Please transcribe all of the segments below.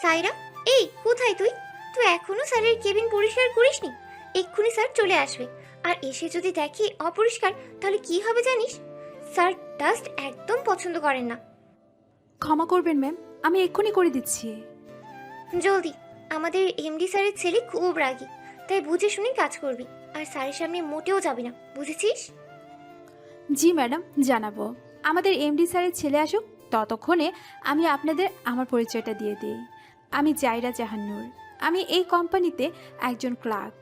সাইরা, এই কোথায় তুই? তুই এখনো স্যারের কেবিন পরিষ্কার করিসনি? এক্ষুনি স্যার চলে আসবে, আর এসে যদি দেখি অপরিষ্কার তাহলে কি হবে জানিস? স্যার ডাস্ট একদম পছন্দ করেন না। ক্ষমা করবেন ম্যাম, আমি এক্ষুনি করে দিচ্ছি। জলদি, আমাদের এমডি স্যারের ছেলে খুব রাগী, তাই বুঝে শুনে কাজ করবি, আর স্যারের সামনে মোটেও যাবি না, বুঝেছিস? জি ম্যাডাম, জানাবো। আমাদের এমডি স্যারের ছেলে আসুক, ততক্ষণে আমি আপনাদের আমার পরিচয়টা দিয়ে দিই। আমি জাইরা জাহান্নুর। আমি এই কোম্পানিতে একজন ক্লার্ক।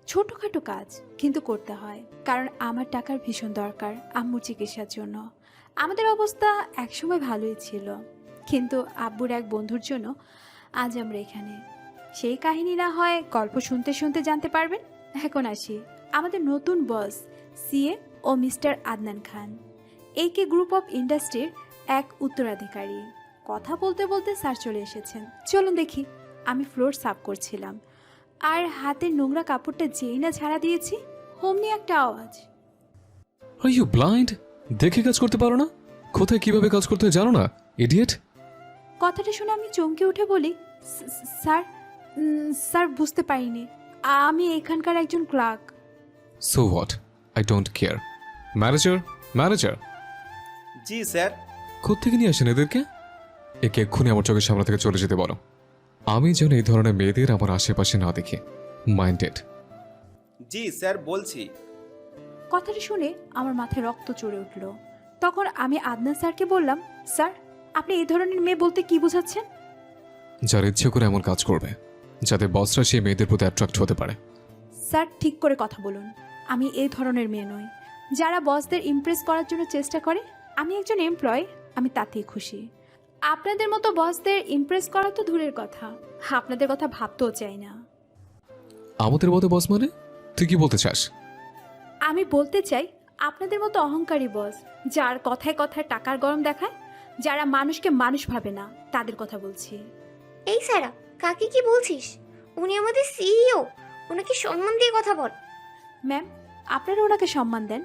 ছোটোখাটো কাজ কিন্তু করতে হয়, কারণ আমার টাকার ভীষণ দরকার আম্মুর চিকিৎসার জন্য। আমাদের অবস্থা একসময় ভালোই ছিল, কিন্তু আব্বুর এক বন্ধুর জন্য আজ আমরা এখানে। সেই কাহিনী না হয় গল্প শুনতে শুনতে জানতে পারবেন। এখন আসি, আমাদের নতুন বস সিএ ও মিস্টার আদনান খান, একে গ্রুপ অফ ইন্ডাস্ট্রির এক উত্তরাধিকারী। কথা বলতে বলতে স্যার চলে এসেছেন। চলুন দেখি। আমি ফ্লোর সাফ করছিলাম, আর হাতের নোংরা কাপড়টা যেই না ঝাড়া দিয়েছি, অমনি একটা আওয়াজ। Are you blind? দেখে কাজ করতে পারো না? কোথায় কিভাবে কাজ করতে হয় জানো না, ইডিয়েট? কথাটা শুনে আমি চমকে উঠে বলি, স্যার স্যার বুঝতে পারিনি, আমি এখানকার একজন clerk. So what, I don't care. Manager, manager. জি স্যার। কোত্থেকে নিয়ে আসেন এদেরকে? একে এক্ষুনি আমার চোখের সামনে থেকে চলে যেতে বলো। আমি যেন এই ধরনের মেয়েদের আমার আশেপাশে না দেখি। মাইন্ডেড। জি স্যার, বলছি। কথাটা শুনে আমার মাথায় রক্ত চড়ে উঠল। তখন আমি আদনান স্যারকে বললাম, স্যার আপনি এই ধরনের মেয়ে বলতে কি বোঝাচ্ছেন? যার ইচ্ছে করে এমন কাজ করবে যাতে বসরা সেই মেয়েদের প্রতি অ্যাট্রাক্ট হতে পারে। স্যার ঠিক করে কথা বলুন, আমি এই ধরনের মেয়ে নই যারা বসদের ইমপ্রেস করার জন্য চেষ্টা করে। আমি একজন এমপ্লয়, আমি তাতেই খুশি। আপনাদের মতো বসদের ইমপ্রেস করা তো দূরের কথা, আপনাদের কথা ভাবতেও চাই না। আমাদের মতো বস মানে? তুই কি বলতে চাস? আমি বলতে চাই, আপনাদের মতো অহংকারী বস, যার কথায় কথায় টাকার গরম দেখায়, যারা মানুষকে মানুষ ভাবে না, তাদের কথা বলছি। এই স্যারা, কাকে কি বলছিস? উনি আমাদের সিইও, ওনাকে সম্মান দিয়ে কথা বল। ম্যাম, আপনারা ওনাকে সম্মান দেন,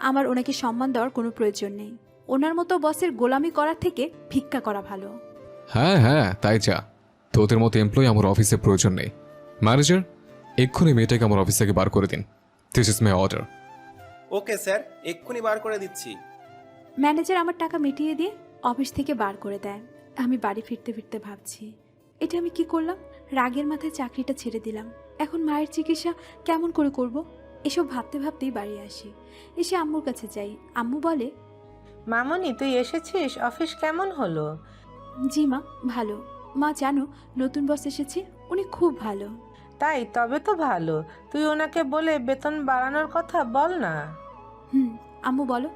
আমার ওনাকে সম্মান দেওয়ার কোনো প্রয়োজন নেই। ওনার মতো বসের গোলামি করার থেকে ভিক্ষা করা ভালো। হ্যাঁ হ্যাঁ, তাই যা। তোদের মতো এমপ্লয়ি আমার অফিসে প্রয়োজন নেই। ম্যানেজার, এক্ষুনি মেয়েটাকে আমার অফিস থেকে বার করে দিন। This is my order. Okay sir, এক্ষুনি বার করে দিচ্ছি। ম্যানেজার আমার টাকা মিটিয়ে দিয়ে অফিস থেকে বার করে দেয়। আমি বাড়ি ফিরতে ফিরতে ভাবছি, এটা আমি কি করলাম? রাগের মাথায় চাকরিটা ছেড়ে দিলাম, এখন মায়ের চিকিৎসা কেমন করে করব? এসব ভাবতে ভাবতেই বাড়ি আসি। এসে আম্মুর কাছে যাই। আম্মু বলে, মামনি তুই এসেছিস, অফিস কেমন হলো? জি মা, ভালো। মা জানো, নতুন বস এসেছে, উনি খুব ভালো। তাই? তবে তো ভালো। তুই ওনাকে বলে বেতন বাড়ানোর কথা বল না। আম্মু বলো।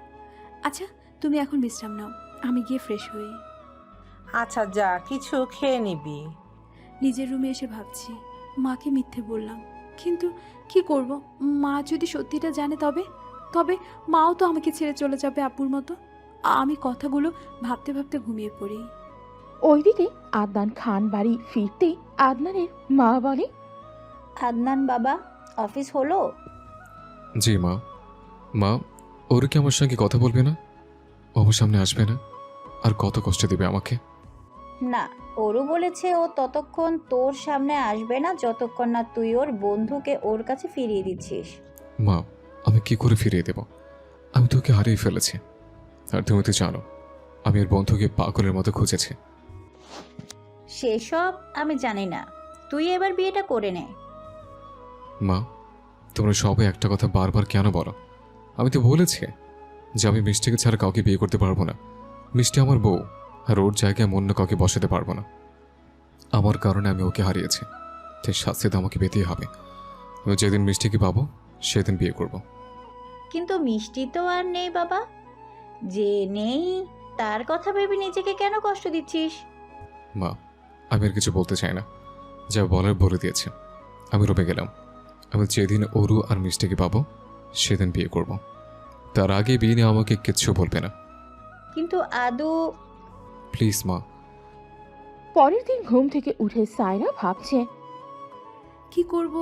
আচ্ছা, তুমি এখন বিশ্রাম নাও, আমি গিয়ে ফ্রেশ হই। আচ্ছা যা, কিছু খেয়ে নিবি। নিজের রুমে এসে ভাবছি, মাকে মিথ্যে বললাম, কিন্তু কি করব? মা যদি সত্যিটা জানে, তবে তবে মাও তো আমাকে ছেড়ে চলে যাবে আব্বুর মতো। আমি কথাগুলো ভাবতে ভাবতে ঘুমিয়ে পড়ি। ওইদিকে আদনান খান বাড়ি ফিরতেই আদনানের মা বলে, আদনান বাবা, অফিস হলো? জি মা। মা, ওর কি আমার সঙ্গে কথা বলবে না? ও আমার সামনে আসবে না? আর কত কষ্ট দেবে আমাকে? না, ওরও বলেছে ও ততক্ষণ তোর সামনে আসবে না যতক্ষণ না তুই ওর বন্ধুকে ওর কাছে ফিরিয়ে দিচ্ছিস। মা, আমি কি করে ফিরিয়ে দেব? আমি তোকে হারিয়ে ফেলেছি, আর তুমি তো জানো আমি ওর বন্ধুকে পাগলের মতো খুঁজেছি। সেসব আমি জানি না, তুই এবার বিয়েটা করে নে। মা, তোমরা সবাই একটা কথা বারবার কেন বলো? আমি তো বলেছি যে আমি মিষ্টিকে ছাড়া কাউকে বিয়ে করতে পারবো না। মিষ্টি আমার বউ, আর ওর জায়গায় অন্য কাউকে বসাতে পারবো না। আমার কারণে আমি ওকে হারিয়েছি, তাই শাস্তি তো আমাকে পেতেই হবে। আমি যেদিন মিষ্টিকে পাবো সেদিন বিয়ে করব। কিন্তু মিষ্টি তো আর নেই বাবা, যে নেই তার কথা ভেবে নিজেকে কেন কষ্ট দিচ্ছিস? মা, আমি আর কিছু বলতে চাই না, যা বলার বলে দিয়েছে। আমি রুমে গেলাম। আমি যেদিন অরু আর মিষ্টিকে পাবো সেদিন বিয়ে করব। তার আগে বিয়ে নিয়ে আমাকে কিচ্ছু বলবে না, কিন্তু আদু। প্লিজ মা। পরের দিন ঘুম থেকে উঠে সায়রা ভাবছে, কি করব,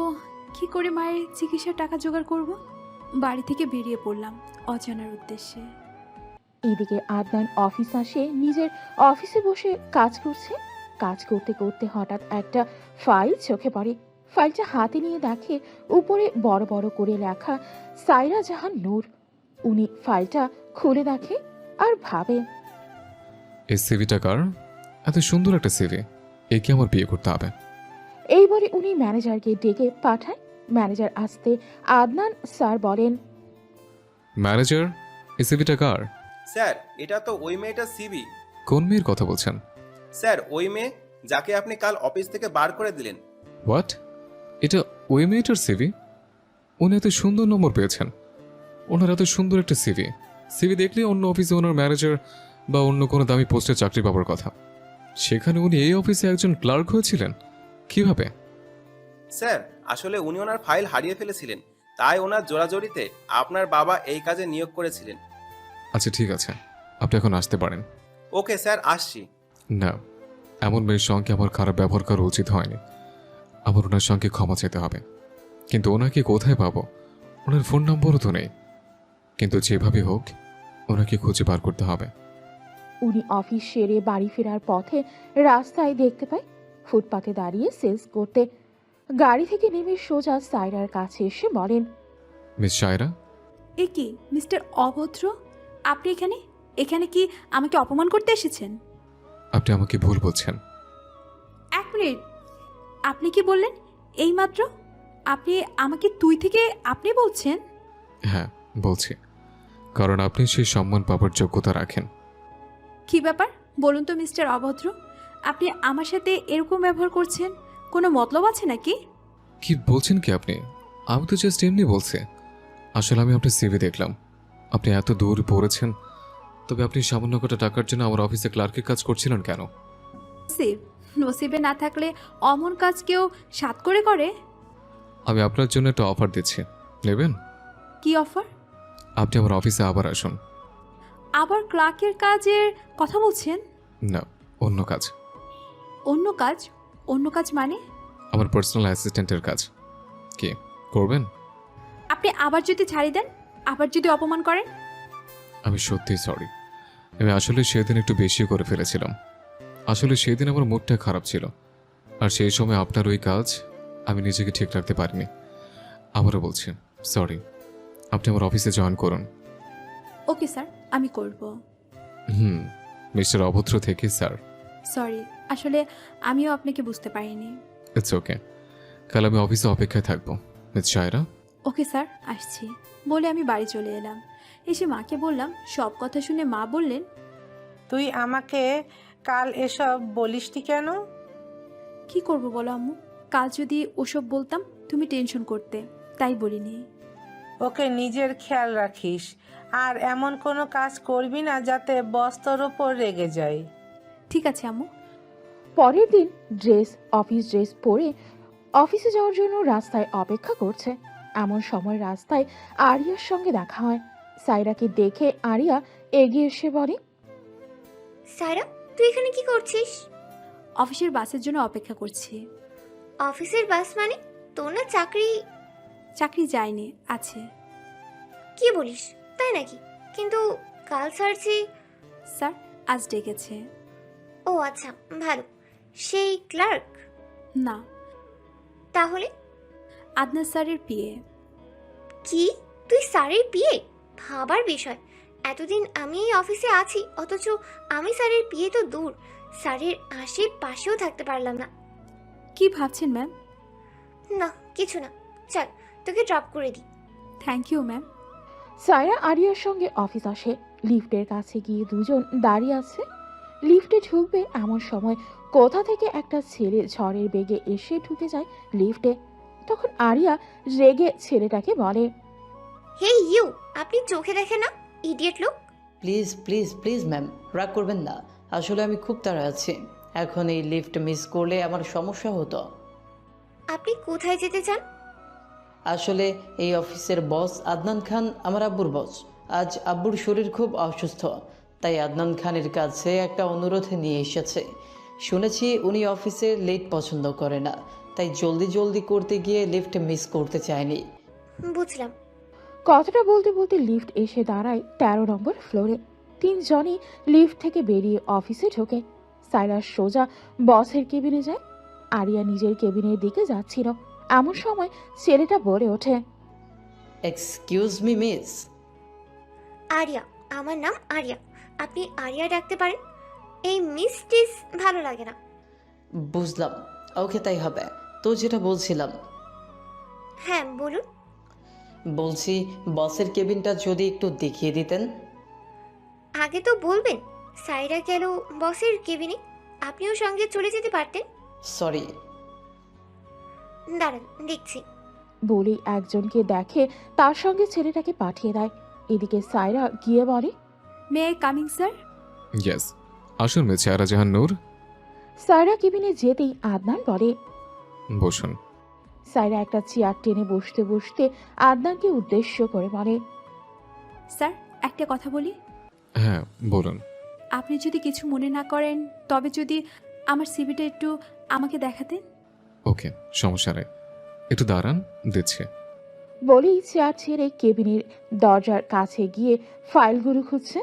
কি করে মায়ের চিকিৎসার টাকা জোগাড় করব? বাড়ি থেকে বেরিয়ে পড়লাম অজানার উদ্দেশ্যে। এদিকে আদনান অফিস আসে, নিজের অফিসে বসে কাজ করছে। কাজ করতে করতে হঠাৎ একটা ফাইল চোখে পড়ে। ফাইলটা হাতে নিয়ে দেখে উপরে বড় বড় করে লেখা সাইরা জাহান নূর। উনি ফাইলটা খুলে দেখে আর ভাবে, এই সিভিটা কার? এত সুন্দর একটা সিভি, একে আমার বিয়ে করতে হবে। এই বলে উনি ম্যানেজারকে ডেকে পাঠায়। ম্যানেজার আসতে আদনান স্যার বলেন, ম্যানেজার, এই সিভিটা কার? স্যার এটা তো ওই মেয়েটার সিভি। কোন মেয়ের কথা বলছেন? স্যার ওই মেয়ে যাকে আপনি কাল অফিস থেকে বার করে দিলেন। হোয়াট? এটা ওই মেয়েটার সিভি? উনি এত সুন্দর নম্বর পেয়েছেন, ওনার এত সুন্দর একটা সিভি। সিভি দেখলে অন্য অফিসে ওনার ম্যানেজার বা অন্য কোনো দামি পোস্টে চাকরি পাওয়ার কথা, সেখানে উনি এই অফিসে একজন ক্লার্ক হয়েছিলেন কিভাবে? স্যার আসলে উনি ওনার ফাইল হারিয়ে ফেলেছিলেন, তাই ওনার জোরাজোরিতে আপনার বাবা এই কাজে নিয়োগ করেছিলেন। আচ্ছা ঠিক আছে, আপনি এখন আসতে পারেন। ওকে স্যার, আসছি। না, এমন মেয়ের সঙ্গে আমার খারাপ ব্যবহার করা উচিত হয়নি। আমার ওনার সঙ্গে ক্ষমা চাইতে হবে, কিন্তু ওনাকে কোথায় পাবো? ওনার ফোন নম্বরও তো নেই। কিন্তু যেভাবে হোক ওনাকে খুঁজে বার করতে হবে। উনি অফিস সেরে বাড়ি ফেরার পথে রাস্তায় দেখতে পায় ফুটপাতে দাঁড়িয়ে সেলস করতে। গাড়ি থেকে নেমে সোজা সাইরার কাছে এসে বলেন, মিস শায়রা, এ কি মিস্টার অভদ্র, আপনি এখানে এখানে কি আমাকে অপমান করতে এসেছেন? আপনি আমাকে ভুল বলছেন। এক মিনিট, আপনি কি বললেন এইমাত্র? আপনি আমাকে তুই থেকে আপনি বলছেন? হ্যাঁ বলছি, কারণ আপনি সেই সম্মান পাবার যোগ্যতা রাখেন। কি ব্যাপার বলুন তো মিস্টার অভদ্র, আপনি আমার সাথে এরকম ব্যবহার করছেন, কোনো মতলব আছে নাকি? কি বলছেন কি আপনি? আমি তো জাস্ট এমনি বলছি। আসলে আমি আপনার সিভি দেখলাম, আপনি এত দূর পড়েছেন, তবে আপনি সামান্য কটা টাকার জন্য আমার অফিসে ক্লার্কের কাজ করছিলেন কেন? নসিব, নসিবে না থাকলে অমন কাজ কেউ সাত করে করে? আমি আপনার জন্য একটা অফার দিচ্ছি, নেবেন? কি অফার? আপনি আমার অফিসে আবার আসুন। আবার ক্লার্কের কাজের কথা বলছেন? না, অন্য কাজ। অন্য কাজ? অন্য কাজ মানে? আমার পার্সোনাল অ্যাসিস্ট্যান্টের কাজ। কি করবেন? আপনি আবার যদি ছাড়ি দেন, আবার যদি অপমান করেন? আমি সত্যিই সরি, আমি আসলে সেদিন একটু বেশি করে ফেলেছিলাম। আসলে সেদিন আমার মুডটা খারাপ ছিল, আর সেই সময় আপনার ওই কাজ আমি নিজেকে ঠিক রাখতে পারিনি। আবারও বলছি সরি, আপনি আমার অফিসে জয়েন করুন। ওকে স্যার, আমি করব। মিস্টার অভদ্র থেকে স্যার। সরি, আসলে আমিও আপনাকে বুঝতে পারিনি। ইটস ওকে, কাল আমি অফিসে অপেক্ষায় থাকবো। মিস শায়রা। ওকে স্যার, আসছি বলে আমি বাড়ি চলে এলাম। এসে মাকে বললাম, সব কথা শুনে মা বললেন, তুই আমাকে কাল এসব বলিসনি কেন? কি করব বলো আম্মু, কাল যদি ওসব বলতাম তুমি টেনশন করতে, তাই বলিনি। ওকে নিজের খেয়াল রাখিস, আর এমন কোনো কাজ করবি না যাতে বস তোর ওপর রেগে যায়। ঠিক আছে আম্মু। পরের দিন অফিস ড্রেস পরে অফিসে যাওয়ার জন্য রাস্তায় অপেক্ষা করছে। এমন সময় রাস্তায় আরিয়ার সঙ্গে দেখা হয়। সাইরাকে দেখে আরিয়া এগিয়ে এসে বলে, সাইরা, তুই এখানে কি করছিস? অফিসের বাসের জন্য অপেক্ষা করছি। অফিসের বাস মানে? তোর না চাকরি? চাকরি যায়নি, আছে। কি বলিস, তাই নাকি? কিন্তু কাল স্যার যে... স্যার আজ ডেকেছে। ও আচ্ছা, ভালো। সেই ক্লার্ক? না, তাহলে? আদনান স্যারের বিয়ে। কি, তুই স্যারের বিয়ে? ভাবার বিষয়। এতদিন আমি এই অফিসে আছি, অথচ আমি স্যারের বিয়ে তো দূর, স্যারের আশেপাশেও থাকতে পারলাম না। কি ভাবছেন ম্যাম? না কিছু না, চল তোকে ড্রপ করে দিই। Thank you ma'am. সাইরা আরিয়ার সঙ্গে অফিস আসে। লিফটের কাছে গিয়ে দুজন দাঁড়িয়ে আছে। লিফটে ঢুকবে এমন সময় কোথা থেকে একটা ছেলে ঝড়ের বেগে এসে ঢুকে যায় লিফটে। তখন আরিয়া রেগে ছেলেটাকে বলে, হে ইউ, আপনি চোখে দেখেন না, ইডিয়েট লোক। প্লিজ প্লিজ প্লিজ ম্যাম, রাগ করবেন না। আসলে আমি খুব তাড়া আছি, এখন এই লিফট মিস করলে আমার সমস্যা হতো। আপনি কোথায় যেতে চান? আসলে এই অফিসের বস আদনান খান আমার আব্বুর বস। আজ আব্বুর শরীর খুব অসুস্থ, তাই আদনান খানের কাছে একটা অনুরোধ নিয়ে এসেছে। শুনেছি উনি অফিসে লেট পছন্দ করে না, তাই জলদি জলদি করতে গিয়ে লিফট মিস করতে চায়নি। বুঝলাম। কথাটা বলতে বলতে লিফট এসে দাঁড়ায় 13 নম্বর ফ্লোরে। তিনজনই লিফট থেকে বেরিয়ে অফিসে ঢোকে। সাইরা সোজা বসের কেবিনে যায়। আরিয়া নিজের কেবিনের দিকে যাচ্ছিল, এমন সময় ছেলেটা বলে ওঠে, এক্সকিউজ মি মিস। আরিয়া, আমার নাম আরিয়া, আপনি আরিয়া ডাকতে পারেন। এই মিস টিস ভালো লাগে না। বুঝলাম, ওকে তাই হবে। তো যেটা বলছিলাম, হ্যাঁ বলুন। বলছি বসের কেবিনটা যদি একটু দেখিয়ে দিতেন। আগে তো বলবেন। সাইরা গেল বসের কেবিনে, আপনিও সঙ্গে চলে যেতে পারতেন। সরি। দাঁড়ান, দেখছি। বলেই একজনকে দেখে তার সঙ্গে ছেলেটাকে পাঠিয়ে দেয়। এদিকে সাইরা গিয়ে বলে, may I coming sir? Yes, আসুন মিস সায়রা জাহান নূর, সাইরা কেবিনে যেতেই আদনান বলে। বসুন। সাইরা একটা চেয়ার টেনে বসতে বসতে আদনানকে উদ্দেশ্য করে বলে, স্যার, একটা কথা বলি। হ্যাঁ বলুন। আপনি যদি কিছু মনে না করেন, তবে যদি আমার সিভিটা একটু আমাকে দেখাতেন। ওকে, সমস্যা নেই, একটু দাঁড়ান, দিচ্ছি। বলেই চেয়ার ছেড়ে কেবিনের দরজার কাছে গিয়ে ফাইলগুলো খুঁজছে।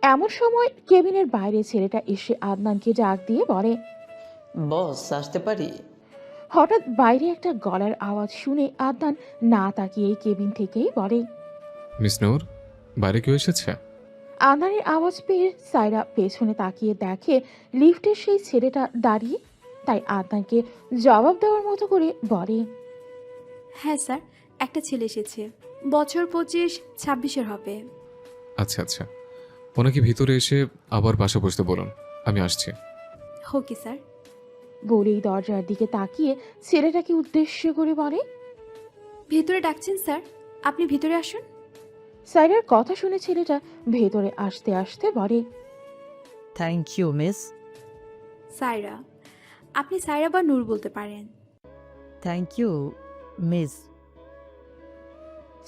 এমন সময় কেবিনের বাইরে ছেলেটা এসে আদনানকে ডাক দিয়ে বলে। বস, আসতে পারি? হঠাৎ বাইরে একটা গলার আওয়াজ শুনে আদনান না তাকিয়ে কেবিন থেকেই বলে। মিস নূর, বাইরে কেউ এসেছে? আদনানের আওয়াজ পেয়ে সাইরা পেছনে তাকিয়ে দেখে লিফটের সেই ছেলেটা দাঁড়িয়ে। তাই আদনানকে জবাব দেওয়ার মতো করে বলে, হ্যাঁ স্যার, একটা ছেলে এসেছে, বছর 25-26 হবে। আচ্ছা আচ্ছা, ওনাকে ভিতরে এসে আবার বাসা বসতে বলুন, আমি আসছি। Okay sir. বলেই দরজার দিকে তাকিয়ে ছেলেটাকে উদ্দেশ্য করে বলে। ভেতরে ডাকছেন স্যার, আপনি ভিতরে আসুন। সাইরার কথা শুনে ছেলেটা ভেতরে আসতে আসতে বলে, থ্যাংক ইউ মিস। সাইরা, আপনি সাইরা বা নূর বলতে পারেন। Thank you miss.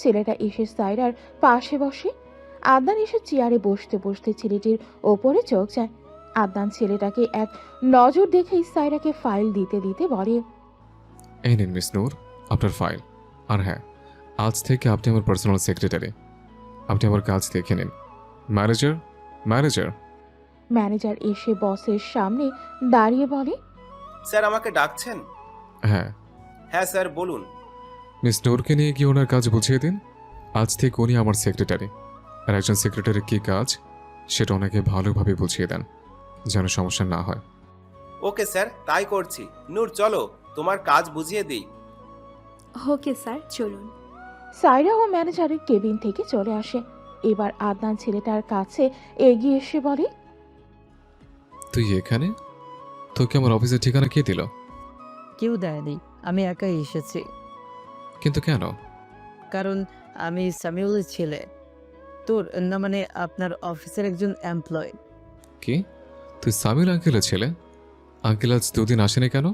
ছেলেটা এসে সাইরার পাশে বসে। আদনান এসে চেয়ারে বসতে বসতে ছেলেটির ওপরে চোখ যায়। আদনান ছেলেটাকে এক নজর দেখেই সাইরাকে ফাইল দিতে দিতে বলে, এই নিন মিস নূর, আপনার ফাইল। আর হ্যাঁ, আজ থেকে আপনি আমার পার্সোনাল সেক্রেটারি, আপনি আমার কাজ দেখে নিন। Manager, manager. ম্যানেজার এসে বসের সামনে দাঁড়িয়ে বলে, স্যার আমাকে ডাকছেন? হ্যাঁ, হ্যাঁ স্যার বলুন। মিস নূরকে নিয়ে গিয়ে ওনার কাজ বুঝিয়ে দিন। আজ থেকে উনি আমার সেক্রেটারি, আর একজন সেক্রেটারির কী কাজ সেটা ওনাকে ভালোভাবে বুঝিয়ে দেন, যেন সমস্যা না হয়। ওকে স্যার, তাই করছি। নূর চলো, তোমার কাজ বুঝিয়ে দিই। ওকে স্যার, চলুন। সাইরা ও ম্যানেজারের কেবিন থেকে চলে আসে। এবার আদনান ছেলেটার কাছে এগিয়ে এসে বলে, তুই এখানে? তোকে আমার অফিসের ঠিকানা কে দিল? কেউ দেয়নি, আমি একাই এসেছি। কিন্তু কেন? কারণ আমি সামিউলের ছেলে। তোর না মানে আপনার অফিসের একজন এমপ্লয়। কি, তুই সামিল আঙ্কেলের ছেলে? আঙ্কেল আজ দুদিন আসেনি কেন?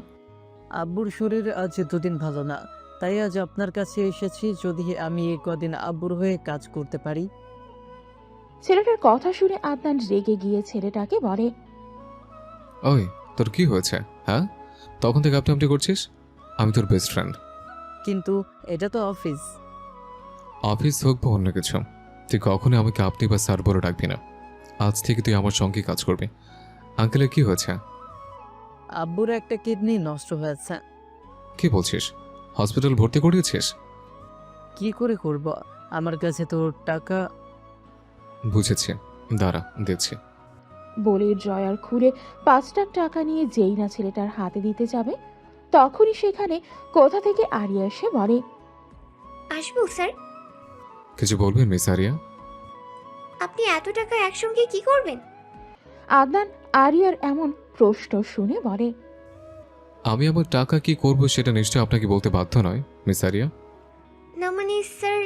আব্বুর শরীর আজ দুদিন ভালো না, তাই আজ আপনার কাছে এসেছি, যদি আমি এই কদিন আব্বুর হয়ে কাজ করতে পারি। ছেলেটার কথা শুনে আদনান রেগে গিয়ে ছেলেটাকে বলে, ওই, তোর কি হয়েছে? হ্যাঁ, তখন থেকে আপনি আপনি করছিস? আমি তোর বেস্ট ফ্রেন্ড। কিন্তু এটা তো অফিস। অফিস হোক বা অন্য কিছু, তুই কখনোই আমাকে আপনি বা স্যার বলে ডাকবি না। আজ থেকে তুই আমার সঙ্গে কাজ করবি। আঙ্কেলের কি হয়েছে? আব্বুর একটা কিডনি নষ্ট হয়েছে। কি বলছিস? হসপিটাল ভর্তি করিয়েছিস? কি করে করব, আমার কাছে তো টাকা। বুঝেছি, দাঁড়া দিচ্ছি। বলে ড্রয়ার খুলে 5 লাখ টাকা নিয়ে যেই না ছেলেটার হাতে দিতে যাবে, তখনই সেখানে কোথা থেকে আরিয়া এসে বলে, আসবো স্যার? কিছু বলবেন মিস আরিয়া? আপনি এত টাকা একসঙ্গে কি করবেন? আদনান আরিয়ার এমন প্রশ্ন শুনে বলে, আমি আমার টাকা কি করব সেটা নিশ্চয় আপনাকে বলতে বাধ্য নয় মিস আরিয়া। না মানে স্যার।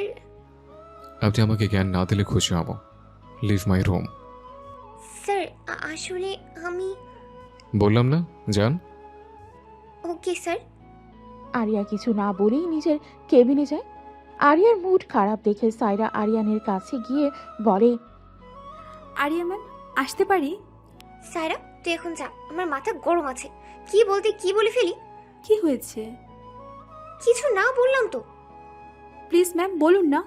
আপনি আমাকে জ্ঞান না দিলে খুশি হব। Leave my room. স্যার আসলে আমি। বললাম না, যান। Okay sir. আরিয়া কিছু না বলেই নিজের কেবিনে যায়। আরিয়ার মুড খারাপ দেখে সাইরা আরিয়ানের কাছে গিয়ে বলে, আরিয়া ম্যাম, আসতে পারি? সাইরা তুই এখন যা, আমার মাথা গরম আছে। কি বলতে কি বলে ফেলি। কি হয়েছে? কিছু না বললাম তো। প্লিজ ম্যাম, বলুন না।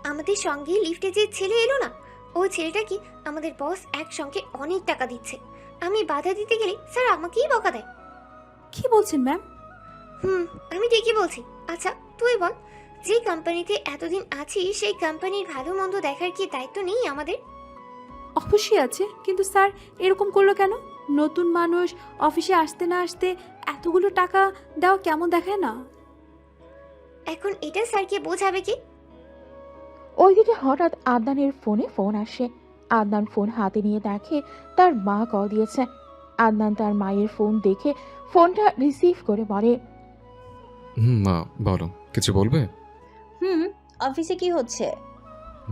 আমাদের সঙ্গে লিফটে যে ছেলে এলো না, ওই ছেলেটা কি আমাদের বস একসঙ্গে অনেক টাকা দিচ্ছে, আমি বাধা দিতে গেলে স্যার আমাকেই বকা দেয়। কি বলছেন ম্যাম? আমি ঠিকই বলছি। আচ্ছা তুই বল, যে কোম্পানিতে এতদিন আছি সেই কোম্পানির ভালো মন্দ দেখার কি দায়িত্ব নেই আমাদের? অবশ্যই আছে, কিন্তু স্যার এরকম করলো কেন? নতুন মানুষ অফিসে আসতে না আসতে এতগুলো টাকা দেওয়া কেমন দেখায় না? এখন এটা স্যারকে বোঝাবে কি? ওইদিকে হঠাৎ আদনানের ফোনে ফোন আসে। আদনান ফোন হাতে নিয়ে দেখে তার মা কল দিয়েছে। আদনান তার মায়ের ফোন দেখে ফোনটা রিসিভ করে বলে, মা বলো, কিছু বলবে? অফিসে কি হচ্ছে?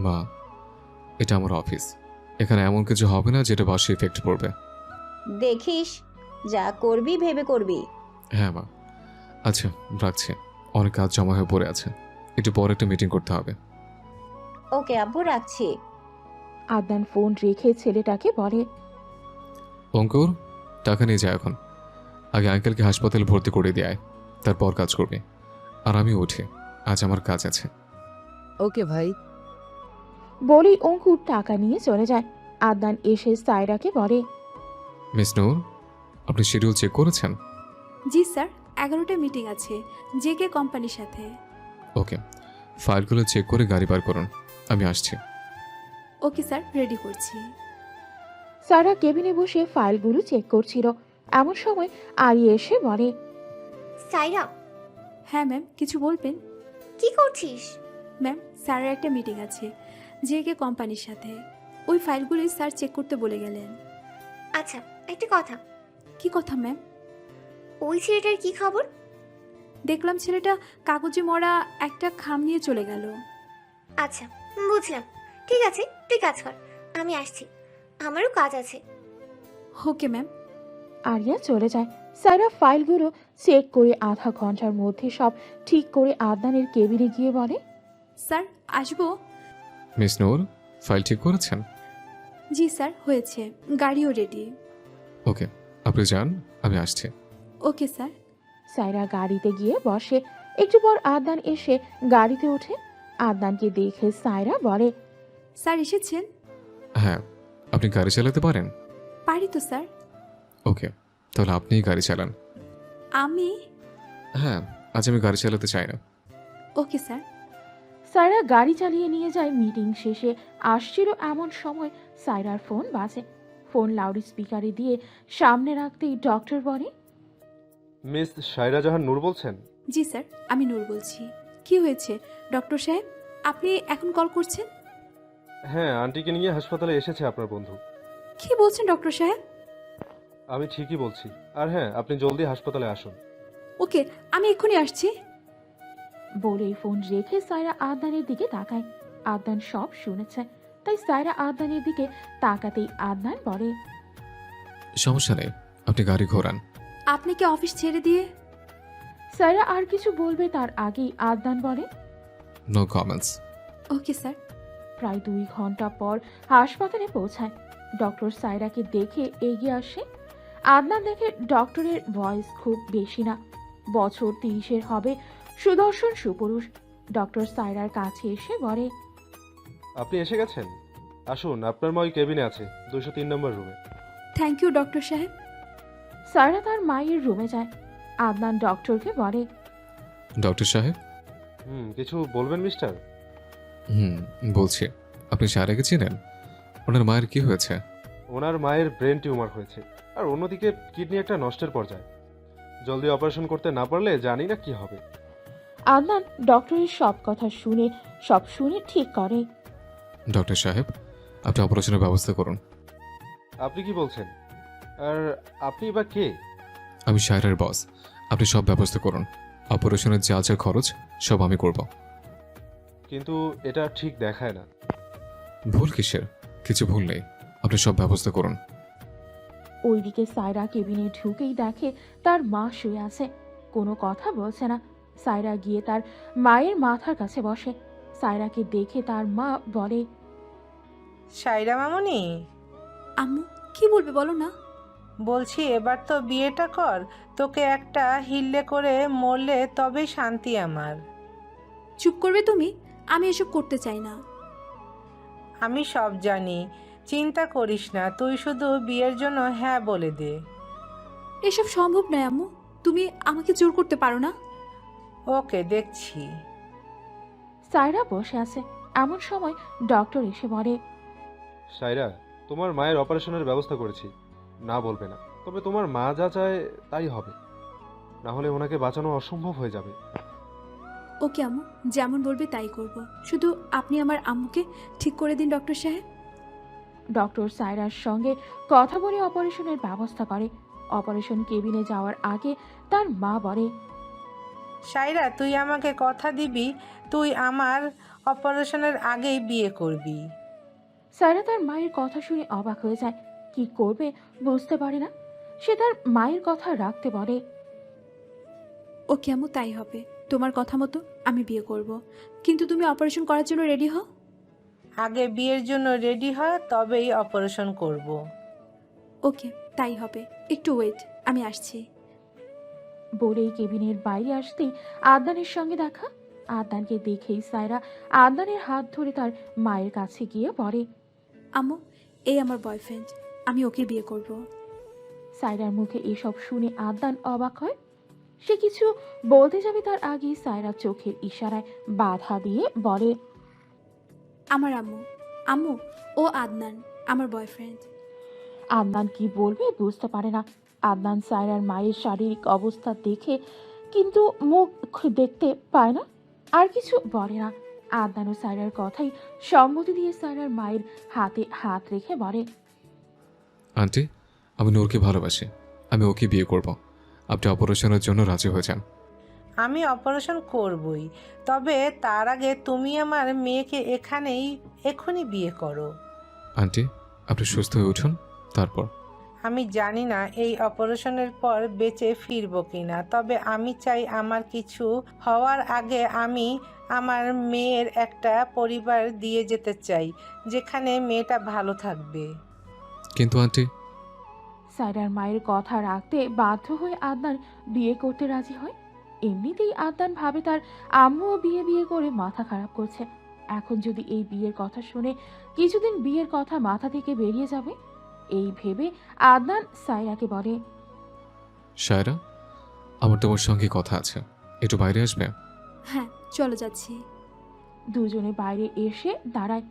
মা, এটা আমার অফিস, এখানে এমন কিছু হবে না যেটা বাসে ইফেক্ট পড়বে। দেখিস, যা করবি ভেবে করবি। হ্যাঁ মা। আচ্ছা রাখছি, অনেক কাজ জমা হয়ে পড়ে আছে, একটু পরে একটা মিটিং করতে হবে। ওকে আব্বু, রাখছি। আদনান ফোন রেখে ছেলেটাকে বলে, অঙ্কুর, টাকা নিয়ে যায় এখন, আগে আঙ্কেলকে হাসপাতালে ভর্তি করে দিয়ে আয়, তারপর কাজ করবে। আর আমি উঠি, আজ আমার কাজ আছে। ওকে ভাই। বলেই অঙ্কুর টাকা নিয়ে চলে যায়। আদনান এসে সায়রাকে বলে, মিস নূর, আপনি শিডিউল চেক করেছেন? জি স্যার, 11টায় মিটিং আছে জেকে কোম্পানির সাথে। ওকে, ফাইলগুলো চেক করে গাড়ি বার করুন, আমি আসছি। ওকে স্যার, রেডি করছি। সায়রা কেবিনে বসে ফাইলগুলো চেক করছিল। এমন সময় আরি এসে বলে, সাইরা, হ্যাঁ ম্যাম, কিছু বলবেন? কি করছিস? ম্যাম, স্যারের একটা মিটিং আছে জেকে কোম্পানির সাথে, ওই ফাইলগুলি স্যার চেক করতে বলে গেলেন। আচ্ছা একটা কথা, কি কথা ম্যাম? ওই ছেলেটার কি খবর? দেখলাম ছেলেটা কাগজে মরা একটা খাম নিয়ে চলে গেল। আচ্ছা বুঝলাম, ঠিক আছে তুই কাজ কর, আমি আসছি, আমারও কাজ আছে। Okay ma'am. আরিয়া চলে যায়। সায়রা ফাইলগুলো চেক করে আধা ঘন্টার মধ্যে সব ঠিক করে আদনানের কেবিনে গিয়ে বলে, স্যার আসবো? মিস নূর, ফাইল ঠিক করেছেন? জি স্যার, হয়েছে, গাড়িও রেডি। ওকে, আপনি যান, আমি আসছি। Okay sir. সায়রা গাড়িতে গিয়ে বসে। একটু পর আদনান এসে গাড়িতে ওঠে। আদনানকে দেখে সায়রা বলে, স্যার এসেছেন? হ্যাঁ, আপনি গাড়ি চালাতে পারেন? পারি তো স্যার। ওকে, তাহলে আপনিই গাড়ি চালান। আমি? হ্যাঁ, আজ আমি গাড়ি চালাতে চাই না। Okay sir. সায়রা গাড়ি চালিয়ে নিয়ে যায়। মিটিং শেষে আসছিল এমন সময় সায়রার ফোন বাজে। ফোন লাউড স্পিকারে দিয়ে সামনে রাখতেই ডক্টর বলে, মিস সায়রা জাহান নূর বলছেন? জি স্যার, আমি নূর বলছি। কি হয়েছে ডক্টর সাহেব, আপনি এখন কল করছেন? হ্যাঁ, আন্টিকে নিয়ে হাসপাতালে এসেছে আপনার বন্ধু। কি বলছেন ডক্টর সাহেব? আমি ঠিকই বলছি। আর হ্যাঁ, আপনি জলদি হাসপাতালে আসুন। ওকে, আমি এক্ষুনি আসছি। বলেই ফোন রেখে সায়রা আদনানের দিকে তাকায়। আদনান সব শুনেছে, তাই সায়রা আদনানের দিকে তাকাতেই আদনান বলে, সমস্যা নেই, আপনি গাড়ি ঘোরান। আপনি কি অফিস ছেড়ে দিয়ে? সায়রা আর কিছু বলবে তার আগেই আদনান বলে, নো কমেন্টস। Okay sir. প্রায় 2 ঘন্টা পর হাসপাতালে পৌঁছায়। ডক্টর সায়রাকে দেখে এগিয়ে আসে। আদনান দেখে ডক্টরের বয়স খুব বেশি না, বছর 30-এর হবে। সুদর্শন সুপুরুষ। ডক্টর সায়রার কাছে এসে বলে, আপনি এসে গেছেন? আসুন, আপনার মা ওই কেবিনে আছে, 203 নম্বর রুমে। থ্যাংক ইউ ডক্টর সাহেব। সায়রা তার মায়ের রুমে যায়। আদনান ডক্টরকে বলে, ডক্টর সাহেব। কিছু বলবেন মিস্টার? বলছি, আপনি সারাকে চিনেন? ওনার মায়ের কি হয়েছে? ওনার মায়ের ব্রেন টিউমার হয়েছে, আর অন্যদিকে কিডনি একটা নষ্টের পর্যায়ে। জলদি অপারেশন করতে না পারলে জানি না কি হবে। আদনান ডক্টরের সব কথা শুনে সব শুনে ঠিক করে। ডক্টর সাহেব, আপনি অপারেশনের ব্যবস্থা করুন। আপনি কি বলছেন? আর আপনি বা কে? আমি সায়রার বস, আপনি সব ব্যবস্থা করুন। অপারেশনের যা যা খরচ সব আমি করব। কিন্তু এটা ঠিক দেখায় না। ভুল কিসের? কিছু ভুল নেই, আপনি সব ব্যবস্থা করুন। ওইদিকে সায়রা কেবিনে ঢুকেই দেখে তার মা শুয়ে আছে, কোনো কথা বলছে না। সায়রা গিয়ে তার মায়ের মাথার কাছে বসে। সায়রাকে দেখে তার মা বলে, সায়রা মামনি, আম্মু কি বলবে বলো না? বলছি এবার তো বিয়েটা কর, তোকে একটা হিল্লে করে মরলে তবেই শান্তি আমার। চুপ করবে তুমি? আমি এসব করতে চাই না। আমি সব জানি, চিন্তা করিস না, তুই শুধু বিয়ের জন্য হ্যাঁ বলে দে। এসব সম্ভব নয় আম্মু, তুমি আমাকে জোর করতে পারো না। ওকে, দেখছি। সায়রা বসে আছে। এমন সময় ডক্টর এসে বলে, সাইরা, তোমার মায়ের অপারেশনের ব্যবস্থা করেছি, না বলবে না। তবে তোমার মা যা চায় তাই হবে, না হলে ওনাকে বাঁচানো অসম্ভব হয়ে যাবে। ওকে আম্মু, যেমন বলবে তাই করব। শুধু আপনি আমার আম্মুকে ঠিক করে দিন ডক্টর সাহেব। ডক্টর সায়রার সঙ্গে কথা বলে অপারেশনের ব্যবস্থা করে। অপারেশন কেবিনে যাওয়ার আগে তার মা বলে, সাইরা, তুই আমাকে কথা দিবি তুই আমার অপারেশনের আগেই বিয়ে করবি? সায়রা তার মায়ের কথা শুনে অবাক হয়ে যায়। কি করবে বুঝতে পারে না। সে তার মায়ের কথা রাখতে বলে, ওকে আম্মু, তাই হবে। তোমার কথা মতো আমি বিয়ে করব, কিন্তু তুমি অপারেশন করার জন্য রেডি হও। আগে বিয়ের জন্য রেডি হয়, তবেই অপারেশন করব। ওকে, তাই হবে। একটু ওয়েট, আমি আসছি। বলেই কেবিনের বাইরে আসতেই আদনানের সঙ্গে দেখা। আদনানকে দেখেই সায়রা আদনানের হাত ধরে তার মায়ের কাছে গিয়ে পড়ে। আম্মু, এই আমার বয়ফ্রেন্ড, আমি ওকে বিয়ে করব। সায়রার মুখে এসব শুনে আদনান অবাক হয়। সে কিছু বলতে যাবে তার আগেই সায়রা চোখের ইশারায় বাধা দিয়ে বলে, আমার আম্মু, আম্মু, ও আদনান, আমার বয়ফ্রেন্ড। আদনান কি বলবে বুঝতে পারে না। আদনান সায়রার মায়ের শারীরিক অবস্থা দেখে কিন্তু মুখ দেখতে পায় না, আর কিছু বলে না। আদনান ও সায়রার কথাই সম্মতি দিয়ে সায়রার মায়ের হাতে হাত রেখে বলে, আন্টি, আমি নূরকে ভালোবাসি, আমি ওকে বিয়ে করব। আপনি অপারেশনের জন্য রাজি হয়ে যান। আমি অপারেশন করবই, তবে তার আগে তুমি আমার মেয়েকে এখনই বিয়ে করো। আন্টি, আপনি সুস্থ হয়ে উঠুন, তারপর। আমি জানি না এই অপারেশনের পর বেঁচে ফিরবো কিনা, তবে আমি চাই আমার কিছু হওয়ার আগে আমি আমার মেয়ের একটা পরিবার দিয়ে যেতে চাই, যেখানে মেয়েটা ভালো থাকবে। কিন্তু আন্টি, সায়রার মায়ের কথা রাখতে বাধ্য হয়ে আদনান বিয়ে করতে রাজি হয়। এমনিতেই আদনান ভাবে তার আম্মুও বিয়ে করে মাথা খারাপ করছে। এখন যদি এই বিয়ের কথা শুনে কিছুদিন বিয়ের কথা মাথা থেকে বেরিয়ে যাবে, এই ভেবে আদনান সায়রাকে বলে, সায়রা, আমার তোমার সঙ্গে কথা আছে, একটু বাইরে আসবে? হ্যাঁ, চলো যাচ্ছি। দুজনে বাইরে এসে দাঁড়ায়।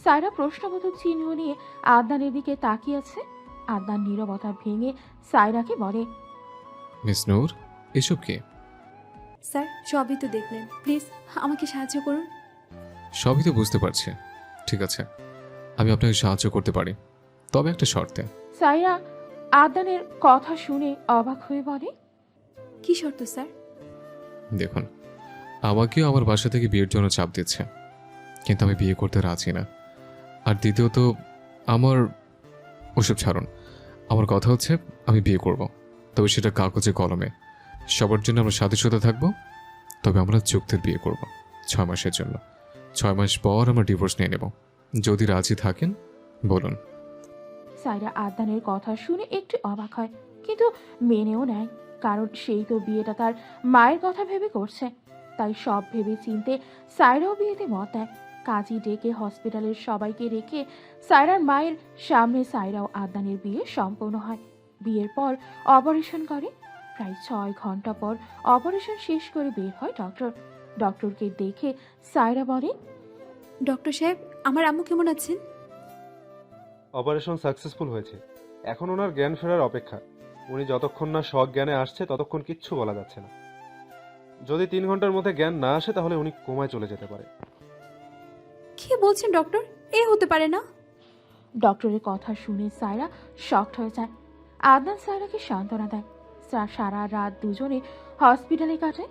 সায়রা প্রশ্নবোধক চিহ্ন নিয়ে আদনানের দিকে তাকিয়ে আছে। আদনান নীরবতা ভেঙে সায়রাকে বলে, মিস নূর, এসব কি? স্যার, সবই তো দেখলেন, প্লিজ আমাকে সাহায্য করুন। সবই তো বুঝতে পারছি। ঠিক আছে, আমি আপনাকে সাহায্য করতে পারি, তবে একটা শর্তে। সায়রা আদনানের কথা শুনে অবাক হয়ে বলে, কি শর্ত স্যার? দেখুন, আমাকেও আমার বাসা থেকে বিয়ের জন্য চাপ দিচ্ছে, কিন্তু আমি বিয়ে করতে রাজি না। আর দ্বিতীয়ত, আমার ওসব ছাড়ুন, আমার কথা হচ্ছে আমি বিয়ে করব, তবে সেটা কাগজে কলমে। সবার জন্য আমরা সাথে থাকবো, তবে আমরা চুক্তির বিয়ে করব 6 মাসের জন্য। 6 মাস পর আমরা ডিভোর্স নিয়ে নেব। যদি রাজি থাকেন বলুন। সায়রা আদনানের কথা শুনে একটু অবাক হয়, কিন্তু মেনেও নেয়, কারণ সেই তো বিয়েটা তার মায়ের কথা ভেবে করছে। তাই সব ভেবে চিনতে সায়রাও বিয়েতে মত দেয়। কাজী ডেকে হসপিটালের সবাইকে রেখে সায়রার মায়ের সামনে সায়রা ও আদনানের বিয়ে সম্পন্ন হয়। বিয়ের পর অপারেশন করে। প্রায় 6 ঘন্টা পর অপারেশন শেষ করে বের হয় ডক্টর। ডক্টরকে দেখে সায়রা বলে, ডক্টর সাহেব, আমার আম্মু কেমন আছেন? অপারেশন সাকসেসফুল হয়েছে, এখন ওনার জ্ঞান ফেরার অপেক্ষা। উনি যতক্ষণ না জ্ঞানে আসছে ততক্ষণ কিচ্ছু বলা যাচ্ছে না। যদি 3 ঘন্টার মধ্যে জ্ঞান না আসে তাহলে উনি কোমায় চলে যেতে পারে। কি বলছেন ডক্টর? এ হতে পারে না। ডক্টরের কথা শুনে সায়রা শকড হয়ে যায়। আদনান সায়রাকে সান্ত্বনা দেয়। সারা রাত দুজনে হসপিটালে কাটায়।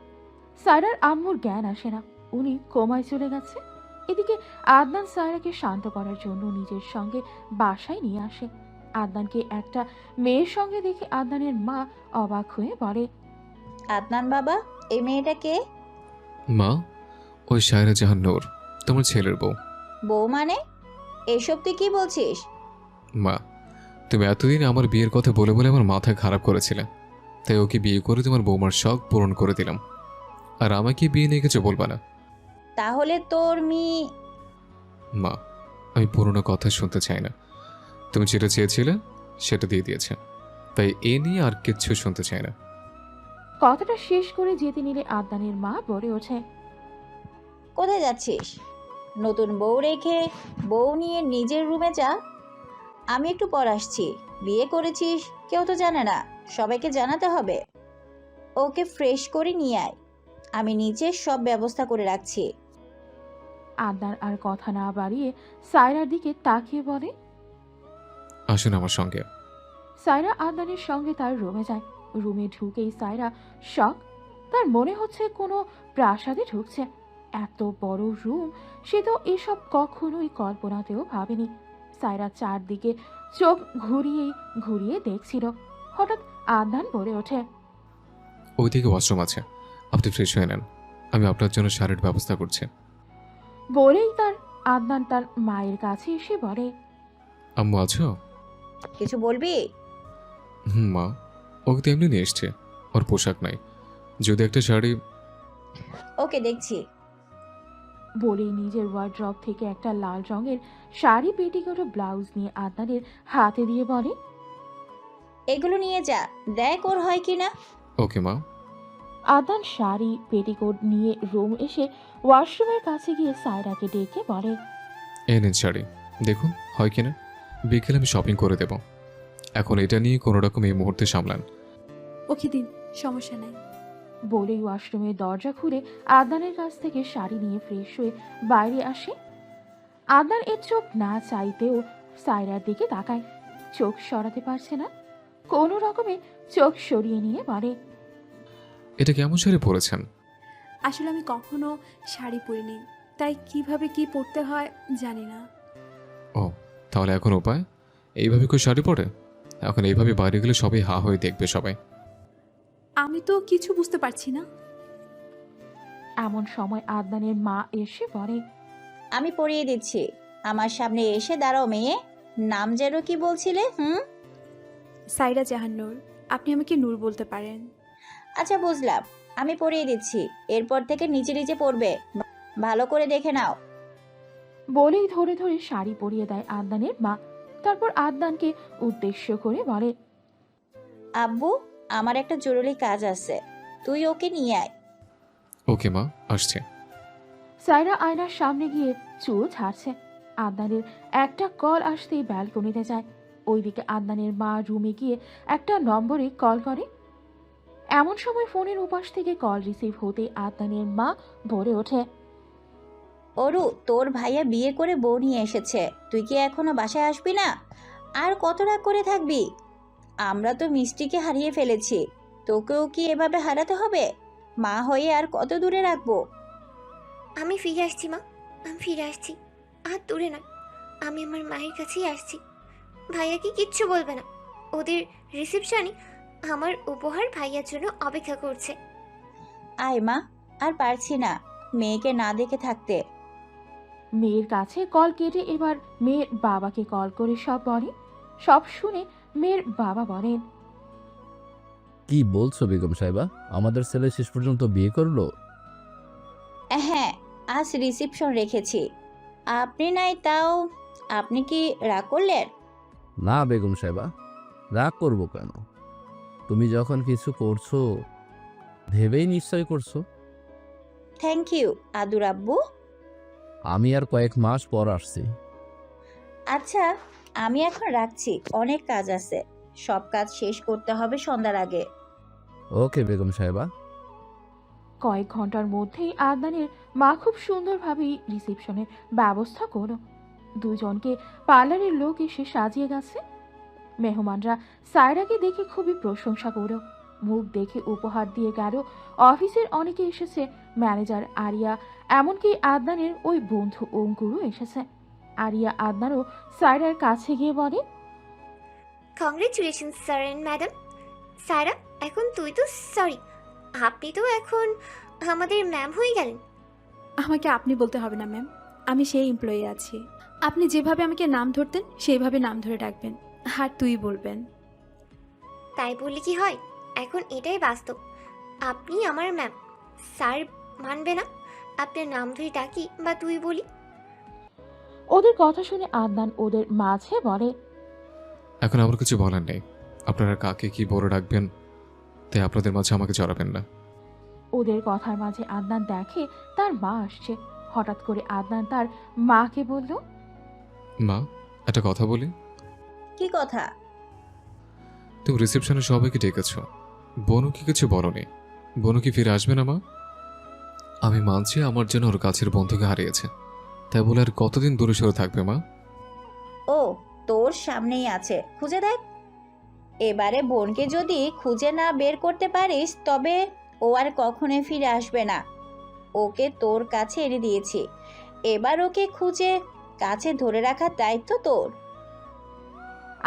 সায়রার আম্মুর জ্ঞান আসে না, উনি কোমায় চলে গেছে। এদিকে আদনান সায়রাকে শান্ত করার জন্য নিজের সঙ্গে বাসায় নিয়ে আসে। আদনানকে একটা মেয়ের সঙ্গে দেখে আদনানের মা অবাক হয়ে বলে, আদনান বাবা, এই মেয়েটা কে? মা, ওই সায়রা জাহান নূর, তোমার ছেলের বউ। বউ মানে? এসব তুই কি বলছিস? মা, তুমি এতদিন আমার বিয়ের কথা বলে বলে আমার মাথা খারাপ করেছিলে, তাই ওকে বিয়ে করে তোমার বৌমার শখ পূরণ করে দিলাম। আর আমাকে বিয়ে নিয়ে কিছু বলবা না। তাহলে তোর মেয়ে? মা, আমি পুরোনো কথা শুনতে চাই না। তুমি যেটা চেয়েছিলে সেটা দিয়ে দিয়েছে, তাই এ নিয়ে আর কিচ্ছু শুনতে চাই না। কথাটা শেষ করে যেতে নিলে আদনানের মা বলে ওঠে। কোথায় যাচ্ছিস? নতুন বউ রেখে বউ নিয়ে নিজের রুমে যা। আমি একটু পর আসছি। বিয়ে করেছিস কেউ তো জানে না, সবাইকে জানাতে হবে। ওকে ফ্রেশ করে নিয়ে আয়, আমি নিচে সব ব্যবস্থা করে রাখছি। আদনান আর কথা না বাড়িয়ে সায়রার দিকে তাকিয়ে বলে। আসুন আমার সঙ্গে। সায়রা আদনানের সঙ্গে তার রুমে যায়। রুমে ঢুকেই সায়রা শক। তার মনে হচ্ছে কোনো প্রাসাদে ঢুকছে। এত বড় রুম, সে তো এসব কখনোই কল্পনাতেও ভাবেনি। সায়রা চারদিকে চোখ ঘুরিয়ে ঘুরিয়ে দেখছিল। হঠাৎ আদনান বলে ওঠে। ওইদিকে ওয়াশরুম আছে, আপনি ফ্রেশ হয়ে নেন, আমি আপনার জন্য শাড়ির ব্যবস্থা করছি। বলেই আদনান তার মায়ের কাছে এসে বলে। আম্মু আছো? কিছু বলবি? মা, ওকে তো এমনি নিয়ে এসছে, ওর পোশাক নাই, যদি একটা শাড়ি। ওকে দেখছি। বলেই নিজের ওয়ার্ড্রপ থেকে একটা লাল রঙের শাড়ি পেটিকোট ও ব্লাউজ নিয়ে আদনানের হাতে দিয়ে বলে। এগুলো নিয়ে যা, দেখ ওর হয় কিনা। ওকে মা। আদনান শাড়ি পেটিকোট নিয়ে রুম এসে ওয়াশরুমের কাছে গিয়ে সায়রাকে ডেকে বলে। এই নিন শাড়ি, দেখুন হয় কিনা, বিকেলে আমি শপিং করে দেব। এখন এটা নিয়ে কোনো রকম এই মুহূর্তে সামলান। ওকে দিন, সমস্যা নাই। বলেই ওয়াশরুমের দরজা খুলে আদনানের কাছ থেকে শাড়ি নিয়ে ফ্রেশ হয়ে বাইরে আসে। আদনান এর চোখ না চাইতেও সায়রার দিকে তাকায়। চোখ সরাতে পারছে না, কোনো রকমে চোখ সরিয়ে নিয়ে বলে। এটা কেমন শাড়ি পরেছেন? আসলে আমি কখনো শাড়ি পরিনি, তাই কিভাবে কি পরতে হয় জানি না। ও, তাহলে এখন উপায়? এইভাবে কেউ শাড়ি পরে? এখন এইভাবে বাইরে গেলে সবাই হা হয়ে দেখবে সবাই। আমি তো কিছু বুঝতে পারছি না। এমন সময় আদনানের মা এসে বলে। আমি পরিয়ে দিচ্ছি। আমার সামনে এসে দাঁড়াও মেয়ে। নাম যেন কি বলছিলে? সাইরা জাহান্নুর। আপনি আমাকে নূর বলতে পারেন। আচ্ছা বুঝলাম, আমি পরিয়ে দিচ্ছি। এরপর থেকে নিচে নিচে পড়বে, ভালো করে দেখে নাও। বলেই ধরে ধরে শাড়ি পরিয়ে দেয় আদনানের মা। তারপর আদনানকে উদ্দেশ্য করে বলে। আব্বু, আমার একটা জরুরি কাজ আছে, তুই ওকে নিয়ে আয়। ওকে মা, আসছে। সায়রা আয়নার সামনে গিয়ে চুল ছাড়ছে। আদনানের একটা কল আসতেই ব্যালকনিতে যায়। ওইদিকে আদনানের মা রুমে গিয়ে একটা নম্বরে কল করে। এমন সময় ফোনের উপাস থেকে কল রিসিভ হতে আদনানের মা বলে ওঠে। অরু, তোর ভাইয়া বিয়ে করে বউ নিয়ে এসেছে, তুই কি এখনো বাসায় আসবি না? আর কত রাগ করে থাকবি? আমরা তো মিষ্টিকে হারিয়ে ফেলেছি, তোকেও কি এভাবে হারাতে হবে? মা হয়ে আর কত দূরে রাখবো? আমি ফিরে আসছি মা, আমি ফিরে আসছি। আর দূরে নয়, আমি আমার মায়ের কাছেই আসছি। ভাইয়াকে কিচ্ছু বলবে না। ওদের রিসেপশনে আমার উপহার ভাইয়ার জন্য অপেক্ষা করছে। আয় মা, আর পারছি না মেয়েকে না দেখে থাকতে। মেয়ের কাছে কল কেটে এবার মেয়ের বাবাকে কল করে সব বলে। সব শুনে মেয়ের বাবা বলেন। কি বলছো বেগম সাহেবা, আমাদের ছেলে শেষ পর্যন্ত বিয়ে করলো? হ্যাঁ, আজ রিসেপশন রেখেছি। আপনি নাই তাও আপনি কি রাগ করলেন? না বেগম সাহেবা, রাগ করবো কেন? তুমি যখন কিছু করছো ভেবেই নিশ্চয় করছো। থ্যাংক ইউ আদুর আব্বু। আমি আর কয়েক মাস পর আসছি। আচ্ছা, আমি এখন রাখছি, অনেক কাজ আছে, সব কাজ শেষ করতে হবে সন্ধ্যার আগে। ওকে বেগম সাহেবা। কয়েক ঘন্টার মধ্যেই আদনানের মা খুব সুন্দরভাবেই রিসেপশনের ব্যবস্থা করল। দুজনকে পার্লারের লোক এসে সাজিয়ে গেছে। মেহমানরা সায়রাকে দেখে খুবই প্রশংসা করল। মুখ দেখে উপহার দিয়ে গেল। অফিসের অনেকে এসেছে, ম্যানেজার আরিয়া, এমনকি আদনানের ওই বন্ধু অঙ্কুরও এসেছে। আরিয়া আদনানও সায়রার কাছে গিয়ে বলে। Congratulation sir and madam. Saira, এখন তুই তো সরি, আপনি তো এখন আমাদের ম্যাম হয়ে গেলেন। আমাকে আপনি বলতে হবে না ম্যাম, আমি সেই এমপ্লয়ি আছি। আপনি যেভাবে আমাকে নাম ধরতেন সেইভাবে নাম ধরে ডাকবেন, আর তুই বলবেন। তাই বললে কি হয়? এখন এটাই বাস্তব, আপনি আমার ম্যাম। স্যার মানবে না আপনার নাম ধরে ডাকি বা তুই বলি? ওদের কথা শুনে আদনান ওদের মাঝে বলে, এখন আমার কিছু বলার নেই। আপনারা কাকে কি বলে রাখবেন, তাই আপনাদের মাঝে আমাকে জড়াবেন না। ওদের কথার মাঝে আদনান দেখে তার মা আসছে। হঠাৎ করে আদনান তার মাকে বলল, মা, একটা কথা বলি। কি কথা? তুমি রিসেপশনে সবাইকে ডেকেছ, বনু কি কিছু বলনি? বনু কি ফিরে আসবে না মা? আমি মানছি আমার জন্য ওর কাছের বন্ধুকে হারিয়েছে, তাই বলে আর কতদিন দূরে সরে থাকবে মা? ও, তোর সামনেই আছে, খুঁজে দেখ। এবারে বোনকে যদি খুঁজে না বের করতে পারিস তবে ও আর কখনোই ফিরে আসবে না। ওকে তোর কাছে এনে দিয়েছি, এবার ওকে খুঁজে কাছে ধরে রাখার দায়িত্ব তোর।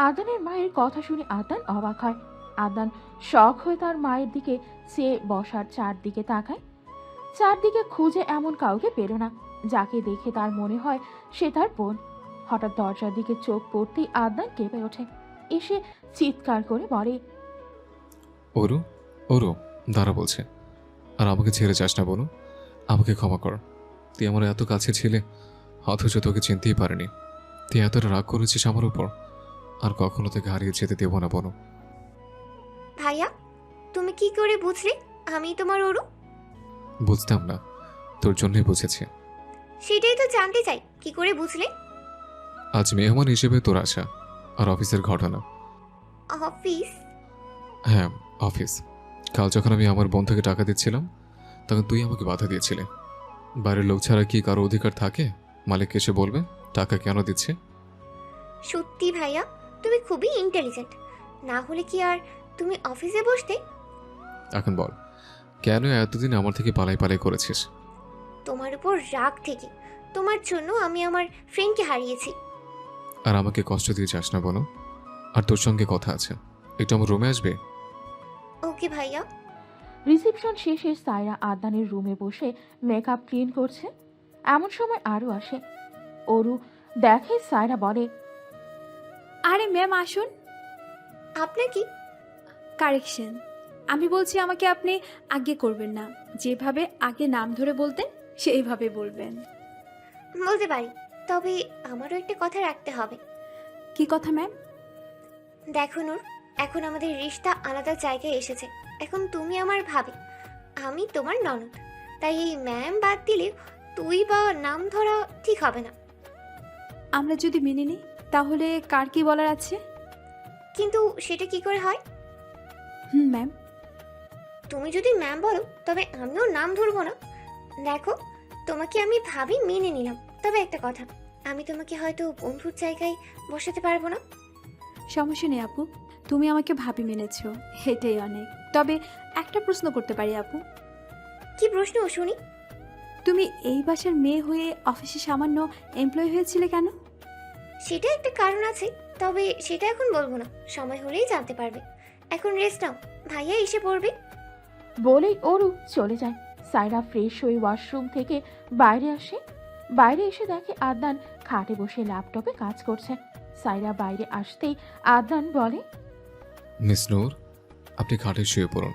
আদনানের মায়ের কথা শুনে আদনান অবাক হয়। আদনান শখ হয়ে তার মায়ের দিকে সে বসার চারদিকে তাকায়। চারদিকে খুঁজে এমন কাউকে পেল না যাকে দেখে তার মনে হয় সে তার বোন। হঠাৎ দরজার দিকে চোখ পড়তেই আদনান কেঁপে ওঠে, এসে চিৎকার করে বলে, ওরু, ওরু, দাঁড়া বলছে। আর আমাকে ছেড়ে যাস না বনু, আমাকে ক্ষমা কর। তুই আমার এত কাছে ছিলে, অথচ তোকে চিনতেই পারিনি। তুই এতটা রাগ করেছিস আমার উপর, আর কখনো তোকে হারিয়ে যেতে দেবো না বনু। ভাইয়া, তুমি কি করে বুঝলে আমি তোমার ওরু? বুঝতাম না, তোর জন্যই বুঝেছি। সেটাই তো জানতে চাই, কি করে বুঝলে? আজ মেহমান হিসেবে তোর আসা, আর অফিসের ঘটনা। অফিস? হ্যাঁ, অফিস। কাল যখন আমি আমার বন্ধুকে টাকা দিচ্ছিলাম, তখন তুই আমাকে বাধা দিয়েছিলে। বাইরের লোক ছাড়া কি কারো অধিকার থাকে মালিক এসে বলবে টাকা কেন দিচ্ছে? সত্যি ভাইয়া, তুমি খুবই ইন্টেলিজেন্ট, না হলে কি আর তুমি অফিসে বসতে? এখন বল, কেন এতদিন আমার থেকে পালাই পালাই করেছিস? তোমার উপর রাগ থেকে। তোমার জন্য আমি আমার ফ্রেন্ডকে হারিয়েছি। আর আমাকে কষ্ট দিয়ে যাস না বনু। আর তোর সঙ্গে কথা আছে, একটু আমার রুমে আসবে? ওকে ভাইয়া। রিসেপশন শেষে সায়রা আদনানের রুমে বসে মেকআপ ক্লিন করছে। এমন সময় আরও আসে। অরু দেখে সায়রা বলে, আরে ম্যাম আসুন। আপনার কি? কারেকশন, আমি বলছি আমাকে আপনি আগে করবেন না, যেভাবে আগে নাম ধরে বলতেন সেইভাবে বলবেন। বলতে পারি, তবে আমারও একটা কথা রাখতে হবে। কি কথা ম্যাম? দেখো নূর, এখন আমাদের রিশতা আলাদা জায়গায় এসেছে। এখন তুমি আমার ভাবি, আমি তোমার ননদ, তাই এই ম্যাম বাদ দিলে তুই বা নাম ধরা ঠিক হবে না। আমরা যদি মেনে নিই তাহলে কার কি বলার আছে? কিন্তু সেটা কি করে হয়? ম্যাম। তুমি যদি ম্যাম বলো তবে আমিও নাম ধরবো না। দেখো, তোমাকে আমি ভাবি মেনে নিলাম, তবে একটা কথা, আমি তোমাকে হয়তো বন্ধুর জায়গায় বসাতে পারবো না। সমস্যা নেই আপু, তুমি আমাকে ভাবি মেনেছো, এটাই অনেক। তবে একটা প্রশ্ন করতে পারি আপু? কি প্রশ্ন শুনি? তুমি এই বাসার মেয়ে হয়ে অফিসে সামান্য এমপ্লয় হয়েছিলে কেন? সেটা একটা কারণ আছে, তবে সেটা এখন বলবো না, সময় হলেই জানতে পারবে। এখন রেস্ট নাও, ভাইয়া এসে পড়বে। বলেই অরু চলে যায়। সায়রা ফ্রেশ হয়ে ওয়াশরুম থেকে বাইরে আসে। বাইরে এসে দেখে আদনান খাটে বসে ল্যাপটপে কাজ করছে। সায়রা বাইরে আসতেই আদনান বলে, মিস নূর, আপনি খাটে শুয়ে পড়ুন,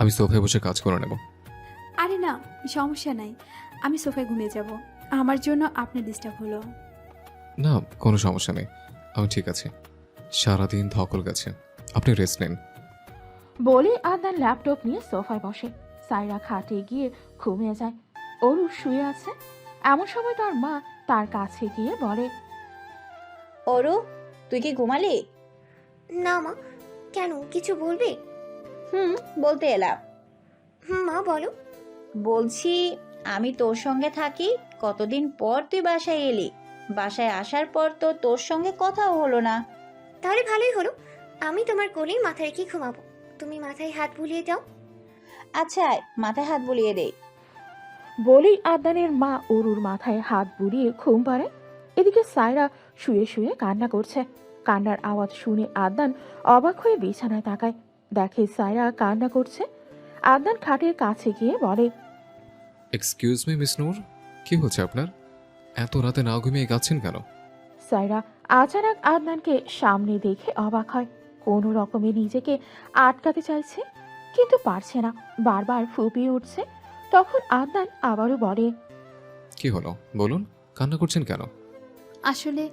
আমি সোফায় বসে কাজ করে নেব। আরে না, সমস্যা নাই, আমি সোফায় ঘুমিয়ে যাব, আমার জন্য আপনার ডিস্টার্ব হলো। না, কোনো সমস্যা নেই, আমি ঠিক আছি। সারাদিন ধকল গেছে, আপনি রেস্ট নিন। বলে আদনান ল্যাপটপ নিয়ে সোফায় বসে। সায়রা খাটে গিয়ে ঘুমিয়ে যায়। অরু শুয়ে আছে। এমন সময় তার মা তার কাছে গিয়ে বলে, অরু, তুই কি ঘুমালি? না মা, কেন, কিছু বলবে? বলতে এলাম। মা বলো। বলছি, আমি তোর সঙ্গে থাকি, কতদিন পর তুই বাসায় এলি। বাসায় আসার পর তো তোর সঙ্গে কথাও হলো না। তাহলে ভালোই হলো, আমি তোমার কোলেই মাথা রেখে ঘুমাবো। তুমি মাথায় হাত বুলিয়ে দাও। আচ্ছা, মাথায় হাত বুলিয়ে দে। বলেই আদনানের মা অরুর মাথায় হাত বুলিয়ে ঘুম পাড়ায়। এদিকে সায়রা শুয়ে শুয়ে কান্না করছে। কান্নার আওয়াজ শুনে আদনান অবাক হয়ে বিছানায় তাকায়। দেখে সায়রা কান্না করছে। আদনান খাটের কাছে গিয়ে বলে, এক্সকিউজ মি মিস নূর, কি হচ্ছে আপনার? এত রাতে না ঘুমিয়ে গাচ্ছেন কেন? সায়রা আচানক আদনানকে সামনে দেখে অবাক হয়। কোনো রকমে নিজেকে আটকাতে চাইছে, কিন্তু পারছে না, বারবার ফুপিয়ে উঠছে। তখন আদনান আবারও বলে, কি হলো বলুন, কান্না করছেন কেন? আসলে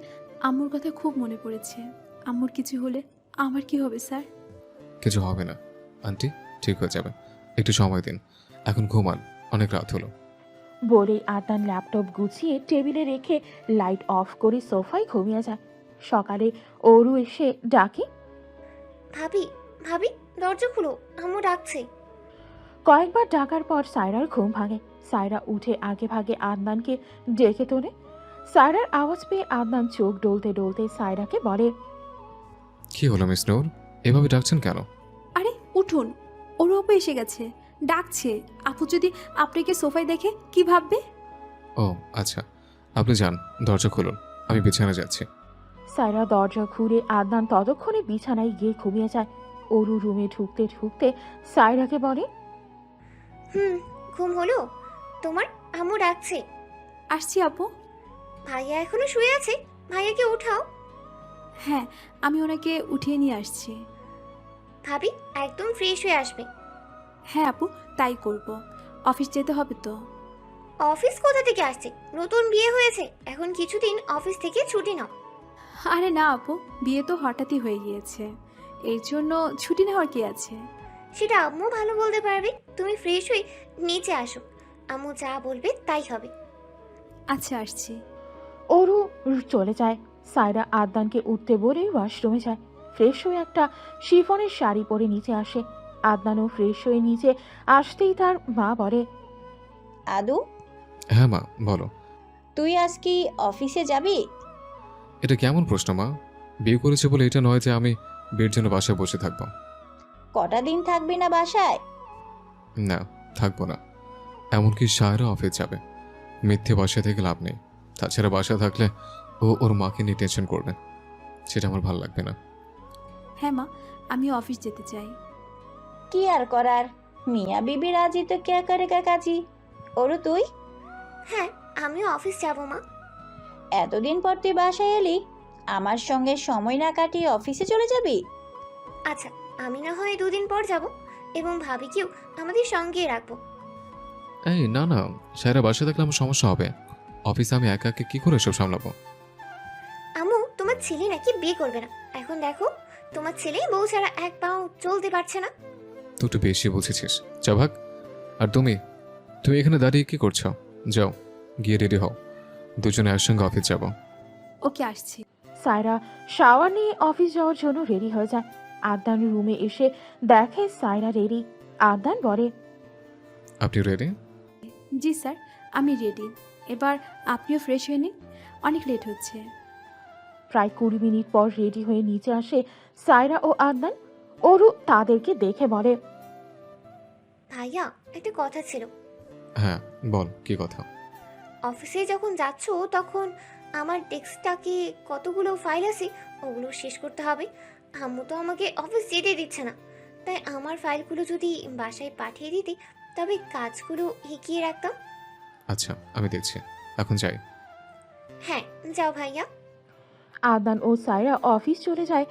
আম্মুর কথা খুব মনে পড়েছে। আম্মুর কিছু হলে আমার কি হবে স্যার? কিছু হবে না আন্টি, ঠিক হয়ে যাবে, একটু সময় দিন, এখন ঘুমান, অনেক রাত হলো। বলেই আদনান ল্যাপটপ গুছিয়ে টেবিলে রেখে লাইট অফ করে সোফায় ঘুমিয়ে যায়। সকালে অরু এসে ডাকে। ভাবি, ভাবি, দরজা খুলো, আম্মু ডাকছে। কয়েকবার ডাকার পর সায়রার ঘুম ভাঙে। সায়রা উঠে আগে ভাগে আদনানকে ডেকে তোলে। সায়রার আওয়াজ পেয়ে আদনান চোখ ডলতে ডলতে সায়রাকে বলে, কি হলো মিস নূর, এভাবে ডাকছেন কেন? আরে উঠুন, ওর আপু এসে গেছে, ডাকছে। আপু যদি আপনাকে সোফায় দেখে কি ভাববে? ও আচ্ছা, আপনি যান, দরজা খুলুন, আমি বিছানায় যাচ্ছি। সায়রা দরজা খুলে আদনান ততক্ষণে বিছানায় গিয়ে ঘুমিয়ে যায়। অরু রুমে ঢুকতে ঢুকতে সায়রাকে বলে, ঘুম হলো তোমার? আম্মু ডাকছে। আসছি আপু। ভাইয়া এখনো শুয়ে আছে, ভাইয়াকে উঠাও। হ্যাঁ, আমি ওনাকে উঠিয়ে নিয়ে আসছি। ভাবি একদম ফ্রেশ হয়ে আসবে। হ্যাঁ আপু, তাই করব। অফিস যেতে হবে তো। অফিস কোথা থেকে আসছে? নতুন বিয়ে হয়েছে, এখন কিছুদিন অফিস থেকে ছুটি নাও। আরে না আপু, বিয়ে তো হঠাৎই হয়ে গিয়েছে, এর জন্য ছুটি নেওয়ার কি আছে? সেটা আম্মু ভালো বলতে পারবে। তুমি ফ্রেশ হয়ে নিচে আসো, আম্মু যা বলবে তাই হবে। আচ্ছা, আসছি। অরু চলে যায়। সায়রা আদনানকে উঠতে বলে ওয়াশরুমে যায়। ফ্রেশ হয়ে একটা শিফনের শাড়ি পরে নিচে আসে। আদনানও ফ্রেশ হয়ে নিচে আসতেই তার মা বলে, আদু, হ্যাঁ মা, বলো। তুই আজ কি অফিসে যাবি? এটা কেমন প্রশ্ন মা? বিয়ে করেছে বলে এটা নয় যে আমি বিয়ের জন্য বাসায় বসে থাকবো। কটা দিন থাকবি না বাসায়? না, থাকবো না। এমনকি সায়রা অফিস যাবে, মিথ্যে বাসায় থেকে লাভ নেই। তাছাড়া বাসায় থাকলে ও ওর মাকে নিয়ে টেনশন করবে, সেটা আমার ভালো লাগবে না। হ্যাঁ মা, আমি অফিস যেতে চাই। কি আর করার, মিয়া বিবি রাজি তো কে করে কাকাজি। ওরু তুই? হ্যাঁ, আমিও অফিস যাব মা। এতদিন পর তুই বাসায় এলি, আমার সঙ্গে সময় না কাটিয়ে অফিসে চলে যাবি? আচ্ছা, আমি না হয় 2 দিন পর যাব, এবং ভাবিকেও আমাদের সঙ্গে রাখবো। এই না না, সায়রা বাসায় থাকলে আমার সমস্যা হবে। অফিসে আমি একা একা কি করে সব সামলাবো? আম্মু, তোমার ছেলে নাকি বিয়ে করবে না। এখন দেখো, তোমার ছেলে বউ ছাড়া এক পাও চলতে পারছে না। তুই একটু বেশি বুঝেছিস, যা ভাগ। আর তুমি তুমি এখানে দাঁড়িয়ে কি করছো? যাও, গিয়ে রেডি হও, দুজনে একসঙ্গে অফিস যাব। ওকে, আসছি। সায়রা শাওয়ার নিয়ে অফিস যাওয়ার জন্য রেডি হয়ে যায়। আদনান রুমে এসে দেখে সায়রা রেডি। আদনান বলে, আপনি রেডি? জি স্যার, আমি রেডি। এবার আপনিও ফ্রেশ হয়ে নিন, অনেক লেট হচ্ছে। প্রায় 20 মিনিট পর রেডি হয়ে নিচে আসে সায়রা ও আদনান। অরু তাদেরকে দেখে বলে, ভাইয়া, একটা কথা ছিল। হ্যাঁ বল, কি কথা? অফিসে যখন যাচ্ছ তখন আমার ডেস্কটাকে কতগুলো ফাইল আছে, ওগুলো শেষ করতে হবে। আম্মু তো আমাকে অফিস যেতে দিচ্ছে না, তাই আমার ফাইলগুলো যদি বাসায় পাঠিয়ে দিতে, তবে কাজগুলো এগিয়ে রাখতাম। আচ্ছা, আমি দেখছি, এখন যাই। হ্যাঁ, যাও ভাইয়া। আদনান ও সায়রা অফিস চলে যায়।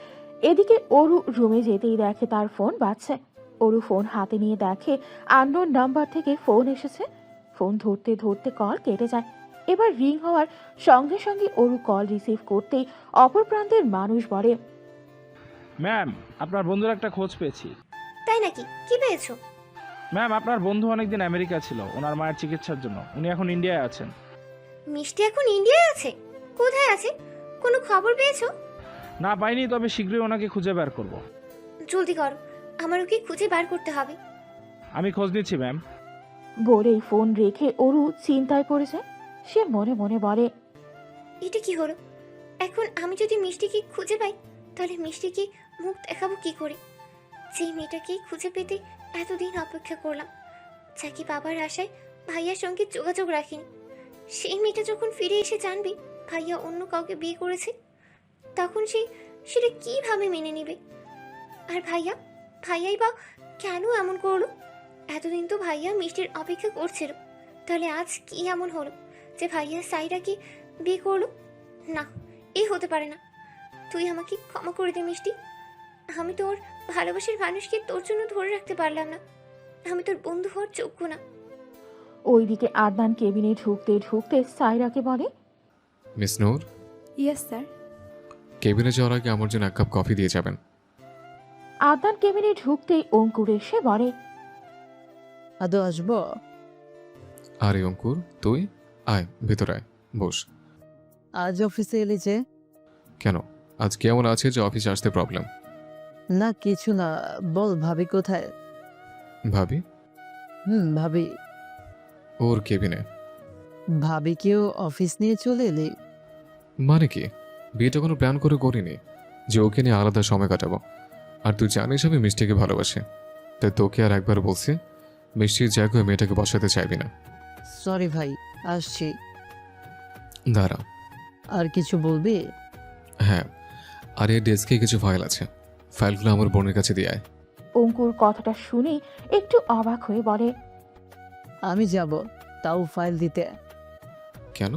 এদিকে অরু রুমে যেতেই দেখে তার ফোন বাজছে। অরু ফোন হাতে নিয়ে দেখে আননোন নাম্বার থেকে ফোন এসেছে। ফোন ধরতে ধরতে কল কেটে যায়। এবার রিং হওয়ার সঙ্গে সঙ্গে অরু কল রিসিভ করতেই অপর প্রান্তের মানুষ বলে, ম্যাম, আপনার বন্ধুর একটা খোঁজ পেয়েছি। তাই নাকি? কি পেয়েছো? ম্যাম, আপনার বন্ধু অনেকদিন আমেরিকা ছিল ওনার মায়ের চিকিৎসার জন্য, উনি এখন ইন্ডিয়ায় আছেন। মিষ্টি এখন ইন্ডিয়ায় আছে? কোথায় আছে? কোনো খবর পেয়েছো? না পাইনি, তবে শীঘ্রই ওনাকে খুঁজে বের করব। জলদি করো, আমার ওকে খুঁজে বার করতে হবে। আমি খোঁজ নিচ্ছি ম্যাম। বলেই ফোন রেখে অরু চিন্তায় পড়ে যায়। সে মনে মনে বলে, এটা কি হলো? এখন আমি যদি মিষ্টিকে খুঁজে পাই, তাহলে মিষ্টিকে মুখ দেখাবো কি করে? যেই মেয়েটাকে খুঁজে পেতে এতদিন অপেক্ষা করলাম, যাকে বাবার আশায় ভাইয়ার সঙ্গে যোগাযোগ রাখিনি, সেই মেয়েটা যখন ফিরে এসে জানবে ভাইয়া অন্য কাউকে বিয়ে করেছে, তখন সেটা কিভাবে মেনে নেবে? আর ভাইয়াই বা কেন এমন করলো? এতদিন তো ভাইয়া মিষ্টির অপেক্ষা করছিল, তাহলে আজ কি এমন হলো যে ভাইয়া সাইরাকে বিয়ে করলো? না, এই হতে পারে না। তুই আমাকে ক্ষমা করে দে মিষ্টি। আমি তোর ভালোবাসার মানুষকে তোর জন্য ধরে রাখতে পারলাম না। আমি তোর বন্ধু হওয়ার যোগ্য না। ওইদিকে আদনান কেবিনে ঢুকতে ঢুকতে সায়রাকে বলে, মিস নূর, ইয়েস স্যার। কেবিনে যাওয়ার আগে আমার জন্য 1 কাপ কফি দিয়ে যাবেন। আদনান কেবিনে ঢুকতেই অঙ্কুর এসে বলে, আদৌ আসবো? আরে অঙ্কুর, তুই আয়, ভেতরে আয়, বস। আজ অফিসে এলি যে? কেন, আজ কেমন আছে যে অফিসে আসতে প্রবলেম? না কিছু না, বল ভাবি কোথায়? ভাবি? ভাবি। ওর কেবিনে। ভাবিকেও অফিস নিয়ে চলে এলি? মানে কি, বিয়েটা কোনো প্ল্যান করে করিনি যে ওকে নিয়ে আলাদা সময় কাটাবো। আর তুই জানিস আমি মিষ্টিকে ভালোবাসি, তাই তোকে আর একবার বলছি মিষ্টির জায়গায় মেয়েটাকে বসাতে চাইবি না। সরি ভাই, আসছি। দাঁড়া। আর কিছু বলবি? হ্যাঁ, আর এই ডেস্কে কিছু ফাইল আছে, ফাইলগুলো আমার বোনের কাছে দিয়ে আয়। অঙ্কুর কথাটা শুনেই একটু অবাক হয়ে বলে, আমি যাব, তাও ফাইল দিতে? কেন,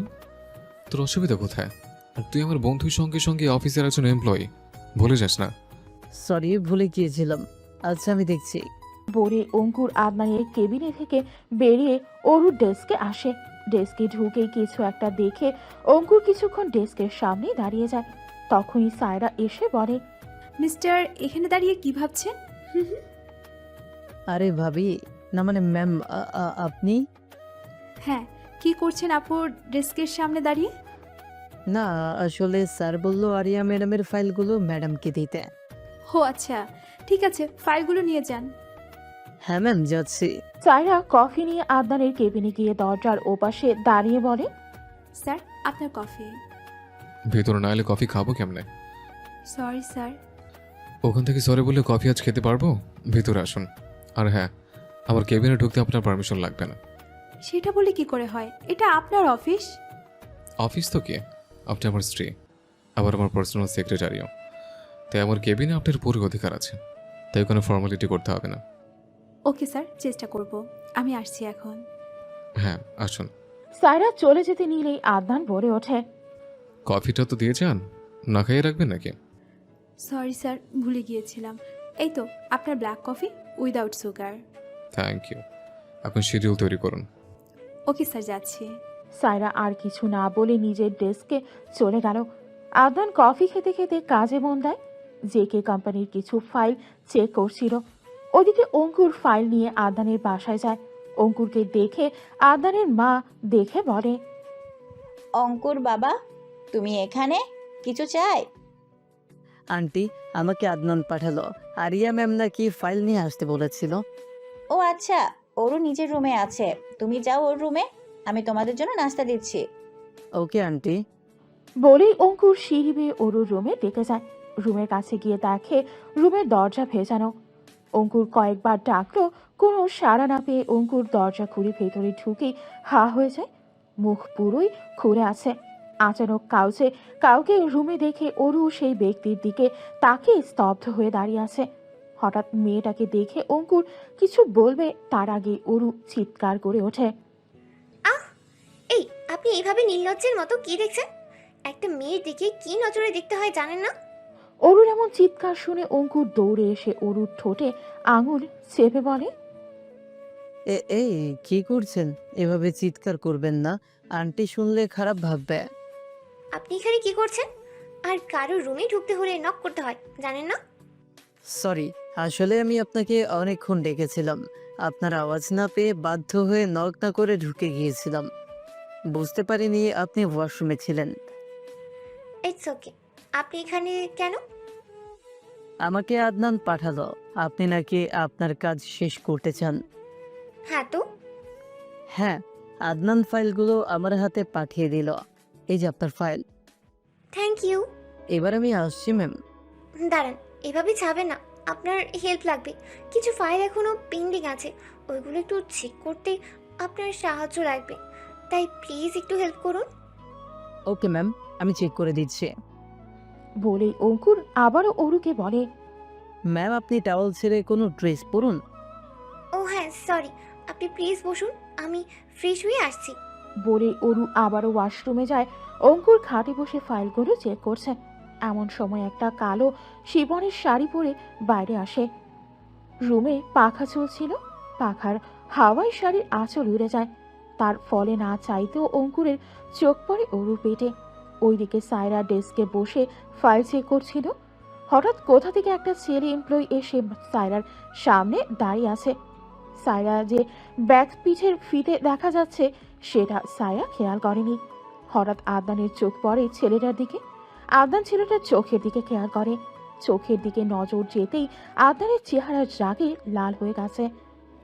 তোর অসুবিধা কোথায়? আর তুই আমার বন্ধুর সঙ্গে সঙ্গে অফিসের একজন এমপ্লয়ি, ভুলে যাস না। সরি, ভুলে গিয়েছিলাম। আচ্ছা আমি দেখছি। বলে অঙ্কুর আদনানের কেবিনে থেকে বেরিয়ে অরুর ডেস্কে আসে। ডেস্কে ঢুকেই কিছু একটা দেখে অঙ্কুর কিছুক্ষণ ডেস্কের সামনে দাঁড়িয়ে যায়। তখনই সায়রা এসে বলে, মিস্টার এখানে দাঁড়িয়ে কি ভাবছেন? আরে ভাবি, না মানে ম্যাম, আপনি? হ্যাঁ, কি করছেন আপুর ডেস্কের সামনে দাঁড়িয়ে? না আসলে স্যার বলল আরিয়া ম্যাডামের ফাইলগুলো ম্যাডামকে দিতে। ও আচ্ছা, ঠিক আছে, ফাইলগুলো নিয়ে যান। হ্যাঁ ম্যাম, যাচ্ছি। সায়রা কফি নিয়ে আদনানের কেবিনে গিয়ে দরজার ওপাশে দাঁড়িয়ে বলে, স্যার আপনার কফি। ভেতরে না এলে কফি খাবো কেমনে? Sorry sir. ওখান থেকে সরে বললে কফি আজ খেতে পারবো? ভেতরে আসুন। আর হ্যাঁ, আমার কেবিনে ঢুকতে আপনার পারমিশন লাগবে না। সেটা বলে কি করে হয়? এটা আপনার অফিস। অফিস তো কি, আপনি আমার স্ত্রী, আবার আমার পার্সোনাল সেক্রেটারিও, তাই আমার কেবিনে আপনার পুরো অধিকার আছে, তাই কোনো ফর্মালিটি করতে হবে না। ওকে স্যার, চেষ্টা করব। আমি আসছি এখন। হ্যাঁ আসুন। সায়রা চলে যেতে নিলেই আদনান বলে ওঠে, কফিটা তো দিয়ে যান, না খাইয়ে রাখবেন নাকি? সরি স্যার, ভুলে গিয়েছিলাম। এই তো আপনার black coffee without sugar. Thank you. এখন শিডিউল তৈরি করুন। ওকে স্যার, যাচ্ছি। সায়রা আর কিছু না বলে নিজের ডেস্কে চলে গেল। আদনান কফি খেতে খেতে কাজে মন দেয়। জেকে কোম্পানির কিছু ফাইল চেক করছিল। ওদিকে অঙ্কুর ফাইল নিয়ে আদনানের বাসায় যায়। অঙ্কুরকে দেখে আদনানের মা দেখে বলে, অঙ্কুর বাবা, তুমি এখানে? কিছু চাই? আন্টি, আমাকে আদনান পাঠালো, আরিয়া ম্যাম নাকি ফাইল নিয়ে আসতে বলেছিল। ও আচ্ছা, ওরও নিজের রুমে আছে, তুমি যাও ওর রুমে, আমি তোমাদের জন্য নাস্তা দিচ্ছি। Okay aunty. বলেই অঙ্কুর সিঁড়ি বেয়ে অরুর রুমে ডেকে যায়। রুমের কাছে গিয়ে দেখে রুমের দরজা ভেজানো। অঙ্কুর কয়েকবার ডাকলো, কোনো সাড়া না পেয়ে অঙ্কুর দরজা খুলে ভেতরে ঢুকেই হা হয়ে যায়। মুখ পুরোই খুলে আছে। আচানক কাউকে রুমে দেখে অরু সেই ব্যক্তির দিকে তাকে স্তব্ধ হয়ে দাঁড়িয়ে আছে। হঠাৎ মেয়েটাকে দেখে অঙ্কুর কিছু বলবে তার আগে অরু চিৎকার করে ওঠে, আহ, এই আপনি এইভাবে নির্লজ্জের মতো কি দেখছেন? একটা মেয়ের দিকে কি নজরে দেখতে হয় জানেন না? অরুর এমন চিৎকার শুনে অঙ্কুর দৌড়ে এসে অরুর ঠোঁটে আঙুল চেপে বলে, এই কি করছেন? এভাবে চিৎকার করবেন না, আন্টি শুনলে খারাপ ভাববে। আপনি এখানে কি করছেন? আর কারো রুমে ঢুকতে হলে নক করতে হয়, জানেন না? সরি, আসলে আমি আপনাকে অনেকক্ষণ ডেকেছিলাম, আপনার আওয়াজ না পেয়ে বাধ্য হয়ে নক না করে ঢুকে গিয়েছিলাম, বুঝতে পারিনি আপনি ওয়াশরুমে ছিলেন। It's okay. আপনি এখানে কেন? আমাকে আদনান পাঠালো, আপনি নাকি আপনার কাজ শেষ করতে চান। হ্যাঁ তো। হ্যাঁ, আদনান ফাইলগুলো আমার হাতে পাঠিয়ে দিল, এই যে আপনার ফাইল। Thank you. এবার আমি আসছি ম্যাম। দাঁড়ান, এভাবে যাবে না, আপনার হেল্প লাগবে। কিছু ফাইল এখনো পেন্ডিং আছে, ওইগুলো একটু চেক করতে আপনার সাহায্য লাগবে, তাই প্লিজ একটু হেল্প করুন। ওকে ম্যাম, আমি চেক করে দিচ্ছি। বলেই অঙ্কুর আবারও অরুকে বলে, ম্যাম আপনি টাওয়াল ছেড়ে কোনো ড্রেস পরুন। ও হ্যাঁ সরি, আপনি প্লিজ বসুন, আমি ফ্রেশ হয়ে আসছি। বলে অরু আবারও ওয়াশরুমে যায়। অঙ্কুর খাটে বসে ফাইলগুলো চেক করছে। এমন সময় একটা কালো শিবনের শাড়ি পরে বাইরে আসে। রুমে পাখা চলছিল, পাখার হাওয়ায় শাড়ির আঁচল উড়ে যায়। তার ফলে না চাইতেও অঙ্কুরের চোখ পড়ে অরুর পেটে। ওইদিকে সায়রা ডেস্কে বসে ফাইল চেক করছিল। হঠাৎ কোথা থেকে একটা ছেলে এমপ্লয়ি এসে সায়রার সামনে দাঁড়িয়ে আছে। সায়রা যে ব্যাক পিঠের ফিতে দেখা যাচ্ছে সেটা সায়রা খেয়াল করেনি। হঠাৎ আদনানের চোখ পড়ে ছেলেটার দিকে। আদনান ছেলেটার চোখের দিকে খেয়াল করে। চোখের দিকে নজর যেতেই আদনানের চেহারা রাগে লাল হয়ে গেছে।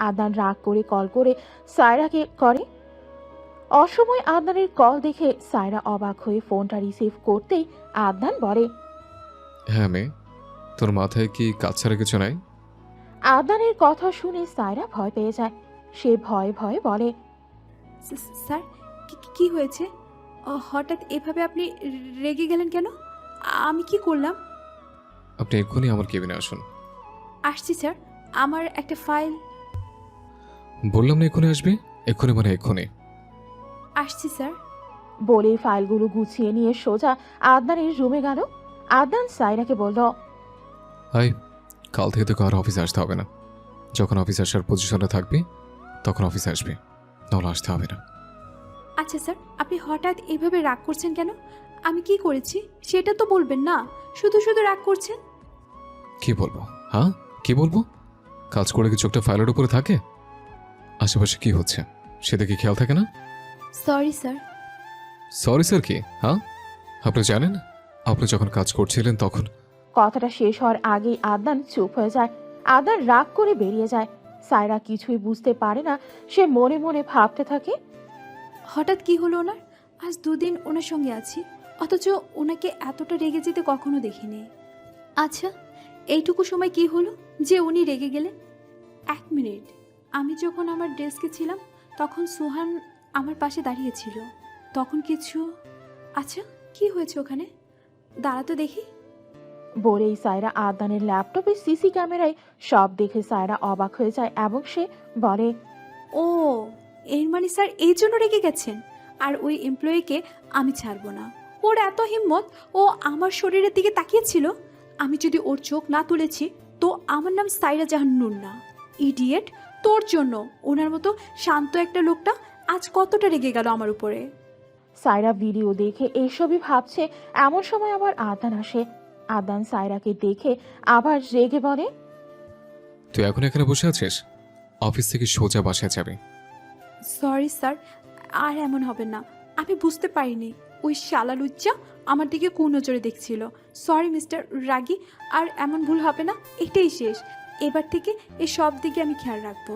আদনান রাগ করে কল করে সায়রাকে করে। অসময় আদনানের কল দেখে সায়রা অবাক হয়ে ফোনটা রিসিভ করতেই আদনান বলে, হ্যাঁ মেয়ে, তোর মাথায় কি কাজ ছাড়া কিছু নাই? আদনানের কথা শুনে সায়রা ভয় পেয়ে যায়। সে ভয়ে ভয়ে বলে, স্যার কি হয়েছে? হঠাৎ এভাবে আপনি রেগে গেলেন কেন? আমি কি করলাম? আপনি এক্ষুনি আমার কেবিনে আসুন। আসছি স্যার, আমার একটা ফাইল। বললাম না এক্ষুনি আসবি। এক্ষুনি মানে এক্ষুনি। আসছি স্যার। বলে ফাইলগুলো গুছিয়ে নিয়ে সোজা আদনানের রুমে গেল। আদনান সায়রাকে বলল, হাই, কাল থেকে তো কারো অফিসে আসতে হবে না। যখন অফিস আসার পজিশনে থাকবি তখন অফিসে আসবি, নাহলে আসতে হবে না। আচ্ছা স্যার, আপনি হঠাৎ এভাবে রাগ করছেন কেন? আমি কি করেছি সেটা তো বলবেন না, শুধু শুধু রাগ করছেন। কি বলবো? হ্যাঁ, কি বলবো? কাজ করে কি চোখটা ফাইলের উপরে থাকে? আশেপাশে কি হচ্ছে সেদিকে খেয়াল থাকে না? Sorry sir. সরি স্যার কি? হ্যাঁ, আপনি জানেন আপনি যখন কাজ করছিলেন তখন। কথাটা শেষ হওয়ার আগেই আদনান চুপ হয়ে যায়। আদনান রাগ করে বেরিয়ে যায়। সায়রা কিছুই বুঝতে পারে না। সে মনে মনে ভাবতে থাকে, হঠাৎ কি হলো ওনার? আজ দুদিন ওনার সঙ্গে আছি, অথচ ওনাকে এতটা রেগে যেতে কখনো দেখিনি। আচ্ছা, এইটুকু সময় কি হলো যে উনি রেগে গেলেন? 1 মিনিট, আমি যখন আমার ডেস্কে ছিলাম তখন সুহান আমার পাশে দাঁড়িয়েছিল। তখন কিছু। আচ্ছা, কি হয়েছে ওখানে? দাঁড়া তো দেখি। বলেই সায়রা আদনানের ল্যাপটপে সিসি ক্যামেরায় সব দেখে সায়রা অবাক হয়ে যায় এবং সে বলে, ও, এর মানে স্যার এই জন্য রেগে গেছেন। আর ওই এমপ্লয়িকে আমি ছাড়বো না। ওর এত হিম্মত, ও আমার শরীরের দিকে তাকিয়েছিল। আমি যদি ওর চোখ না তুলেছি তো আমার নাম সায়রা জাহান নূর না। ইডিয়েট, তোর জন্য ওনার মতো শান্ত একটা লোকটা আজ কতটা রেগে গেল আমার উপরে। সায়রা ভিডিও দেখে এইসবই ভাবছে। এমন সময় আবার আদনান আসে। আদনান সায়রাকে দেখে আবার রেগে বলে, তুই এখন এখানে বসে আছিস? অফিস থেকে সোজা বাসায় যাবি। সরি স্যার, আর এমন হবে না। আমি বুঝতে পারিনি ওই শালা লুচ্চা আমার দিকে কোন নজরে দেখছিল। সরি মিস্টার রাগী, আর এমন ভুল হবে না। এটাই শেষ। এবার থেকে এই সব দিকে আমি খেয়াল রাখবো।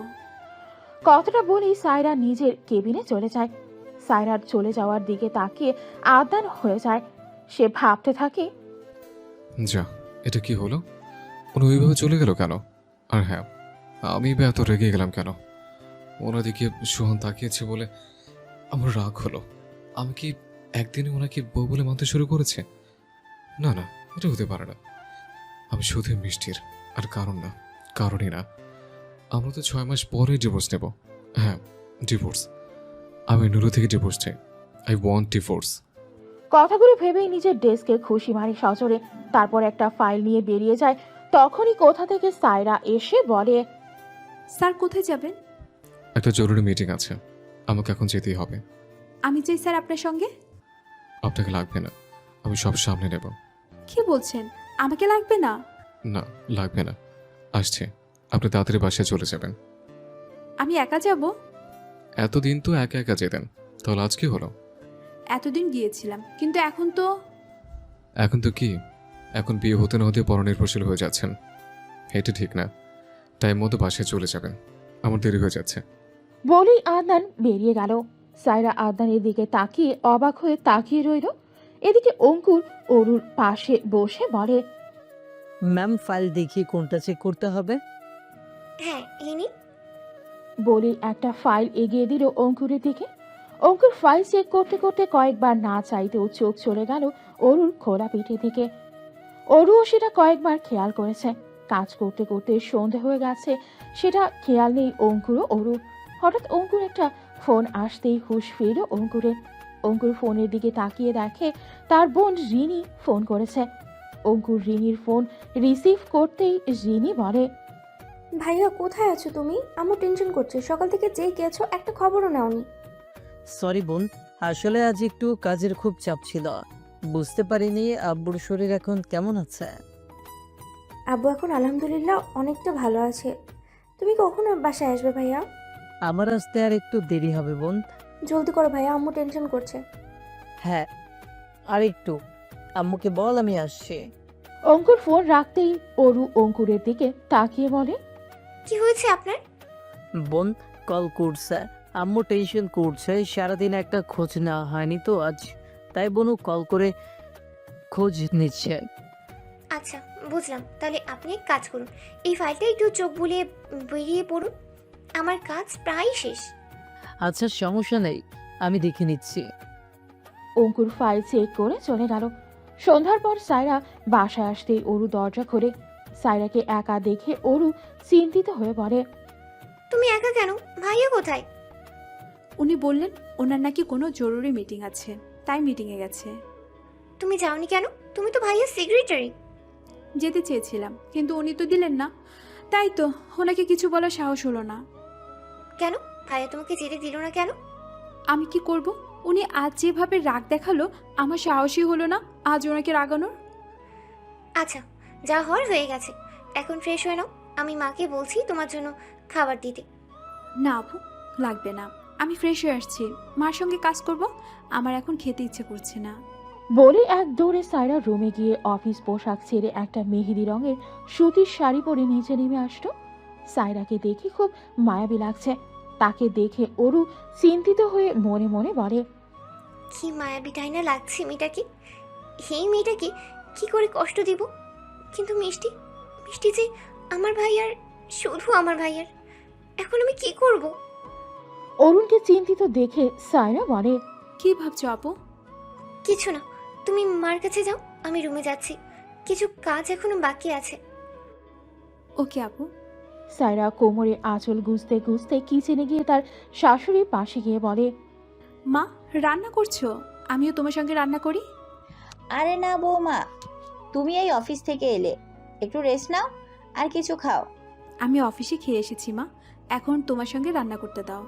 কথাটা বলেই সায়রা নিজের কেবিনে চলে যায়। সায়রার চলে যাওয়ার দিকে তাকিয়ে আদনান হয়ে যায়। সে ভাবতে থাকে, যা, এটা কি হলো? উনি ওইভাবে চলে গেল কেন? আর হ্যাঁ, আমি বা এত রেগে গেলাম কেন? ওনাদিকে সোহান তাকিয়েছে বলে আমার রাগ হলো। আমি কি একদিনে ওনাকে বউ বলে মানতে শুরু করেছে? না না, এটা হতে পারে না। আমি শুধু মিষ্টির, আর কারণই না। আমরা তো 6 মাস পরে ডিভোর্স নেব। হ্যাঁ, ডিভোর্স। আমি নুরু থেকে ডিভোর্স চাই। I want divorce. কথাগুলো ভেবেই নিজের ডেস্কে খুশি মারে সজোরে। তারপর একটা ফাইল নিয়ে বেরিয়ে যায়। তখনই কোথা থেকে সায়রা এসে বলে, স্যার কোথায় যাবেন? একটা জরুরি মিটিং আছে, আমাকে এখন যেতেই হবে। আমি চাই স্যার আপনার সঙ্গে। আপনাকে লাগবে না, আমি সব সামনে নেব। কি বলছেন? আমাকে লাগবে না? না, লাগবে না। আসছে, আপনি তাড়াতাড়ি বাসায় চলে যাবেন। আমি একা যাব? এতদিন তো একা একা যেতেন, তাহলে আজ কি হলো? এতদিন গিয়েছিলাম, কিন্তু এখন তো কি? এখন বিয়ে হতে না হতে পরনির্ভরশীল হয়ে যাচ্ছেন। এটা ঠিক না। টাইম মতো বাসায় চলে যাবেন, আমার দেরি হয়ে যাচ্ছে। বলেই আদনান বেরিয়ে গেল। সায়রা আদনানের দিকে তাকিয়ে অবাক হয়ে তাকিয়ে রইল। এদিকে অঙ্কুর অরুর পাশে বসে বলে, ম্যাম, ফাইল দেখিয়ে কোনটা চেক করতে হবে? হ্যাঁ, ইনি। বলে একটা ফাইল এগিয়ে দিল অঙ্কুরের দিকে। অঙ্কুর ফাইল চেক করতে করতে কয়েকবার না চাইতেও চোখ চলে গেল অরুর খোলা পিঠের দিকে। অরুও সেটা কয়েকবার খেয়াল করেছে। কাজ করতে করতে সন্ধে হয়ে গেছে, সেটা খেয়াল নেই অঙ্কুরও অরুর। হঠাৎ অঙ্কুর একটা ফোন আসতেই হুঁশ ফিরল অঙ্কুরের। অঙ্কুর ফোনের দিকে তাকিয়ে দেখে তার বোন রিনি ফোন করেছে। অঙ্কুর রিনির ফোন রিসিভ করতেই রিনি বলে, ভাইয়া কোথায় আছো তুমি? আমার টেনশন করছে, সকাল থেকে যেই গেছো একটা খবরও নাওনি। সরি বোন, আসলে আজ একটু কাজের খুব চাপ ছিল। বুঝতে পারিনি আব্বুর শরীর এখন কেমন আছে। আব্বু এখন আলহামদুলিল্লাহ অনেকটা ভালো আছে। তুমি কখন বাসায় আসবে ভাইয়া? আমার আসতে আর একটু দেরি হবে বোন। জলদি করো ভাইয়া, আম্মু টেনশন করছে। হ্যাঁ, আর একটু। আম্মুকে বল আমি আসছি। অঙ্কুর ফোন রাখতেই অরু অঙ্কুরের দিকে তাকিয়ে বলে, কি হয়েছে আপনার? বোন কল করছে, আম্মু টেনশন করছে, সারাদিন একটা খোঁজ নেওয়া হয়নি তো আজ, তাই বোনু কল করে খোঁজ নিচ্ছে। আচ্ছা, বুঝলাম। তাহলে আপনি এক কাজ করুন, এই ফাইলটা একটু চোখ বুলিয়ে বেরিয়ে পড়ুন। আমার কাজ প্রায় শেষ। আচ্ছা সমস্যা নেই, আমি দেখে নিচ্ছি। অঙ্কুর ফাইল চেক করে চলে গেল। সন্ধ্যার পর সায়রা বাসায় আসতেই অরু দরজা খোলে। সায়রাকে একা দেখে অরু চিন্তিত হয়ে পড়ে। তুমি একা কেন? ভাইয়া কোথায়? উনি বললেন ওনার নাকি কোনো জরুরি মিটিং আছে, তাই মিটিংয়ে গেছে। তুমি যাওনি কেন? তুমি তো ভাইয়ার সেক্রেটারি। যেতে চেয়েছিলাম কিন্তু উনি তো দিলেন না, তাই তো ওনাকে কিছু বলার সাহস হলো না। কেন ভাইয়া তোমাকে যেতে দিল না কেন? আমি কি করব? উনি আজ যেভাবে রাগ দেখালো আমার সাহসই হলো না আজ ওনাকে রাগানোর। আচ্ছা, যা হওয়ার হয়ে গেছে, এখন ফ্রেশ হয়ে নাও। আমি মাকে বলছি তোমার জন্য খাবার দিতে। না আপু, লাগবে না, আমি ফ্রেশ হয়ে আসছি, মার সঙ্গে কাজ করব, আমার এখন খেতে ইচ্ছে করছে না। বলে এক দৌড়ে সায়রা রুমে গিয়ে অফিস পোশাক ছেড়ে একটা মেহেদি রঙের সুতির শাড়ি পরে নিচে নেমে আসলো। সায়রাকে দেখে খুব মায়াবী লাগছে। তাকে দেখে অরু চিন্তিত হয়ে মনে মনে বলে, কি মায়াবী তাই না লাগছে মেয়েটাকে। এই মেয়েটাকে কি করে কষ্ট দিব? কিন্তু মিষ্টি, মিষ্টি যে আমার ভাইয়ার, শুধু আমার ভাইয়ার। এখন আমি কি করব? অরুণকে চিন্তিত দেখে সায়রা বলে, কি ভাবছো আপু? কিছু না, তুমি মার কাছে যাও, আমি রুমে যাচ্ছি, কিছু কাজ এখনো বাকি আছে। ওকে আপু। সায়রা কোমরে আঁচল গুজতে গুজতে কিচেনে গিয়ে তার শাশুড়ির পাশে গিয়ে বলে, মা রান্না করছো? আমিও তোমার সঙ্গে রান্না করি। আরে না বৌমা, তুমি এই অফিস থেকে এলে, একটু রেস্ট নাও আর কিছু খাও। আমি অফিসে খেয়ে এসেছি মা, এখন তোমার সঙ্গে রান্না করতে দাও।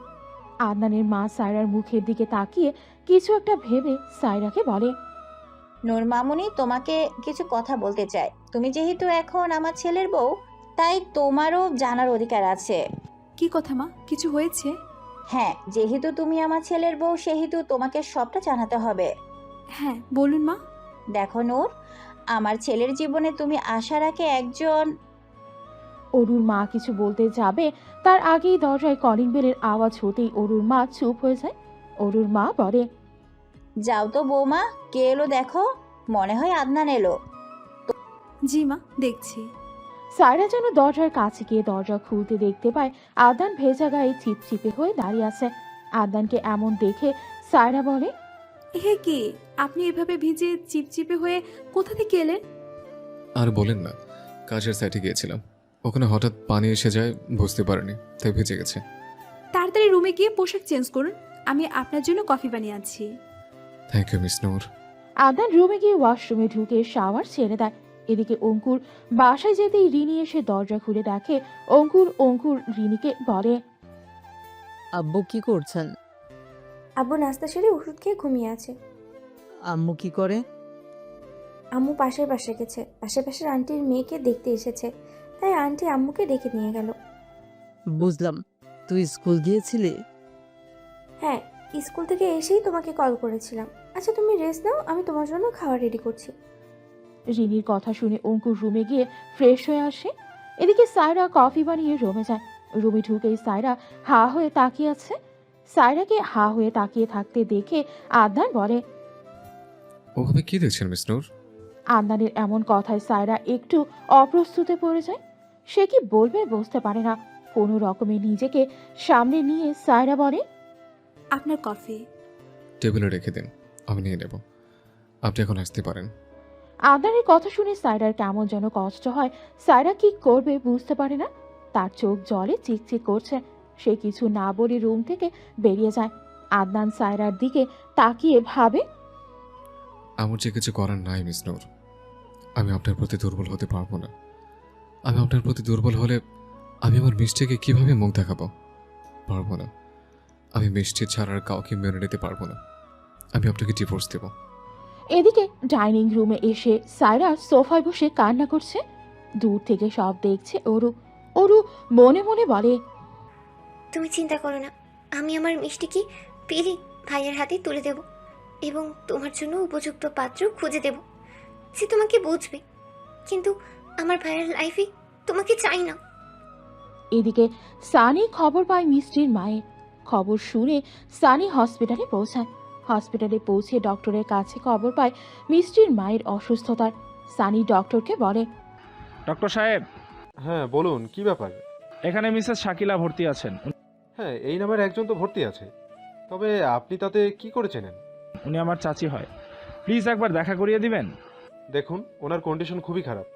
আদনানের মা সায়রার মুখের দিকে তাকিয়ে কিছু একটা ভেবে সায়রাকে বলে, নূর মামুনি তোমাকে কিছু কথা বলতে চায়। তুমি যেহেতু এখন আমার ছেলের বউ, তাই তোমারও জানার অধিকার আছে। কি কথা মা, কিছু হয়েছে? হ্যাঁ, যেহেতু তুমি আমার ছেলের বউ সেহেতু তোমাকে সবটা জানাতে হবে। হ্যাঁ বলুন মা। দেখো নূর, আমার ছেলের জীবনে তুমি আসার আগে একজন। অরুর মা কিছু বলতে যাবে তার আগেই দরজায় কলিং বেলের আওয়াজ হতেই অরুর মা চুপ হয়ে যায়। অরুর মা বলে, যাও তো বৌমা, কে এলো দেখো, মনে হয় আদনান এলো। জি মা, দেখছি। সায়রা যেন দরজার কাছে গিয়ে দরজা খুলতে দেখতে পায় আদনান ভেজা গায়ে চিপচিপে হয়ে দাঁড়িয়ে আছে। আদনানকে এমন দেখে সায়রা বলে, হে কি, আপনি এভাবে ভিজে চিপচিপে হয়ে কোথা থেকে এলেন? আর বলেন না, কাজের সাইটে গিয়েছিলাম, ওখানে হঠাৎ পানি এসে যায়, বুঝতে পারিনি, তাই ভিজে গেছে। তাড়াতাড়ি রুমে গিয়ে পোশাক চেঞ্জ করুন, আমি আপনার জন্য কফি বানিয়ে আনছি। থ্যাংক ইউ মিস নূর। আদনান রুমে গিয়ে ওয়াশরুমে ঢুকে শাওয়ার ছেড়ে দেয়। এদিকে অঙ্কুর বাসায় যেতেই রিনি এসে দরজা খুলে দেখে অঙ্কুর রিনিকে বলে, আব্বু কি করছেন? আব্বু নাস্তা সেরে ওষুধ খেয়ে ঘুমিয়ে আছে। আম্মু কি করে? আম্মু পাশের বাসায় গেছে, আশেপাশের আন্টির মেয়েকে দেখতে এসেছে, তাই আন্টি আম্মুকে ডেকে নিয়ে গেল। বুঝলাম। তুই স্কুল গিয়েছিলি? হ্যাঁ, স্কুল থেকে এসেই তোমাকে কল করেছিলাম। আচ্ছা তুমি রেস্ট নাও, আমি তোমার জন্য খাবার রেডি করছি। রিনির কথা শুনে অঙ্কুর রুমে গিয়ে ফ্রেশ হয়ে আসে। এদিকে সায়রা কফি বানিয়ে রুমে যায়। রুমে ঢুকেই সায়রা হা হয়ে তাকিয়ে আছে। সায়রাকে হা হয়ে তাকিয়ে থাকতে দেখে আদনান বলে, ওভাবে কি দেখছেন মিস নূর? আদনানের এমন কথায় সায়রা একটু অপ্রস্তুতে পড়ে যায়। সে কি বলবে বুঝতে পারে না। কোনো রকমে নিজেকে সামনে নিয়ে সায়রা বলে, আপনার কফি। টেবিলে রেখে দিন, আমি নিয়ে নেব, আপনি এখন আসতে পারেন। আদনানের কথা শুনে সায়রার কেমন যেন কষ্ট হয়। সায়রা কি করবে বুঝতে পারে না। তার চোখ জলে চিকচিক করছে। সে কিছু না বলে রুম থেকে বেরিয়ে যায়। আদনান সায়রার দিকে তাকিয়ে ভাবে, আমার যে কিছু করার নাই মিস নূর, আমি আপনার প্রতি দুর্বল হতে পারবো না। আমি আপনার প্রতি দুর্বল হলে আমি আমার মিষ্টিকে কিভাবে মুখ দেখাবো? পারবো না। আমি মিষ্টি ছাড়া আর কাউকে মেনে নিতে পারবো না। আমি আপনাকে ডিভোর্স দেব। এদিকে ডাইনিং রুমে এসে সায়রা সোফায় বসে কান্না করছে। দূর থেকে সব দেখছে অরু। অরু মনে মনে বলে, তুমি চিন্তা করো না, আমি আমার মিষ্টিকে পেলে ভাইয়ের হাতে তুলে দেব এবং তোমার জন্য উপযুক্ত পাত্র খুঁজে দেব যে তোমাকে বুঝবে। কিন্তু আমার ভাইয়ের লাইফে তোমাকে চাই না। এদিকে সানি খবর পায় মিষ্টির মায়ের। খবর শুনে সানি হসপিটালে পৌঁছায়। হসপিটালে পৌঁছে ডক্টরের কাছে খবর পায় মিষ্টির মায়ের অসুস্থতার। সানি ডক্টরকে বলে, ডক্টর সাহেব, হ্যাঁ বলুন, কি ব্যাপার? এখানে মিসেস শাকিলা ভর্তি আছেন। হ্যাঁ, এই নামের একজন তো ভর্তি আছে, তবে আপনি তাতে কি করে চেনেন? উনি আমার চাচি হয়। প্লিজ একবার দেখা করিয়ে দিবেন। দেখুন, ওনার কন্ডিশন খুবই খারাপ।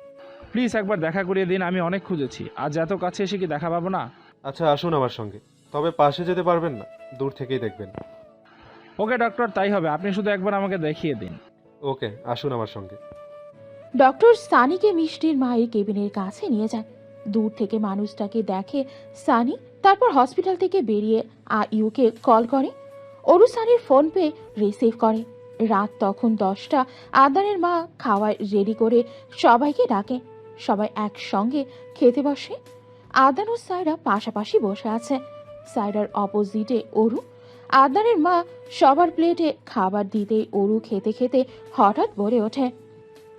প্লিজ একবার দেখা করিয়ে দিন, আমি অনেক খুঁজেছি। আজ এত কাছে এসে কি দেখা পাবো না? আচ্ছা, আসুন আমার সঙ্গে, তবে পাশে যেতে পারবেন না, দূর থেকেই দেখবেন। ওকে ডক্টর, তাই হবে। আপনি শুধু একবার আমাকে দেখিয়ে দিন। ওকে, আসুন আমার সঙ্গে। ডক্টর সানিকে মিষ্টির মায়ের কেবিনের কাছে নিয়ে যায়। দূর থেকে মানুষটাকে দেখে সানি। তারপর হসপিটাল থেকে বেরিয়ে আইউকে কল করে। অরু সানির ফোন পেয়ে রিসিভ করে। রাত তখন 10টা। আদানের মা খাওয়ার রেডি করে সবাইকে ডাকে। সবাই একসঙ্গে খেতে বসে। আদান ও সায়রা পাশাপাশি বসে আছে। সায়রার অপোজিটে অরু। আদানের মা সবার প্লেটে খাবার দিতে অরু খেতে খেতে হঠাৎ বলে ওঠে,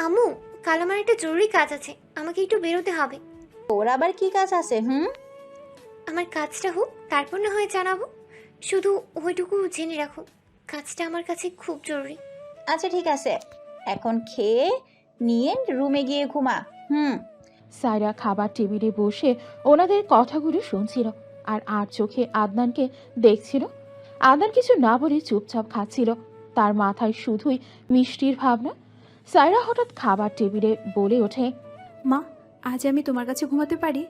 আম্মু, কাল আমার একটা জরুরি কাজ আছে, আমাকে একটু বেরোতে হবে। ওর আবার কি কাজ আছে? আমার কাজটা হোক, তারপর না হয় জানাবো। শুধু ওইটুকু জেনে রাখো, কাজটা আমার কাছে খুব জরুরি। আচ্ছা ঠিক আছে, এখন খেয়ে নিয়ে রুমে গিয়ে ঘুমা। সায়রা খাবার টেবিলে বসে ওনাদের কথাগুলো শুনছিল আর চোখে আদনানকে দেখছিল। আদনান কিছু না বলে চুপচাপ খাচ্ছিল। তার মাথায় শুধুই মিষ্টির ভাবনা। সায়রা হঠাৎ খাবার টেবিলে বলে ওঠে, মা, আজ আমি তোমার কাছে ঘুমাতে পারি?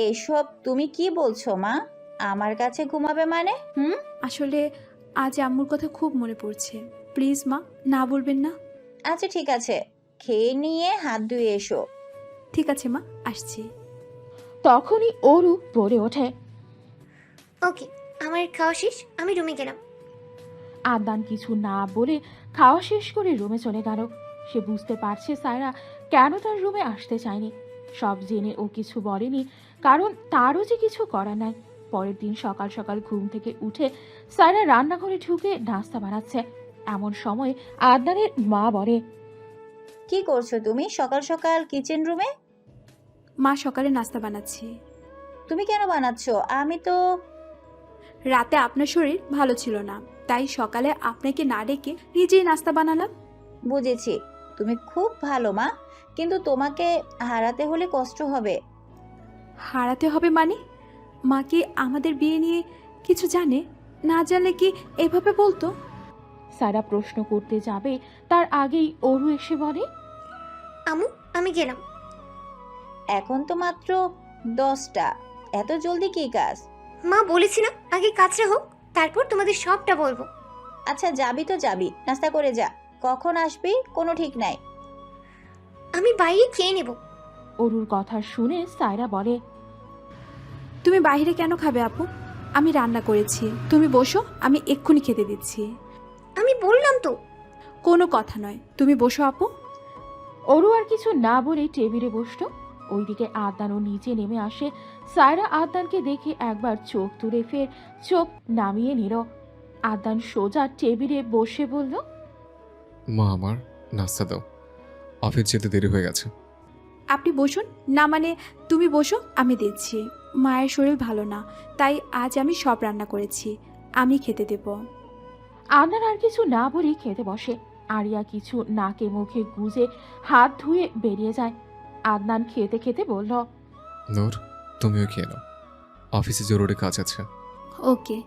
এসব তুমি কি বলছো মা? আমার কাছে ঘুমাবে মানে? আসলে আজ আম্মুর কথা খুব মনে পড়ছে। প্লিজ মা, না বলবেন না? আচ্ছা ঠিক আছে, খেয়ে নিয়ে হাত ধুয়ে এসো। ঠিক আছে মা, আসছি। তখনই অরু বলে ওঠে, ওকে, আমার খাওয়া শেষ, আমি রুমে গেলাম। আদনান কিছু না বলে খাওয়া শেষ করে রুমে চলে গেল। সে বুঝতে পারছে সায়রা কেন তার রুমে আসতে চায়নি। সব জেনে ও কিছু বলেনি, কারণ তারও যে কিছু করার নাই। পরের দিন সকাল সকাল ঘুম থেকে উঠে সায়রা রান্নাঘরে ঢুকে নাস্তা বানাচ্ছে। এমন সময় আদনানের মা বলে, কি করছো তুমি সকাল সকাল কিচেন রুমে? মা, সকালে নাস্তা বানাচ্ছি। তুমি কেন বানাচ্ছো? আমি তো রাতে আপনার শরীর ভালো ছিল না, তাই সকালে আপনাকে না ডেকে নিজেই নাস্তা বানালাম। বুঝেছি, তুমি খুব ভালো মা, কিন্তু তোমাকে হারাতে হলে কষ্ট হবে। হারাতে হবে মানে? মা কি আমাদের বিয়ে নিয়ে কিছু জানে? না জানলে কি এভাবে বলতো? সায়রা প্রশ্ন করতে যাবে তার আগেই অরু এসে বলে, আম্মু, আমি গেলাম। এখন তো মাত্র 10টা, এত জলদি কি কাজ? মা, বলেছি না আগে কাজটা হোক, তারপর তোমাদের সবটা বলবো। আচ্ছা যাবি তো যাবি, নাস্তা করে যা। কখন আসবি কোনো ঠিক নাই। আমি বাইরে খেয়ে নেব। অরুর কথা শুনে সায়রা বলে, তুমি বাইরে কেন খাবে আপু? আমি রান্না করেছি, তুমি বসো, আমি এক্ষুনি খেতে দিচ্ছি। আমি বললাম তো। কোনো কথা নয়, তুমি বসো আপু। অরু আর কিছু না বলে টেবিলে বসলো। ওইদিকে আদনানও নিচে নেমে আসে। সায়রা আদনানকে দেখে একবার চোখ তুলে ফের চোখ নামিয়ে নিল। আদনান সোজা টেবিলে বসে বলল, মা, আমার নাস্তা দাও, অফিস যেতে দেরি হয়ে গেছে। আপনি বসুন না, মানে তুমি বসো, আমি দিচ্ছি। মায়ের শরীর ভালো না, তাই আজ আমি সব রান্না করেছি, আমি খেতে দেব। আদনান আর কিছু না বলেই খেতে বসে। আরিয়া কিছু নাকে মুখে গুজে হাত ধুয়ে বেরিয়ে যায়। আদনান খেতে খেতে বলল, নূর, তুমিও খেয়ে নাও, অফিসে জরুরি কাজ আছে। ওকে।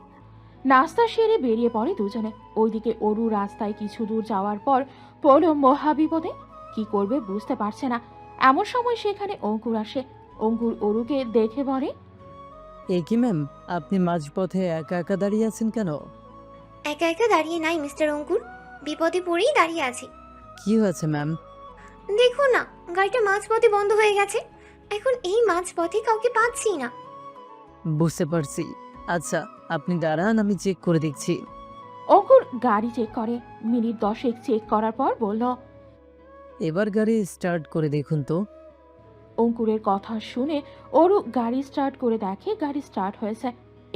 নাস্তা সেরে বেরিয়ে পড়ে দুজনে। ওইদিকে অরু রাস্তায় কিছু দূর যাওয়ার পর পড়ল মহাবিপদে। কি করবে বুঝতে পারছে না। এমন সময় সেখানে অঙ্কুর আসে। অঙ্কুর অরুকে দেখে বলে, এ কি ম্যাম, আপনি মাঝপথে একা একা দাঁড়িয়ে আছেন কেন? একা একা দাঁড়িয়ে নাই মিস্টার অঙ্কুর, বিপদে পড়েই দাঁড়িয়ে আছি। কি হয়েছে ম্যাম? দেখো না, গাড়িটা মাঝপথে বন্ধ হয়ে গেছে। এখন এই মাঝপথে কাউকে পাচ্ছি না। বুঝতে পারছি। আচ্ছা, আপনি দাঁড়ান, আমি চেক করে দেখছি। অঙ্কুর গাড়ি চেক করে। মিনিট 10 চেক করার পর বলল, এবার গাড়ি স্টার্ট করে দেখুন তো। অঙ্কুরের কথা শুনে অরু গাড়ি স্টার্ট করে দেখে গাড়ি স্টার্ট হয়েছে।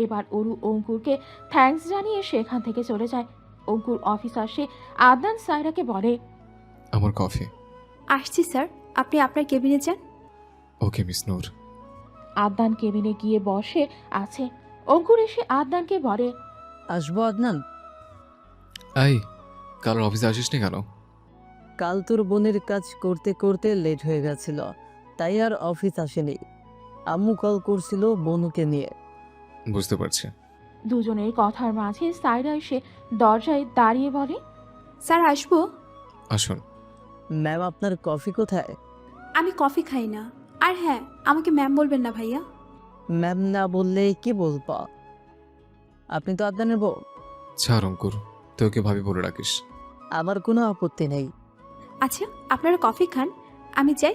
এবার অরু অঙ্কুরকে থ্যাঙ্কস জানিয়ে সেখান থেকে চলে যায়। অঙ্কুর অফিস আসে আদনান সায়রাকে বলে, আমার কফি। আসছি স্যার, আপনি আপনার কেবিনে যান। ওকে মিস নূর। আদনান কেবিনে গিয়ে বসে আছে। অঙ্কুর এসে আদনানকে বলে, আসবো আদনান? এই, কাল অফিসে আসিসনি কেন? কাল তোর বোনের কাজ করতে করতে লেট হয়ে গেছিল, তাই আর অফিস আসেনি। আম্মু কল করছিল বনুকে নিয়ে। বুঝতে পারছি। দুজনের কথার মাঝে সায়রা এসে দরজায় দাঁড়িয়ে বলে, স্যার আসবো? আসুন। ম্যাম আপনার কফি কোথায়? আমি কফি খাই না। আর হ্যাঁ, আমাকে ম্যাম বলবেন না ভাইয়া। ম্যাম না বললে কি বলবো? আপনি তো আদনানের বউ। ছাড় অঙ্কুর, তোকে ভাবি বলে রাখিস। আমার কোনো আপত্তি নেই। আচ্ছা, আপনারা কফি খান, আমি যাই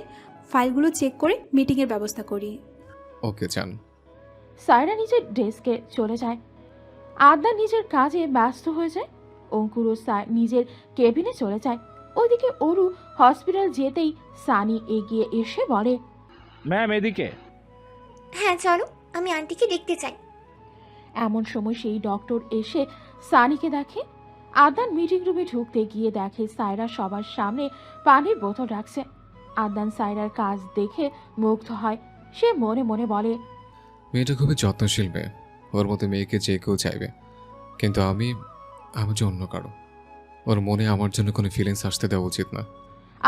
ফাইলগুলো চেক করে মিটিংয়ের ব্যবস্থা করি। ওকে যান। সায়রা নিজের ডেস্কে চলে যায়। আদনান নিজের কাজে ব্যস্ত হয়ে যায়। অঙ্কুরও নিজের কেবিনে চলে যায়। ওইদিকে অরু হসপিটাল যেতেই সানি এগিয়ে এসে বলে, ম্যাম এদিকে। হ্যাঁ চলো, আমি আন্টিকে দেখতে চাই। এমন সময় সেই ডক্টর এসে সানিকে দেখে। আদনান মিটিং রুমে ঢুকতে গিয়ে দেখে সায়রা সবার সামনে পানির বোতল রাখছে। আদনান সায়রার কাজ দেখে মুগ্ধ হয়। সে মনে মনে বলে, মেয়েটা খুবই যত্নশীল মেয়ে, ওর মতো মেয়েকে যে কেউ চাইবে, কিন্তু আমি যে অন্য কারো। ওর মনে আমার জন্য কোনো ফিলিংস আসতে দেওয়া উচিত না।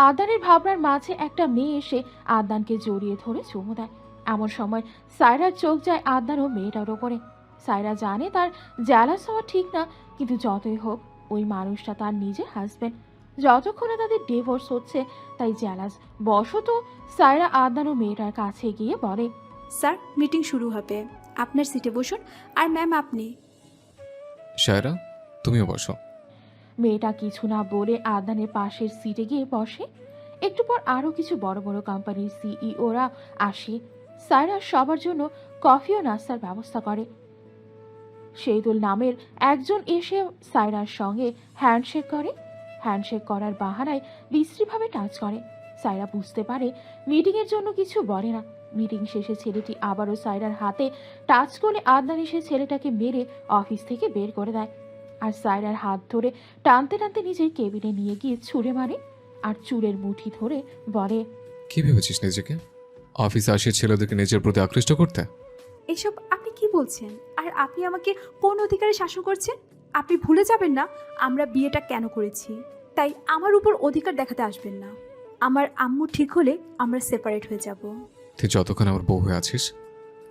আদনানের ভাবনার মাঝে একটা মেয়ে এসে আদনানকে জড়িয়ে ধরে চুমু দেয়। এমন সময় সায়রার চোখ যায় আদনান ও মেয়েটার ওপরে। সায়রা জানে তার জ্যালাস হওয়া ঠিক না, কিন্তু যতই হোক ওই মানুষটা তার নিজের হাজবেন্ড। যতক্ষণে তাদের ডিভোর্স হচ্ছে তাই জ্যালাস বশত সায়রা আদনান ও মেয়েটার কাছে গিয়ে বলে, স্যার, মিটিং শুরু হবে, আপনার সিটে বসুন। আর ম্যাম আপনি। শায়রা, তুমিও বসো। মেয়েটা কিছু না বলে আদনানের পাশের সিটে গিয়ে বসে। একটু পর আরও কিছু বড় বড় কোম্পানির সিইওরা আসে। সায়রা সবার জন্য কফি ও নাস্তার ব্যবস্থা করে। শহীদুল নামের একজন এসে সায়রার সঙ্গে হ্যান্ডশেক করে। হ্যান্ডশেক করার বাহানায় বিশ্রীভাবে টাচ করে। সায়রা বুঝতে পারে মিটিংয়ের জন্য কিছু বলে না। মিটিং শেষে ছেলেটি আবারও সায়রার হাতে টাচ করে আদনান এসে ছেলেটাকে মেরে অফিস থেকে বের করে দেয়। আর সায়রার হাত ধরে টানতে টানতে নিজের কেবিনে নিয়ে গিয়ে ছুঁড়ে মারে আর চুলের মুঠি ধরে বলে, কি ভেবেছিস নিজেকে? অফিসে আসে ছেলেদেরকে নিজের প্রতি আকৃষ্ট করতে? এসব আপনি কি বলছেন? আর আপনি আমাকে কোন অধিকারে শাসন করছেন? আপনি ভুলে যাবেন না আমরা বিয়েটা কেন করেছি। তাই আমার উপর অধিকার দেখাতে আসবেন না। আমার আম্মু ঠিক হলে আমরা সেপারেট হয়ে যাব। তুই যতক্ষণ আমার বউ হয়ে আছিস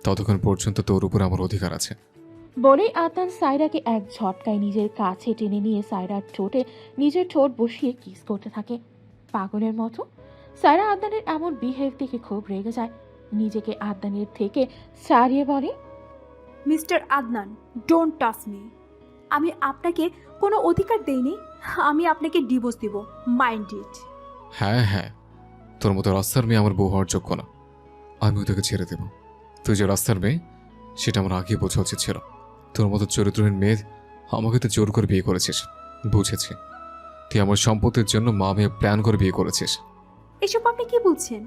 ততক্ষণ পর্যন্ত তোর উপর আমার অধিকার আছে। বলেই আদনান সায়রাকে এক ঝটকায় নিজের কাছে টেনে নিয়ে সায়রার ঠোঁটে নিজের ঠোঁট বসিয়ে কিস করতে থাকে পাগলের মতো। সায়রা আদনানের এমন বিহেভ দেখে খুব রেগে যায়। নিজেকে আদনানের থেকে ছাড়িয়ে বলে, mister Adnan, don't touch me. আমি আপনাকে কোনো অধিকার দেইনি। আমি আপনাকে ডিভোর্স দিব, মাইন্ড ইট। হ্যাঁ হ্যাঁ, তোর মতো রাস্তার মেয়ে আমার বউ হওয়ার যোগ্য না। আমিও তোকে ছেড়ে দেব। তুই যে রাস্তার মেয়ে সেটা আমার আগে বোঝা উচিত ছিল। তোর মতো চরিত্রহীন মেয়ে আমাকে তো জোর করে বিয়ে করেছিস, বুঝেছি। তুই আমার সম্পত্তির জন্য মা মেয়ে প্ল্যান করে বিয়ে করেছিস। এসব আপনি কি বলছেন?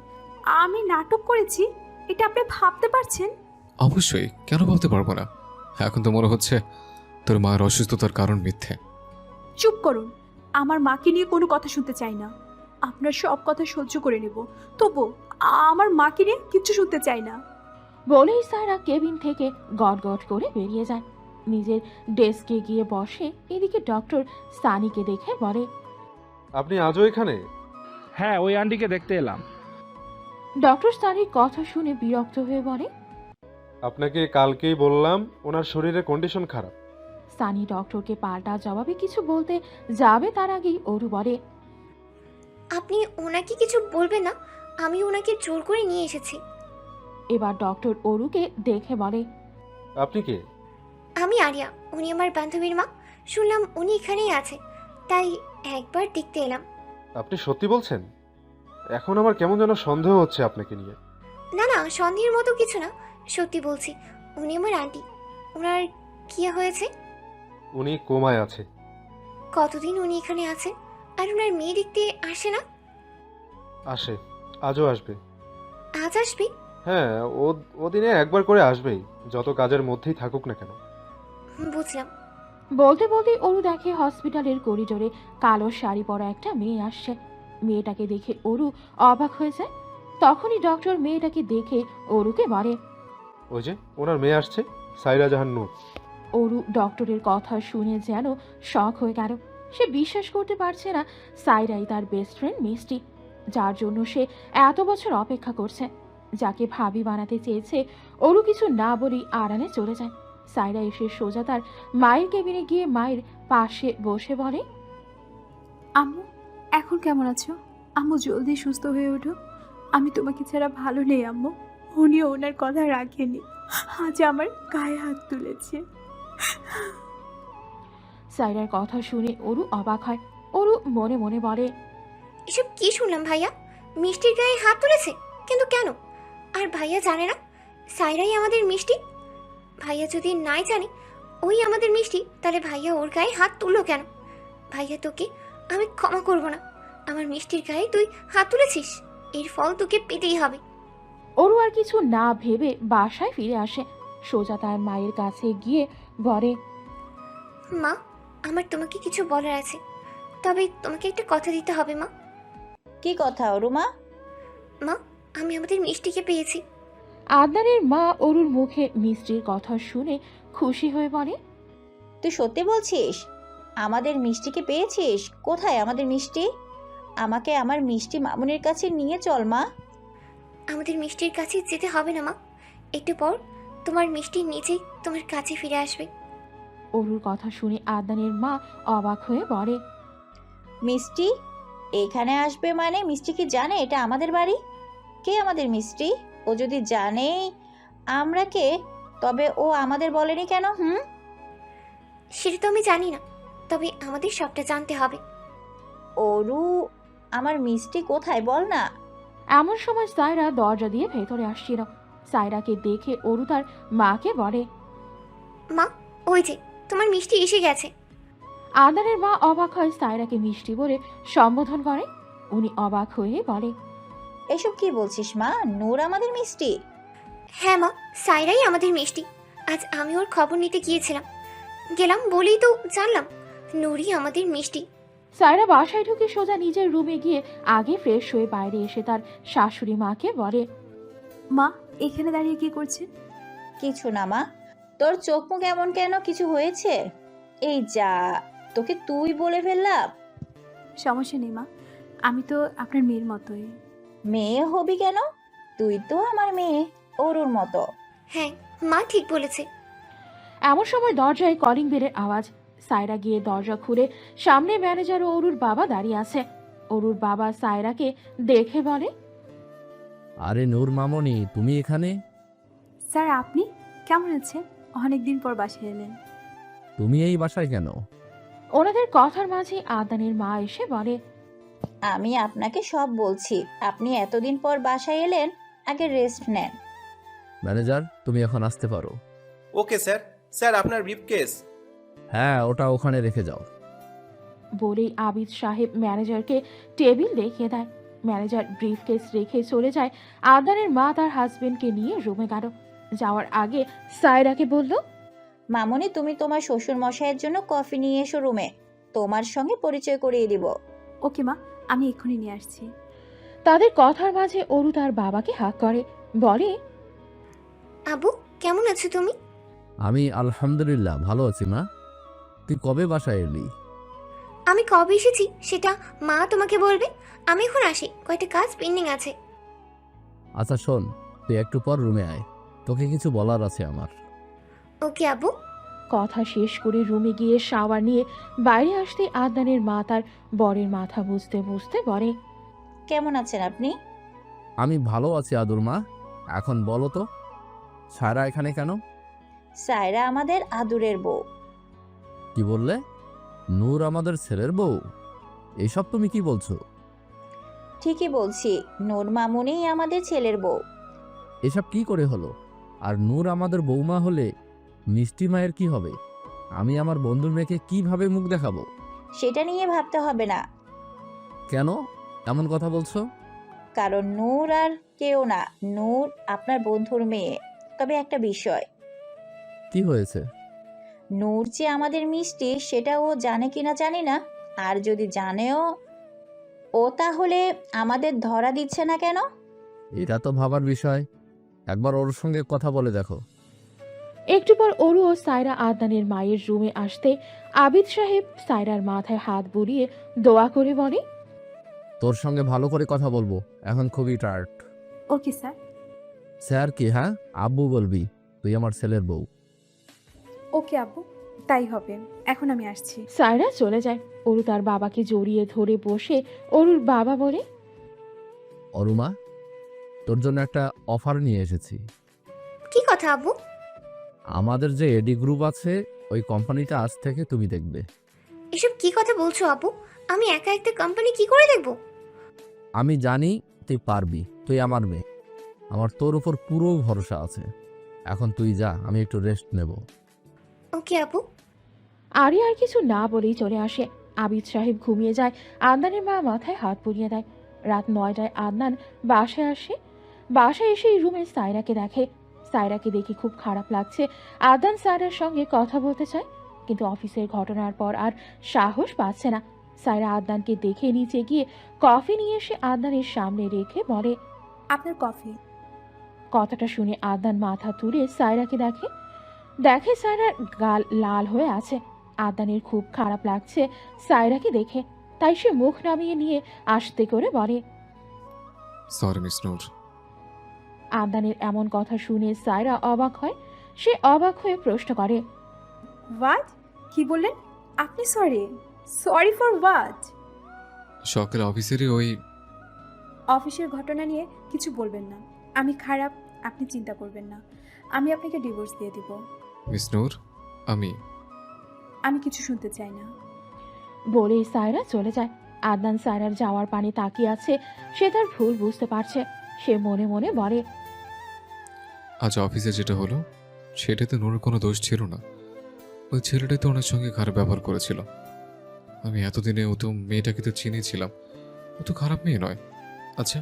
আমি নাটক করেছি এটা আপনি ভাবতে পারছেন? অবশ্যই, কেন ভাবতে পারবো না? এখন তো মনে হচ্ছে তোর মায়ের অসুস্থতার কারণ মিথ্যে। চুপ করুন, আমার মাকে নিয়ে কোনো কথা শুনতে চাই না। আপনার সব কথা সহ্য করে নেব, তবু আমার মাকে নিয়ে কিচ্ছু শুনতে চাই না। বলেই সায়রা কেবিন থেকে গট গট করে বেরিয়ে যায়। নিজের ডেস্কে গিয়ে বসে। এদিকে ডক্টর সানিকে দেখে বলে, আপনি আজও এখানে? হ্যাঁ, ওই আন্টিকে দেখতে এলাম। ডক্টর সানির কথা শুনে বিরক্ত হয়ে বলে, আপনাকে কালকেই বললাম ওনার শরীরের কন্ডিশন খারাপ। সানি ডক্টরকে পাল্টা জবাবে কিছু বলতে যাবে তার আগেই অরু বলে, আপনি ওনাকে কিছু বলবেন না, আমি ওনাকে জোর করে নিয়ে এসেছি। এবার ডক্টর অরুকে দেখে বলে, আপনি কে? আমি আরিয়া, উনি আমার বান্ধবীর মা। শুনলাম উনি এখানেই আছে, তাই একবার দেখতে এলাম। আপনি সত্যি বলছেন? এখন আমার কেমন যেন সন্দেহ হচ্ছে আপনাকে নিয়ে। না না, সন্দেহের মতো কিছু না, সত্যি বলছি। উনি আমার আন্টি। ওনার কি হয়েছে? উনি কোমায় আছে, কতদিন উনি এখানে আছে আর ওনার মেয়ে দেখতে আসে না? আসে, আজও আসবে। আজ আসবে? হ্যাঁ, ও দিনে একবার করে আসবেই, যত কাজের মধ্যেই থাকুক না কেন। বুঝলাম। বলতে বলতে অরু দেখে হসপিটালের করিডোরে কালো শাড়ি পরা একটা মেয়ে আসছে। মেয়েটাকে দেখে অরু অবাক হয়ে যায়। তখনই ডক্টর মেয়েটাকে দেখে অরুকে বলে। ওই যে ওনার মেয়ে আসছে, সাইরা জাহান নূর। অরু ডক্টরের কথা শুনে যেন শক হয়ে গেল। সে বিশ্বাস করতে পারছে না সাইরাই তার বেস্ট ফ্রেন্ড মিষ্টি, যার জন্য সে এত বছর অপেক্ষা করছে, যাকে ভাবি বানাতে চেয়েছে। অরু কিছু না বলেই আড়ালে চলে যায়। সাইরা এসে সোজা তার মায়ের কেবিনে গিয়ে মায়ের পাশে বসে বলে, আম্মু এখন কেমন আছো? আম্মু জলদি সুস্থ হয়ে ওঠো। আমি তোমাকে ছাড়া ভালো নেই আম্মু। উনিও ওনার কথা রাখেনি, আজ আমার গায়ে হাত তুলেছে। সাইরার কথা শুনে অরু অবাক হয়। অরু মনে মনে বলে, এসব কি শুনলাম ভাইয়া? মিষ্টির গায়ে হাত তুলেছে? কিন্তু কেন? আর ভাইয়া জানে না সাইরাই আমাদের মিষ্টি? ভাইয়া যদি নাই জানে ওই আমাদের মিষ্টি, তাহলে ভাইয়া ওর গায়ে হাত তুললো কেন? ভাইয়া, তোকে আমি ক্ষমা করব না। আমার মিষ্টির গায়ে তুই হাত তুলেছিস, এর ফল তোকে পেতেই হবে। অরু আর কিছু না ভেবে বাসায় ফিরে আসে। সোজা তার মায়ের কাছে গিয়ে বলে, মা, আমার তোমাকে কিছু বলার আছে, তবে তোমাকে একটা কথা দিতে হবে মা। কি কথা অরুমা? মা, আমি আমাদের মিষ্টিকে পেয়েছি। আদনানের মা অরুর মুখে মিষ্টির কথা শুনে খুশি হয়ে বলে, তুই সত্যি বলছিস? আমাদের মিষ্টিকে পেয়েছিস? কোথায় আমাদের মিষ্টি? আমাকে আমার মিষ্টি মামুনের কাছে নিয়ে চল মা। আমাদের মিষ্টির কাছে যেতে হবে না মা, একটু পর তোমার মিষ্টি নিজেই তোমার কাছে ফিরে আসবে। অরুর কথা শুনে আদনানের মা অবাক হয়ে বলে, মিষ্টি এখানে আসবে মানে মিষ্টি কি জানে এটা আমাদের বাড়ি? কে আমাদের মিষ্টি? ও যদি জানে আমরা কে, তবে ও আমাদের বলেনি কেন? সেটা তো আমি জানি না, তবে আমাদের সবটা জানতে হবে। অরু, আমার মিষ্টি কোথায় বল না। এমন সময় সায়রা দরজা দিয়ে ভেতরে আসছিল। সায়রাকে দেখে অরু তার মাকে বলে, মা, ওই যে তোমার মিষ্টি এসে গেছে। আদনানের মা অবাক হয় সায়রাকে মিষ্টি বলে সম্বোধন করে। উনি অবাক হয়ে বলে, এসব কি বলছিস মা? নূর আমাদের মিষ্টি? হ্যাঁ মা, সাইরাই আমাদের মিষ্টি। আজ আমি ওর খবর নিতে গেলাম বলেই তো জানলাম নুরি আমাদের মিষ্টি। সায়রা বাসায় ঢুকে সোজা নিজের রুমে গিয়ে আগে ফ্রেশ হয়ে বাইরে এসে তার শাশুড়ি মাকে বলে, মা, এখানে দাঁড়িয়ে কি করছেন? কিছু না মা। তোর চোখ মুখ এমন কেন? কিছু হয়েছে? এই যা, তোকে তুই বলে ফেললাম। সমস্যা নেই মা, আমি তো আপনার মেয়ের মতোই। মেয়ে হবি কেন? তুই তো আমার মেয়ে অরুর মতো। হ্যাঁ মা, ঠিক বলেছে। এমন সময় দরজায় কলিং বেলের আওয়াজ। সায়রা গিয়ে দরজা খুলে সামনে ম্যানেজার ও অরুর বাবা দাঁড়িয়ে আছে। অরুর বাবা সায়রাকে দেখে বলে, আরে নূর মামনি, তুমি এখানে? স্যার, আপনি কেমন আছেন? অনেকদিন পর বাসায় এলেন। তুমি এই বাসায় কেন? ওনাদের কথার মাঝে আদনানের মা এসে বলে, আমি আপনাকে সব বলছি। আপনি এতদিন পর বাসায় এলেন, আগে রেস্ট নেন। ম্যানেজার, তুমি এখন আসতে পারো। Okay sir. স্যার, আপনার ব্রিফকেস। হ্যাঁ, ওটা ওখানে রেখে যাও। বলেই আবিদ সাহেব ম্যানেজারকে টেবিল দেখিয়ে দেয়। ম্যানেজার ব্রিফকেস রেখে চলে যায়। আদনানের মা তার হাজবেন্ডকে নিয়ে রুমে গেল। যাওয়ার আগে সায়রাকে বলল, মামনি, তুমি তোমার শ্বশুর মশাইয়ের জন্য কফি নিয়ে এসো রুমে। তোমার সঙ্গে পরিচয় করিয়ে দিব। ওকে মা, আমি এক্ষুনি নিয়ে আসছি। তাদের কথার মাঝে অরু তার বাবাকে হাক করে, বলে, আবু, কেমন আছো তুমি? আমি আলহামদুলিল্লাহ ভালো আছি মা। তুই কবে বাসায় এলি? আমি কবে এসেছি সেটা মা তোমাকে বলবে। আমি এখন আসি, কয়েকটা কাজ পেন্ডিং আছে। আচ্ছা শোন, তুই একটু পর রুমে আয়, তোকে কিছু বলার আছে আমার। ওকে আবু। কথা শেষ করে রুমে গিয়ে শাওয়ার নিয়ে বাইরে আসতে আদনানের মা তার বরের মাথা বুঝতে বুঝতে বলে, কেমন আছেন আপনি? আমি ভালো আছি আদুর মা। এখন বলো তো, সায়রা এখানে কেন? সায়রা আমাদের আদুরের বউ। কি বললে? নূর আমাদের ছেলের বউ? এসব তুমি কি বলছো? ঠিকই বলছি, নূর মামুনিই আমাদের ছেলের বউ। এসব কি করে হলো? আর নূর আমাদের বৌমা হলে মিষ্টি মায়ের কি হবে? আমি আমার বন্ধুর মেয়েকে কিভাবে মুখ দেখাবো? সেটা নিয়ে ভাবতে হবে না। কেন এমন কথা বলছো? কারণ নূর আর কেউ না, নূর আপনার বন্ধুর মেয়ে। তবে একটা বিষয়, কি হয়েছে? নূর যে আমাদের মিষ্টি সেটা ও জানে কিনা জানি না। আর যদি জানেও ও, তাহলে আমাদের ধরা দিচ্ছে না কেন? এটা তো ভাবার বিষয়। একবার ওর সঙ্গে কথা বলে দেখো। একটু পর অরু ও সায়রা আদনানের মায়ের রুমে আসতে আবিদ সাহেব সায়রার মাথায় হাত বুলিয়ে দোয়া করে বলে, তোর সঙ্গে ভালো করে কথা বলবো, এখন খুবই টায়ার্ড। Okay sir. স্যার কি? হ্যাঁ, আব্বু বলবি, তুই আমার ছেলের বউ। ওকে আব্বু, তাই হবে। এখন আমি আসছি। সায়রা চলে যায়। অরু তার বাবাকে জড়িয়ে ধরে বসে অরুর বাবা বলে, অরুমা, তোর জন্য একটা অফার নিয়ে এসেছি। কি কথা আব্বু? আমাদের যে এডি গ্রুপ আছে, ওই কোম্পানিটা আজ থেকে তুমি দেখবে। এসব কি কথা বলছো আব্বু? আমি একা একটা কোম্পানি কি করে দেখবো? আমি জানি তুই পারবি, তুই আমার মেয়ে, আমার তোর উপর পুরো ভরসা আছে। এখন তুই যা, আমি একটু রেস্ট নেব। ওকে আব্বু। আরে আর কিছু না বলেই চলে আসে। আবিদ সাহেব ঘুমিয়ে যায়। আদনানের মা মাথায় হাত বুলিয়ে দেয়। রাত 9টায় আদনান বাসায় আসে। বাসায় এসে এই রুমে সায়রাকে দেখে। সায়রাকে দেখে খুব খারাপ লাগছে। আদনান সায়রার সঙ্গে কথা বলতে চায়, কিন্তু অফিসের ঘটনার পর আর সাহস পাচ্ছে না। সায়রা আদনানকে দেখে নিচে গিয়ে কফি নিয়ে এসে আদনানের সামনে রেখে বলে, আপনার কফি। কথাটা শুনে আদনান মাথা তুলে সায়রাকে দেখে। দেখে সায়রার গাল লাল হয়ে আছে। আদনানের খুব খারাপ লাগছে সায়রাকে দেখে, তাই সে মুখ নামিয়ে নিয়ে আস্তে করে বলে, সরি মিস নূর। আদনানের এমন কথা শুনে সায়রা অবাক হয়। সে অবাক হয়ে প্রশ্ন করে, হোয়াট? কি বললেন আপনি? সরি? Sorry for what? সকালে অফিসেরই ওই অফিসের ঘটনা নিয়ে কিছু বলবেন না। আমি খারাপ, আপনি চিন্তা করবেন না। আমি আপনাকে ডিভোর্স দিয়ে দিব। মিস নূর, আমি কিছু শুনতে চাই না। বলেই সায়রা চলে যায়। আদনান সায়রার যাওয়ার পানে তাকিয়ে আছে। সে তার ভুল বুঝতে পারছে। সে মনে মনে বলে, আজ অফিসে যেটা হলো সেটাতে নূরের কোনো দোষ ছিল না। ওই ছেলেটাই তো ওনার সঙ্গে খারাপ ব্যবহার করেছিল। আমি এতদিনে ও তো মেয়েটাকে তো চিনেছিলাম, ও তো খারাপ মেয়ে নয়। আচ্ছা,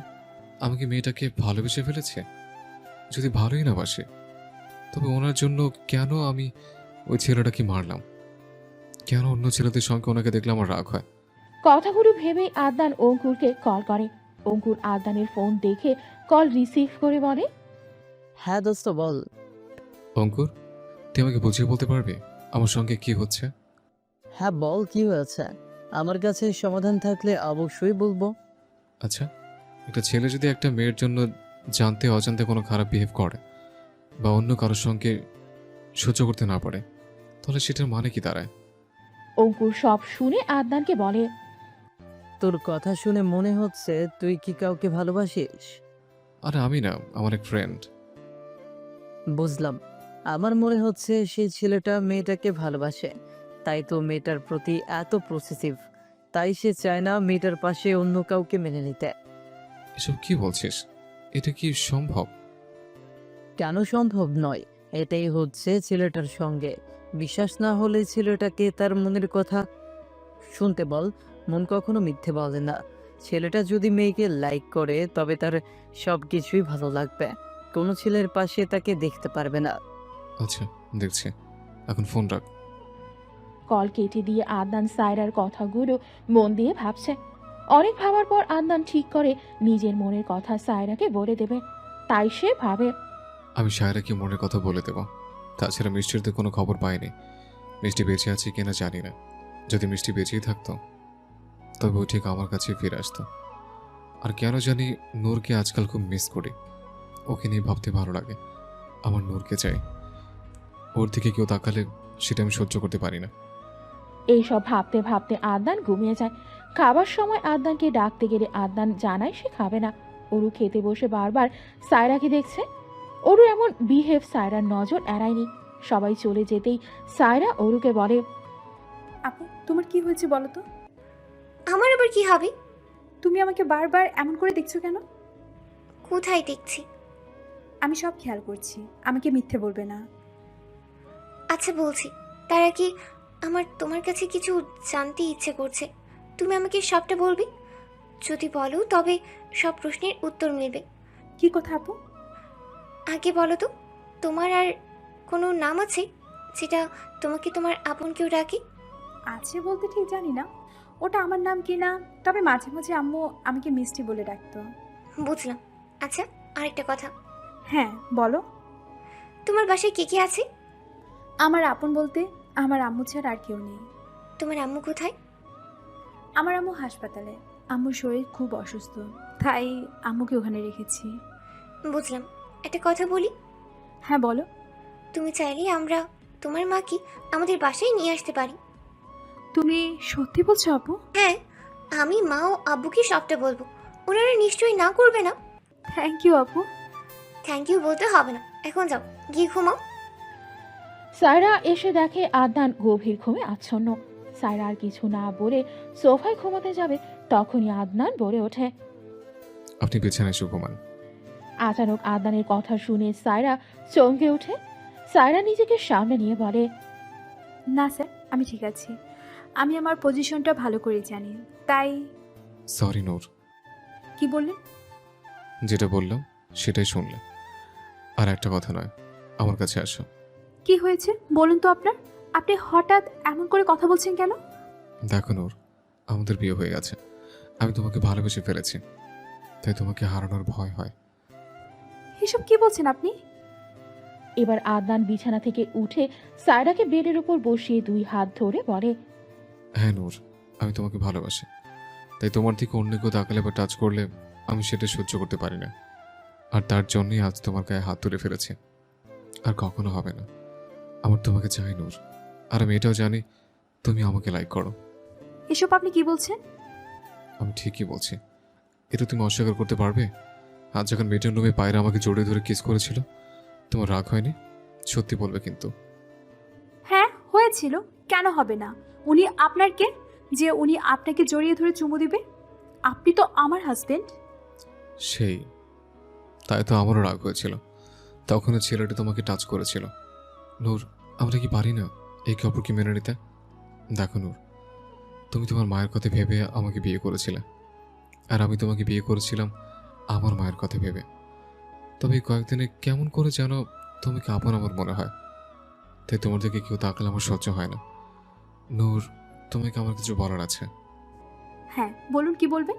আমি কি মেয়েটাকে ভালোবেসে ফেলেছে? যদি ভালোই না বাসে, তবে ওনার জন্য কেন আমি ওই ছেলেটাকে মারলাম? কেন অন্য ছেলেদের সঙ্গে ওনাকে দেখলে আমার রাগ হয়? কথাগুলো ভেবেই আদনান অঙ্কুরকে কল করে। অঙ্কুর আদনানের ফোন দেখে কল রিসিভ করে বলে, হ্যাঁ দোস্ত বল। অঙ্কুর, তুই আমাকে বুঝিয়ে বলতে পারবি আমার সঙ্গে কি হচ্ছে? হ্যাঁ বল, কি হয়েছে? আমার কাছে সমাধান থাকলে অবশ্যই বলবো। আচ্ছা, একটা ছেলে যদি একটা মেয়ের জন্য জানতে অজান্তে কোনো খারাপ বিহেভ করে বা অন্য কারোর সঙ্গে সহ্য করতে না পারে, তাহলে সেটার মানে কি দাঁড়ায়? অঙ্কুর সব শুনে আদনানকে বলে, তোর কথা শুনে মনে হচ্ছে তুই কি কাউকে ভালোবাসিস। আরে আমি না, আমার এক ফ্রেন্ড। বুঝলাম। আমার মনে হচ্ছে সেই ছেলেটা মেয়েটাকে ভালোবাসে, তাই তো মেয়েটার প্রতি এত পসেসিভ। তাই সে চায় না মেয়েটার পাশে অন্য কাউকে মেনে নিতে। এসব কি বলছিস? এটা কি সম্ভব? কেন সম্ভব নয়? এটাই হচ্ছে ছেলেটার সঙ্গে। বিশ্বাস না হলে ছেলেটাকে তার মনের কথা শুনতে বল। মন কখনো মিথ্যে বলে না। ছেলেটা যদি মেয়েকে লাইক করে তবে তার সব কিছুই ভালো লাগবে। কোনো ছেলের পাশে তাকে দেখতে পারবে না। আচ্ছা, দেখছি। এখন ফোন রাখ। কল কেটে দিয়ে আদনান সায়রার কথাগুলো মন দিয়ে ভাবছে। অনেক ভাবার পর আদনান ঠিক করে নিজের মনের কথা সায়রাকে বলে দেবে। তাই সে ভাবে, আমি সায়রাকে মনের কথা বলে দেব। তাছাড়া মিষ্টির তো কোনো খবর পাইনি। মিষ্টি বেঁচে আছে কিনা জানি না। যদি মিষ্টি বেঁচেই থাকতো তবে ও ঠিক আমার কাছে ফিরে আসতো। আর কেন জানি নূরকে আজকাল খুব মিস করি। ওকে নিয়ে ভাবতে ভালো লাগে। আমার নূরকে চাই। ওর দিকে কেউ তাকালে সেটা আমি সহ্য করতে পারি না। এইসব ভাবতে ভাবতে আদনান ঘুমিয়ে যায়। খাবার সময় আদনানকে ডাকতে গেলে আদনান জানায় সে খাবে না। অরু খেতে বসে বারবার সায়রাকে দেখছে। অরু এমন বিহেভ সায়রার নজর এড়ায়নি। সবাই চলে যেতেই সায়রা অরুকে বলে, আপু, তোমার কি হয়েছে বলো তো? আমার আবার কি হবে? তুমি আমাকে বারবার এমন করে দেখছো কেন? কোথায় দেখছি? আমি সব খেয়াল করছি, আমাকে মিথ্যে বলবে না। আচ্ছা বলছি, তার আগে আমার তোমার কাছে কিছু জানতে ইচ্ছে করছে। তুমি আমাকে সবটা বলবে? যদি বলো তবে সব প্রশ্নের উত্তর মিলবে। কি কথা আপু? আগে বলো তো, তোমার আর কোনো নাম আছে যেটা তোমাকে তোমার আপন কেউ ডাকে? আছে বলতে ঠিক জানি না ওটা আমার নাম কি না, তবে মাঝে মাঝে আম্মু আমাকে মিষ্টি বলে ডাকতো। বুঝলাম। আচ্ছা, আরেকটা কথা। হ্যাঁ বলো। তোমার বাসায় কে কে আছে? আমার আপন বলতে আমার আম্মু ছাড়া আর কেউ নেই। তোমার আম্মু কোথায়? আমার আম্মু হাসপাতালে, আম্মুর শরীর খুব অসুস্থ, তাই আম্মুকে ওখানে রেখেছি। বুঝলাম। একটা কথা বলি, হ্যাঁ বলো। তুমি চাইলে আমরা তোমার মাকে আমাদের বাসায় নিয়ে আসতে পারি। তুমি সত্যি বলছো আপু? হ্যাঁ, আমি মা ও আব্বুকে সবটা বলবো। ওনারা নিশ্চয়ই না করবে না। থ্যাংক ইউ আপু। থ্যাংক ইউ বলতে হবে না, এখন যাও, গিয়ে ঘুমাও। সায়রা এসে দেখে আদনান গভীর ঘুমে আচ্ছন্ন। সায়রা আর কিছু না বলে সোফায় ঘুমাতে যাবে, তখনই আদনান বলে ওঠে। আপনি বিছানায় এসে ঘুমান। আচানক আদনানের কথা শুনে সায়রা চমকে ওঠে। সায়রা নিজেকে সামনে নিয়ে বলে, না স্যার, আমি ঠিক আছি। আমি আমার পজিশনটা ভালো করে জানি, তাই। সরি নূর, কি বললেন? যেটা বললাম সেটাই শুনলে। আর একটা কথা নয়, আমার কাছে আসো। কি হয়েছে বলুন তো আপনার? আপনি হঠাৎ এমন করে কথা বলছেন কেন? দেখো নূর, আমাদের বিয়ে হয়ে গেছে। আমি তোমাকে ভালোবেসে ফেলেছি, তাই তোমাকে হারানোর ভয় হয়। এসব কি বলছেন আপনি? এবার আদনান বিছানা থেকে উঠে সায়রাকে বেডের উপর বসিয়ে 2 হাত ধরে বলে, হ্যাঁ নূর, আমি তোমাকে ভালোবাসি। তাই তোমার দিকে অন্য কেউ তাকালে বা টাচ করলে আমি সেটা সহ্য করতে পারি না। আর তার জন্যই আজ তোমার গায়ে হাত তুলে ফেলেছি। আর কখনো হবে না। আমার তোমাকে চাই নূর, আর আমি এটাও জানি তুমি আমাকে লাইক করো। এসব আপনি কি বলছেন? আমি ঠিকই বলছি। এটা তুমি অস্বীকার করতে পারবে? আজ যখন মিটিং রুমে পায়রা আমাকে জড়িয়ে ধরে কিস করেছিল, তোমার রাগ হয়নি? সত্যি বলবে কিন্তু। হ্যাঁ হয়েছিল, কেন হবে না? উনি আপনার কে যে উনি আপনাকে জড়িয়ে ধরে চুমু দিবে? আপনি তো আমার হাজবেন্ড। সেই, তাই তো আমারও রাগ হয়েছিল। তখন ছেলেটা তোমাকে টাচ করেছিল। নূর, আমরা কি পারি না একে অপরকে মেনে নিতে? দেখো নূর, তুমি তোমার মায়ের কথা ভেবে আমাকে বিয়ে করেছিলে, আর আমি তোমাকে বিয়ে করেছিলাম আমার মায়ের কথা ভেবে। তবে এই কয়েকদিনে কেমন করে যেন তোমাকে আপন আমার মনে হয়। তাই তোমার দিকে কেউ তাকালে আমার সহ্য হয় না। নূর, তোমাকে আমার কিছু বলার আছে। হ্যাঁ বলুন, কি বলবেন?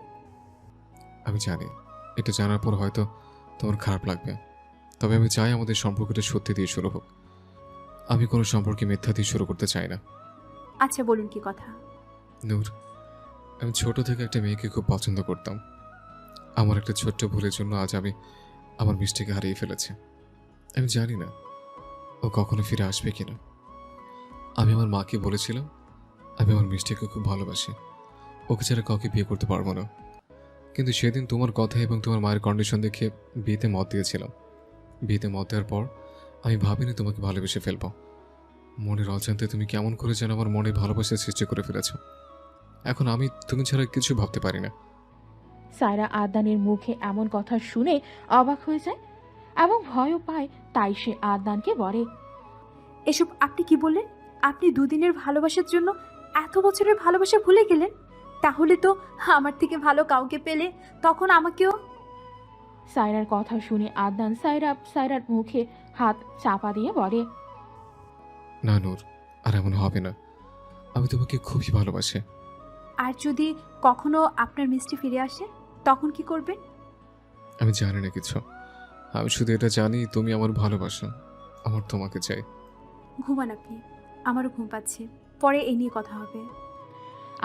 আমি জানি এটা জানার পর হয়তো তোমার খারাপ লাগবে, তবে আমি চাই আমাদের সম্পর্কটা সত্যি দিয়ে শুরু হোক। আমি কোনো সম্পর্কে মিথ্যা দিয়ে শুরু করতে চাই না। আচ্ছা বলুন, কি কথা? নূর, আমি ছোট থেকে একটা মেয়েকে খুব পছন্দ করতাম। আমার একটা ছোট্ট ভুলের জন্য আজ আমি আমার মিষ্টিকে হারিয়ে ফেলেছি। আমি জানি না ও কখনো ফিরে আসবে কিনা। আমি আমার মাকে বলেছিলাম আমি আমার মিষ্টিকে খুব ভালোবাসি, ওকে ছাড়া কাউকে বিয়ে করতে পারবো না। কিন্তু সেদিন তোমার কথা এবং তোমার মায়ের কন্ডিশন দেখে বিয়েতে মত দিয়েছিলাম। বিয়েতে মত দেওয়ার পর আমি ভাবিনি তোমাকে ভালোবেসে ফেলবো। মনের অজান্তে তুমি কেমন করে যেন আমার মনে ভালোবাসার সৃষ্টি করে ফেলেছ। এখন আমি তুমি ছাড়া কিছু ভাবতে পারি না। সায়রা আদনানের মুখে এমন কথা শুনে অবাক হয়ে যায় এবং ভয়ও পায়। তাই সে আদনানকে বলে, এসব আপনি কি বললেন? আপনি দুদিনের ভালোবাসার জন্য এত বছরের ভালোবাসা ভুলে গেলেন? তাহলে তো আমার থেকে ভালো কাউকে পেলে তখন আমাকেও। সায়রার কথা শুনে আদনান সায়রার মুখে হাত চাপা দিয়ে বলে, না নূর, আর এমন হবে না। আমি তোমাকে খুবই ভালোবাসি। আর যদি কখনো আপনার মিষ্টি ফিরে আসে তখন কি করবেন? আমি জানি না কিছু, আমি শুধু এটা জানি তুমি আমার ভালোবাসা, আমার তোমাকে চাই। ঘুমান আপনি, আমারও ঘুম পাচ্ছে, পরে এই নিয়ে কথা হবে।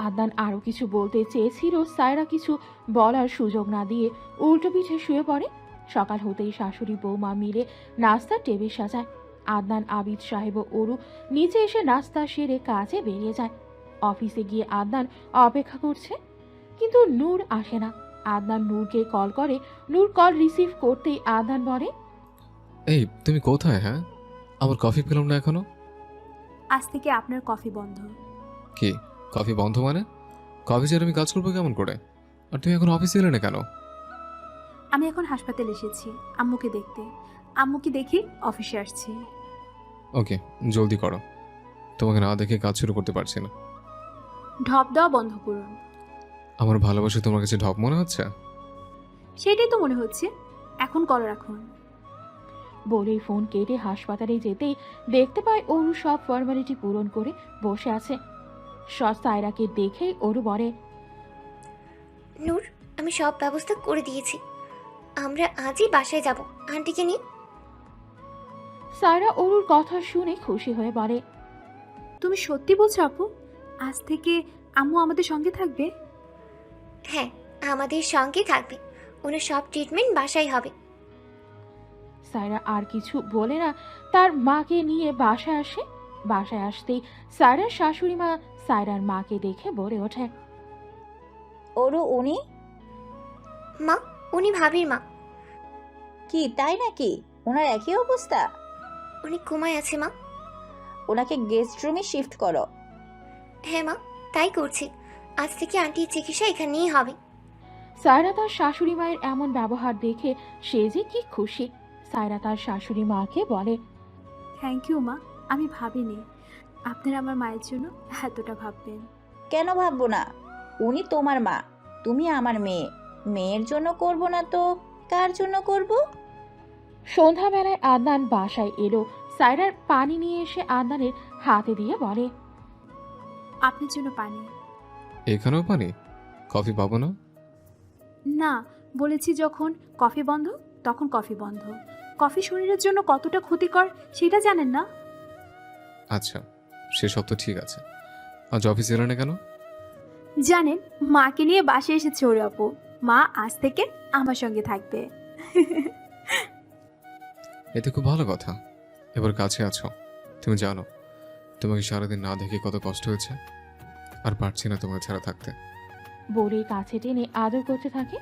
আদনান আরো কিছু বলতে চেয়েছিল, সায়রা কিছু বলার সুযোগ না দিয়ে উল্টো পিঠে শুয়ে পড়ে। সকাল হতেই শাশুড়ি বৌমা মিলে নাস্তার টেবিল সাজায়। আদনান, আবিদ সাহেব ও অরু নিচে এসে নাস্তা সেরে কাজে বেরিয়ে যায়। অফিসে গিয়ে আদনান অপেক্ষা করছে, কিন্তু নূর আসে না। আদনান নূরকে কল করে, নূর কল রিসিভ করতেই আদনান বলে, এই তুমি কোথায়? হ্যাঁ, আমার কফি পেলাম না এখনো। আজ থেকে আপনার কফি বন্ধ। কি কফি বন্ধ মানে? কফি ছাড়া আমি কাজ করবো কেমন করে? আর তুমি এখন অফিসে এলে না কেন? আমি এখন হাসপাতালে এসেছি আম্মুকে দেখতে। আম্মুকে দেখি অফিসে আসছি। ওকে, জলদি করো। তোমাকে না দেখে কাজ শুরু করতে পারছি না। ঢপ দেওয়া বন্ধ করুন। আমার ভালোবাসা তোমার কাছে ঢপ মনে হচ্ছে? সেটাই তো মনে হচ্ছে। এখন কল রাখুন। বলেই ফোন কেটে হাসপাতালে যেতেই দেখতে পায় অরু সব ফর্মালিটি পূরণ করে বসে আছে। সায়রাকে দেখেই অরু বলে, নূর, আমি সব ব্যবস্থা করে দিয়েছি। আমরা আজই বাসায় যাব আন্টিকে নিয়ে। সায়রা অরুর কথা শুনে খুশি হয়ে বলে, তুমি সত্যি বলছো আপু? আজ থেকে আম্মু আমাদের সঙ্গে থাকবে? হ্যাঁ, আমাদের সঙ্গে থাকবে। ওনার সব ট্রিটমেন্ট বাসায় হবে। সায়রা আর কিছু বলে না, তার মাকে নিয়ে বাসায় আসে। বাসায় আসতেই সায়রার শাশুড়ি মা সায়রার মাকে দেখে বলে ওঠে, ওরু উনি? মা, উনি ভাবির মা। কি তাই নাকি? ওনার একই অবস্থা? উনি ঘুমায় আছে মা। ওনাকে গেস্ট রুমে শিফট করো। হ্যাঁ মা, তাই করছি। আজ থেকে আন্টির চিকিৎসা এখানেই হবে। সায়রা তার শাশুড়ি মায়ের এমন ব্যবহার দেখে সে যে কি খুশি। সায়রা তার শাশুড়ি মাকে বলে, থ্যাংক ইউ মা, আমি ভাবিনি আপনারা আমার মায়ের জন্য এতটা ভাববেন। কেন ভাববো না? উনি তোমার মা, তুমি আমার মেয়ে। মেয়ের জন্য করব না তো কার জন্য করব? সন্ধ্যাবেলায় আদনান বাসায় এলো। সায়রার পানি নিয়ে এসে আদনানের হাতে দিয়ে বলে, আপনার জন্য পানি। এখানেও পানি? কফি পাবো না? না, বলেছি যখন কফি বন্ধ তখন কফি বন্ধ। কফি শরীরের জন্য কতটা ক্ষতিকর সেটা জানেন না? আচ্ছা, সেসব তো ঠিক আছে। আজ অফিস এলে না কেন? জানেন, মাকে নিয়ে বাসে এসেছে ওর আপু। মা আজ থেকে আমার সঙ্গে থাকবে। এতে খুব ভালো কথা। এবার কাছে আছো, তুমি জানো তোমাকে সারাদিন না দেখে কত কষ্ট হয়েছে। আর পারছি না তোমাকে ছাড়া থাকতে। বলে কাছে টেনে আদর করতে থাকে।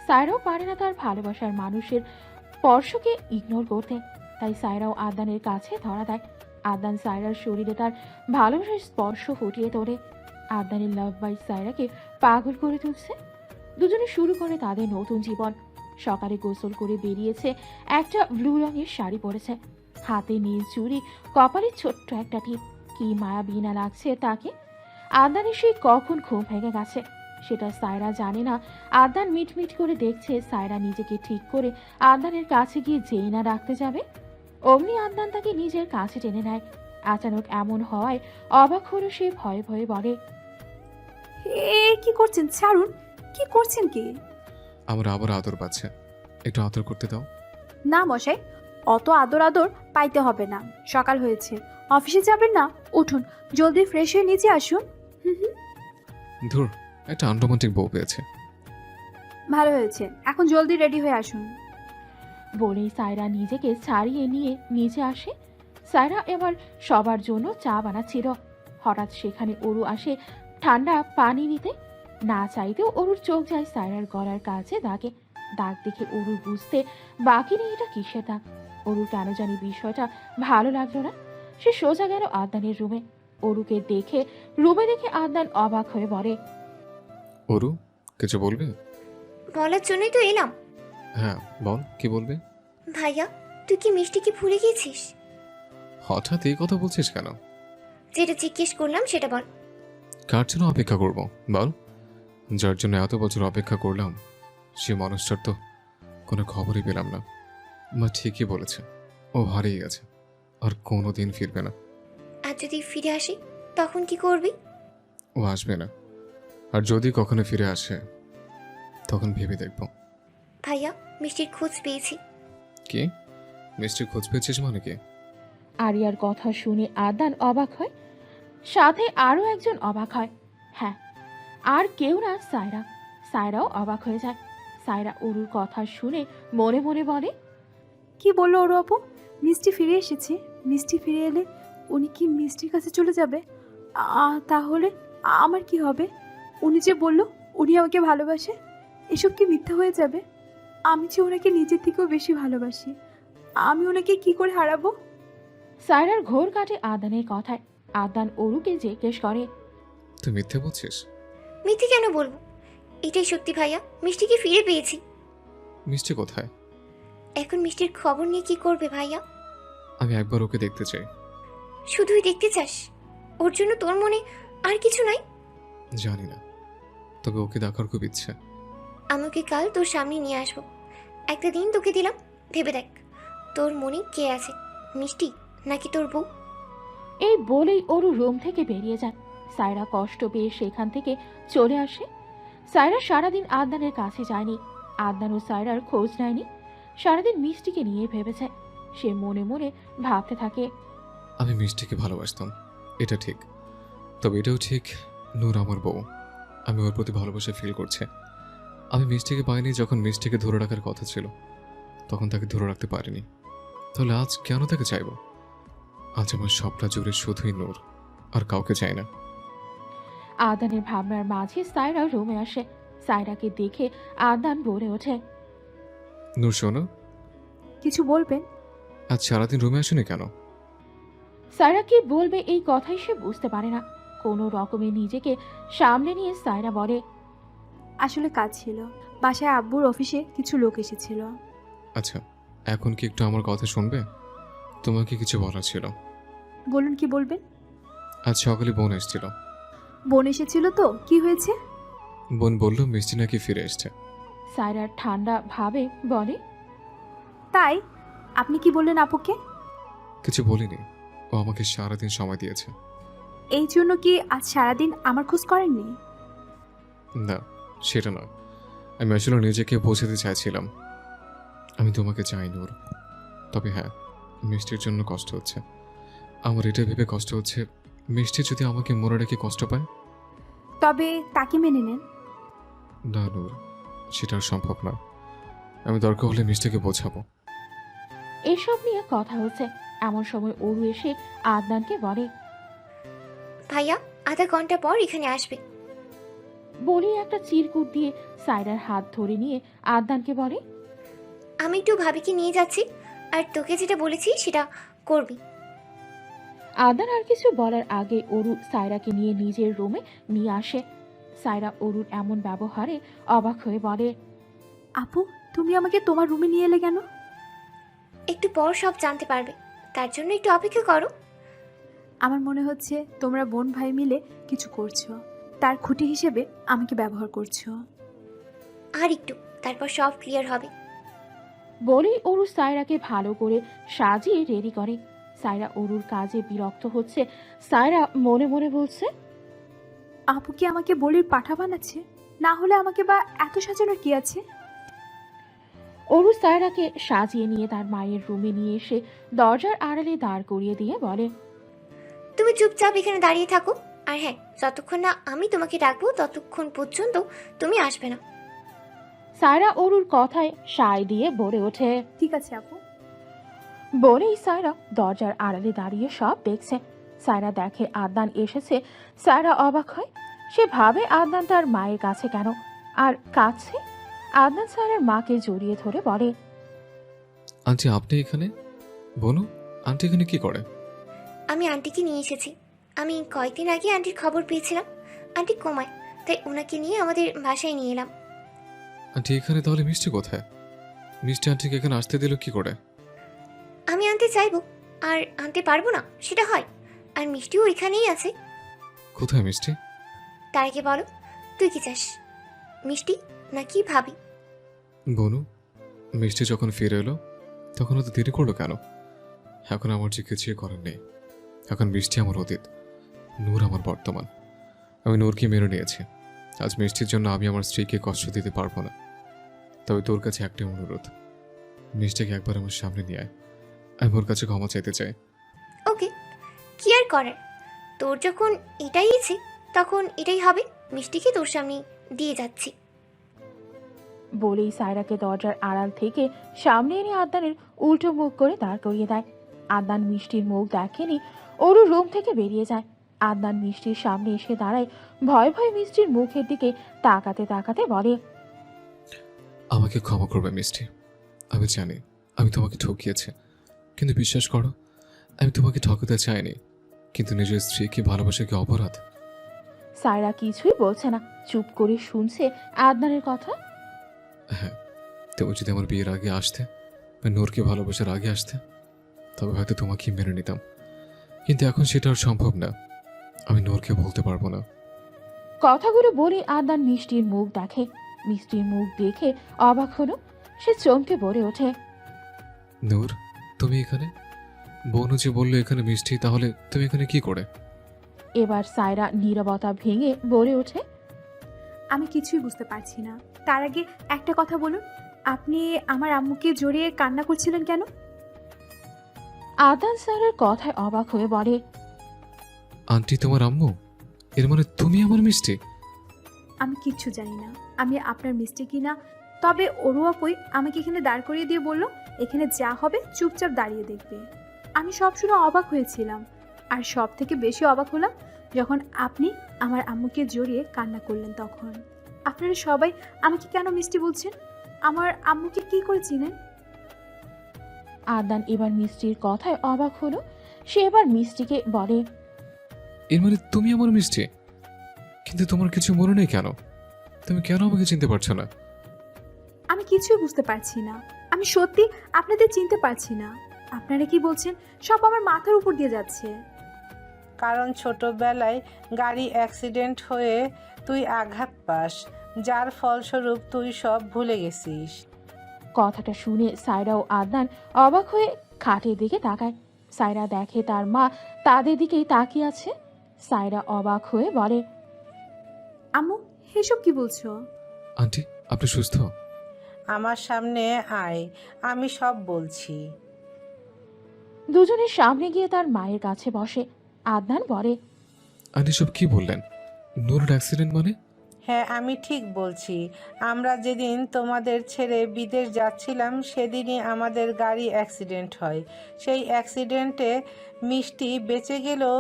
সায়রাও পারে না তার ভালোবাসার মানুষের স্পর্শকে ইগনোর করতে, তাই সায়রাও আদনানের কাছে ধরা দেয়। আদনান সায়রার শরীরে তার ভালোবাসার স্পর্শ ফুটিয়ে তোলে। আদনানের লাভ বাই সায়রাকে পাগল করে তুলছে। দুজনে শুরু করে তাদের নতুন জীবন। সকালে গোসল করে বেরিয়েছে, একটা ব্লু রঙের শাড়ি পরেছে, হাতে নীল চুড়ি, কপালে ছোট্ট একটা টিপ। কি মায়াবী না লাগছে তাকে। আদনানের সেই কখন ঘুম ভেঙে গেছে সেটা সায়রা জানে না। আদনান মিটমিট করে দেখছে। সায়রা নিজেকে ঠিক করে আদনানের কাছে গিয়ে যেই না ডাকতে যাবে, অমনি আদনান তাকে নিজের কাছে টেনে নেয়। আচানক এমন হওয়ায় অবাক হলো সে। ভয়ে ভয়ে বলে, এ কি করছেন? ছাড়ুন। কি করছেন কি? আমার আবার আদর পাচ্ছে, একটু আদর করতে দাও। না মশাই, অত আদর আদর পাইতে হবে না। সকাল হয়েছে, অফিসে যাবেন না? উঠুন, জলদি ফ্রেশ হয়ে নিচে আসুন। ধুর, একটা আনরোমান্টিক বউ পেয়েছে। ভালো হয়েছে, এখন জলদি রেডি হয়ে আসুন। বলেই সায়রা নিজেকে ছাড়িয়ে নিয়ে নিচে আসে। সায়রা এবার সবার জন্য চা বানাচ্ছিল। হঠাৎ সেখানে অরু আসে ঠান্ডা পানি নিতে। না চাইতেও অরুর চোখ যায় সায়রার গলার কাছে দাগে। দাগ দেখে অরুর বুঝতে বাকি নেই এটা কিসের দাগ। অরুর কেন জানি বিষয়টা ভালো লাগলো না। সে সোজা গেল আদনানের রুমে। অরুকে দেখে আদনান অবাক হয়ে বলে, অরু, কিছু বলবে? বলার জন্যই তো এলাম। হ্যাঁ বল, কি বলবে? ভাইয়া, তুই কি মিষ্টিকে ভুলে গেছিস? হঠাৎ এই কথা বলছিস কেন? যেটা জিজ্ঞেস করলাম সেটা বল। কার জন্য অপেক্ষা করব বল? যার জন্য এত বছর অপেক্ষা করলাম সে মানুষটার তো কোনো খবরই পেলাম না। মা ঠিকই বলেছে, ও হারিয়ে গেছে, আর কোনো দিন ফিরবে না। আর যদি ফিরে আসি তখন কি করবি? ও আসবে না, আর যদি কখনো ফিরে আসে তখন ভেবে দেখব। ভাইয়া, মিষ্টির খোঁজ পেয়েছি। কি? মিষ্টি খোঁজ পেয়েছিস মানে কি? আরিয়ার কথা শুনে আদনান অবাক হয়, সাথে আরো একজন অবাক হয়। হ্যাঁ, আর কেউ না, সায়রা। সায়রাও অবাক হয়ে যায়। সায়রা অরুর কথা শুনে মনে মনে বলে, কি বললো ওর আপু? মিষ্টি ফিরে এসেছে? মিষ্টি ফিরে এলে উনি কি মিষ্টির কাছে চলে যাবে? তাহলে আমার কি হবে? উনি যে বলল উনি আমাকে ভালোবাসে, এসব কি মিথ্যা হয়ে যাবে? আমি যে ওনাকে নিজের থেকেও বেশি ভালোবাসি, আমি ওনাকে কি করে হারাবো? সায়রার ঘোর কাটে আদনানের কথায়। আদনান অরুকে জিজ্ঞেস করে, তুই মিথ্যে বলছিস? মিথ্যে কেন বলবো? এটাই সত্যি ভাইয়া, মিষ্টিকে ফিরে পেয়েছি। মিষ্টি কোথায়? এখন মিষ্টির খবর নিয়ে কি করবে ভাইয়া? আমি একবার ওকে দেখতে চাই। শুধুই দেখতে চাস? ওর জন্য তোর মনে আর কিছু নাই? জানি না, তবে ওকে দেখার খুব ইচ্ছে। আমাকে কাল তোর সামনে নিয়ে আসবো। একটা দিন তোকে দিলাম, ভেবে দেখ তোর মনে কে আছে, মিষ্টি নাকি তোর বউ? এই বলেই অরু রুম থেকে বেরিয়ে যায়। সায়রা কষ্ট পেয়ে সেখান থেকে চলে আসে। সায়রা সারাদিন আদনানের কাছে যায়নি, আদনান ও সায়রার খোঁজ নেয়নি। সারাদিন মিষ্টিকে নিয়ে ভেবেছে। সে মনে মনে ভাবতে থাকে, আমি মিষ্টিকে ভালোবাসতাম, এটা ঠিক। তবে এটাও ঠিক, নূর আমার বউ, আমি ওর প্রতি ভালোবাসা ফিল করছে। আমি মিষ্টিকে পাইনি যখন মিষ্টিকে ধরে রাখার কথা ছিল, তখন তাকে ধরে রাখতে পারিনি। তাহলে আজ কেন তাকে চাইব? আজ আমার সবটা জুড়ে শুধুই নূর, আর কাউকে চাই না। আদনানের ভাবনার মাঝে সায়রা রুমে আসে। সায়রাকে দেখে আদনান বলে ওঠে, নূর শোনো, কিছু বলবেন? আজ সারাদিন রুমে আসেনি কেন? সায়রা কি বলবে এই কথাই সে বুঝতে পারে না। কোনো রকমে নিজেকে সামলে নিয়ে সায়রা বলে, আসলে কাজ ছিল, বাসায় আব্বুর অফিসে কিছু লোক এসেছিল। আচ্ছা, এখন কি একটু আমার কথা শুনবে? তোমাকে কিছু বলার ছিল। বলুন, কি বলবেন? আজ সকালে বোন এসেছিল। বোন এসেছিল তো কি হয়েছে? বোন বলল মিষ্টি নাকি ফিরে এসছে। সায়রা ঠান্ডা ভাবে বলে, তাই? আপনি কি বললেন আপুকে? কিছু বলিনি, ও আমাকে সারাদিন সময় দিয়েছে। এই জন্য কি আজ সারাদিন আমার খোঁজ করেননি? না, সেটা নয়। আমি আসলে নিজেকে বোঝাতে চাইছিলাম আমি তোমাকে চাই নূর। তবে হ্যাঁ, মিষ্টির জন্য কষ্ট হচ্ছে। আমার এটা ভেবে কষ্ট হচ্ছে, মিষ্টি যদি আমাকে মনে রেখে কষ্ট পায়। তবে তাকে মেনে নেন। না নূর, সেটা আর সম্ভব না। আমি দরকার হলে মিষ্টিকে বোঝাবো। এসব নিয়ে কথা হচ্ছে এমন সময় অরু এসে আদনানকে বলে, ভাইয়া আধা ঘন্টা পর এখানে আসবে। বলেই একটা চিরকুট দিয়ে সায়রার হাত ধরে নিয়ে আদনানকে বলে, আমি একটু ভাবিকে নিয়ে যাচ্ছি, আর তোকে যেটা বলেছি সেটা করবি। আদনান আর কিছু বলার আগে অরু সায়রাকে নিয়ে নিজের রুমে নিয়ে আসে। সায়রা অরুর এমন ব্যবহারে অবাক হয়ে বলে, আপু, তুমি আমাকে তোমার রুমে নিয়ে এলে কেন? একটু পর সব জানতে পারবে, তার জন্য একটু অপেক্ষা করো। আমার মনে হচ্ছে তোমরা বোন ভাই মিলে কিছু করছো, তার খুঁটি হিসেবে আমাকে ব্যবহার করছো। আর একটু, তারপর সব ক্লিয়ার হবে। বলেই অরু সায়রাকে ভালো করে সাজিয়ে রেডি করে। সায়রা অরুর কাজে বিরক্ত হচ্ছে। সায়রা মনে মনে বলছে, আপু কি আমাকে বলির পাঠা বানাচ্ছে? না হলে আমাকে বা এত সাজানোর কি আছে? অরু সায়রাকে সাজিয়ে নিয়ে তার মায়ের রুমে নিয়ে এসে দরজার আড়ালে দাঁড় করিয়ে দিয়ে বলে, তুমি চুপচাপ এখানে দাঁড়িয়ে থাকো, আর হ্যাঁ, যতক্ষণ না আমি তোমাকে ডাকবো ততক্ষণ পর্যন্ত তুমি আসবে না। সায়রা অরুর কথায় সায় দিয়ে বলে ওঠে, ঠিক আছে আপু। বলেই সায়রা দরজার আড়ালে দাঁড়িয়ে সব দেখছে। সায়রা দেখে আদনান এসেছে। সায়রা অবাক হয়। সে ভাবে আদনান তার মায়ের কাছে কেন, আর কাছে আদনান সায়রার মাকে জড়িয়ে ধরে বলে, আন্টি আপনি এখানে? বনু, আন্টি এখানে কি করে? আমি আন্টিকে নিয়ে এসেছি। আমি কয়েকদিন আগে আন্টির খবর পেয়েছিলাম আন্টি কোমায়, তাই ওনাকে নিয়ে আমাদের বাসায় নিয়ে এলাম। আন্টি এখানে? তাহলে মিষ্টি কোথায়? মিষ্টি আন্টিকে এখানে আসতে দিল কি করে? আমি আনতে চাইবো আর আনতে পারবো না সেটা হয়, আর মিষ্টিও এখানেই আছে। কোথায় মিষ্টি? তার আগে বলো, তুই কি চাস, মিষ্টি নাকি ভাবি? বনু, মিষ্টি যখন ফিরে এলো তখন অত দেরি করলো কেন? এখন আমার যে কিছুই করার নেই। এখন মিষ্টি আমার অতীত, নূর আমার বর্তমান। আমি নূরকে মেনে নিয়েছি। আজ মিষ্টির জন্য আমি আমার স্ত্রীকে কষ্ট দিতে পারবো না। তবে তোর কাছে একটাই অনুরোধ, মিষ্টিকে একবার আমার সামনে নিয়ে আয়। আমি ওর কাছে ক্ষমা চাইতে চাই। ওকে, কি আর করার, তোর যখন এটাই ইচ্ছে তখন এটাই হবে। মিষ্টিকে তোর সামনে দিয়ে যাচ্ছি। বলেই সায়রাকে দরজার আড়াল থেকে সামনে এনে আদনানের উল্টো মুখ করে দাঁড় করিয়ে দেয়। আদনান মিষ্টির মুখ দেখেনি, অরু রুম থেকে বেরিয়ে যায়। আদনান মিষ্টির সামনে এসে দাঁড়ায়। ভয় ভয় মিষ্টির মুখের দিকে তাকাতে তাকাতে বলে, আমাকে ক্ষমা করবে মিষ্টি। আমি জানি আমি তোমাকে ঠকিয়েছি, কিন্তু বিশ্বাস করো আমি তোমাকে ঠকাতে চাইনি। কিন্তু নিজের স্ত্রীকে ভালোবাসা কি অপরাধ? সায়রা কিছুই বলছে না, চুপ করে শুনছে আদনানের কথা। হ্যাঁ, তুমি যদি আমার বিয়ের আগে আসতে বা নূরকে ভালোবাসার আগে আসতে, তবে হয়তো তোমাকে মেনে নিতাম। কিন্তু এখন সেটা আর সম্ভব না। আমি নূরকে বলতে পারবো না। কথাগুলো বলে আদনান মিষ্টির মুখ দেখে। মিষ্টির মুখ দেখে অবাক হলো। সে চমকে বলে ওঠে, নূর, তুমি এখানে? বোনও যে বললো এখানে মিষ্টি, তাহলে তুমি এখানে কি করে? এবার সায়রা নীরবতা ভেঙে বলে ওঠে, আমি কিছুই বুঝতে পারছি না। তার আগে একটা কথা বলুন, আপনি আমার আম্মুকে জড়িয়ে কান্না করছিলেন কেন? আদনান সায়রার কথায় অবাক হয়ে বলে, আন্টি তোমার আম্মু? এর মানে তুমি আমার মিষ্টি? আমি কিচ্ছু জানি না আমি আপনার মিষ্টি কিনা। তবে অরু আপুই আমাকে এখানে দাঁড় করিয়ে দিয়ে বলল, এখানে যা হবে চুপচাপ দাঁড়িয়ে দেখবে। আমি সব শুনে অবাক হয়েছিলাম, আর সব থেকে বেশি অবাক হলাম যখন আপনি আমার আম্মুকে জড়িয়ে কান্না করলেন। তখন আপনারা সবাই আমাকে কেন মিষ্টি বলছেন? আমার আম্মুকে কি করে চিনেন? আদনান এবার মিষ্টির কথায় অবাক হলো। সে এবার মিষ্টিকে বলে, এর মানে তুমি আমার মিষ্টি? কিন্তু তোমার কিছু মনে নেই কেন? তুমি কেন আমাকে চিনতে পারছো না? আমি কিছুই বুঝতে পারছি না। আমি সত্যি আপনাদের চিনতে পারছি না। আপনারা কি বলছেন সব আমার মাথার উপর দিয়ে যাচ্ছে। কারণ ছোটবেলায় গাড়ি অ্যাক্সিডেন্ট হয়ে তুই আঘাত পাস, যার ফলস্বরূপ তুই সব ভুলে গেছিস। কথাটা শুনে সায়রা ও আদনান অবাক হয়ে খাটের দিকে তাকায়। সায়রা দেখে তার মা তাদের দিকেই তাকিয়ে আছে। সায়রা অবাক হয়ে বলে, আম্মু এসব কি বলছো? আন্টি, আপনি সুস্থ? আমার সামনে আয়, আমি সব বলছি। দুজনের সামনে গিয়ে তার মায়ের কাছে বসে। আদনান বলে, আন্টি সব কি বললেন? নূরের অ্যাক্সিডেন্ট মানে? হ্যাঁ, আমি ঠিক বলছি। আমরা যেদিন তোমাদের ছেড়ে বিদেশ যাচ্ছিলাম সেদিনই আমাদের গাড়ি অ্যাক্সিডেন্ট হয়। সেই অ্যাক্সিডেন্টে মিষ্টি বেঁচে গেলেও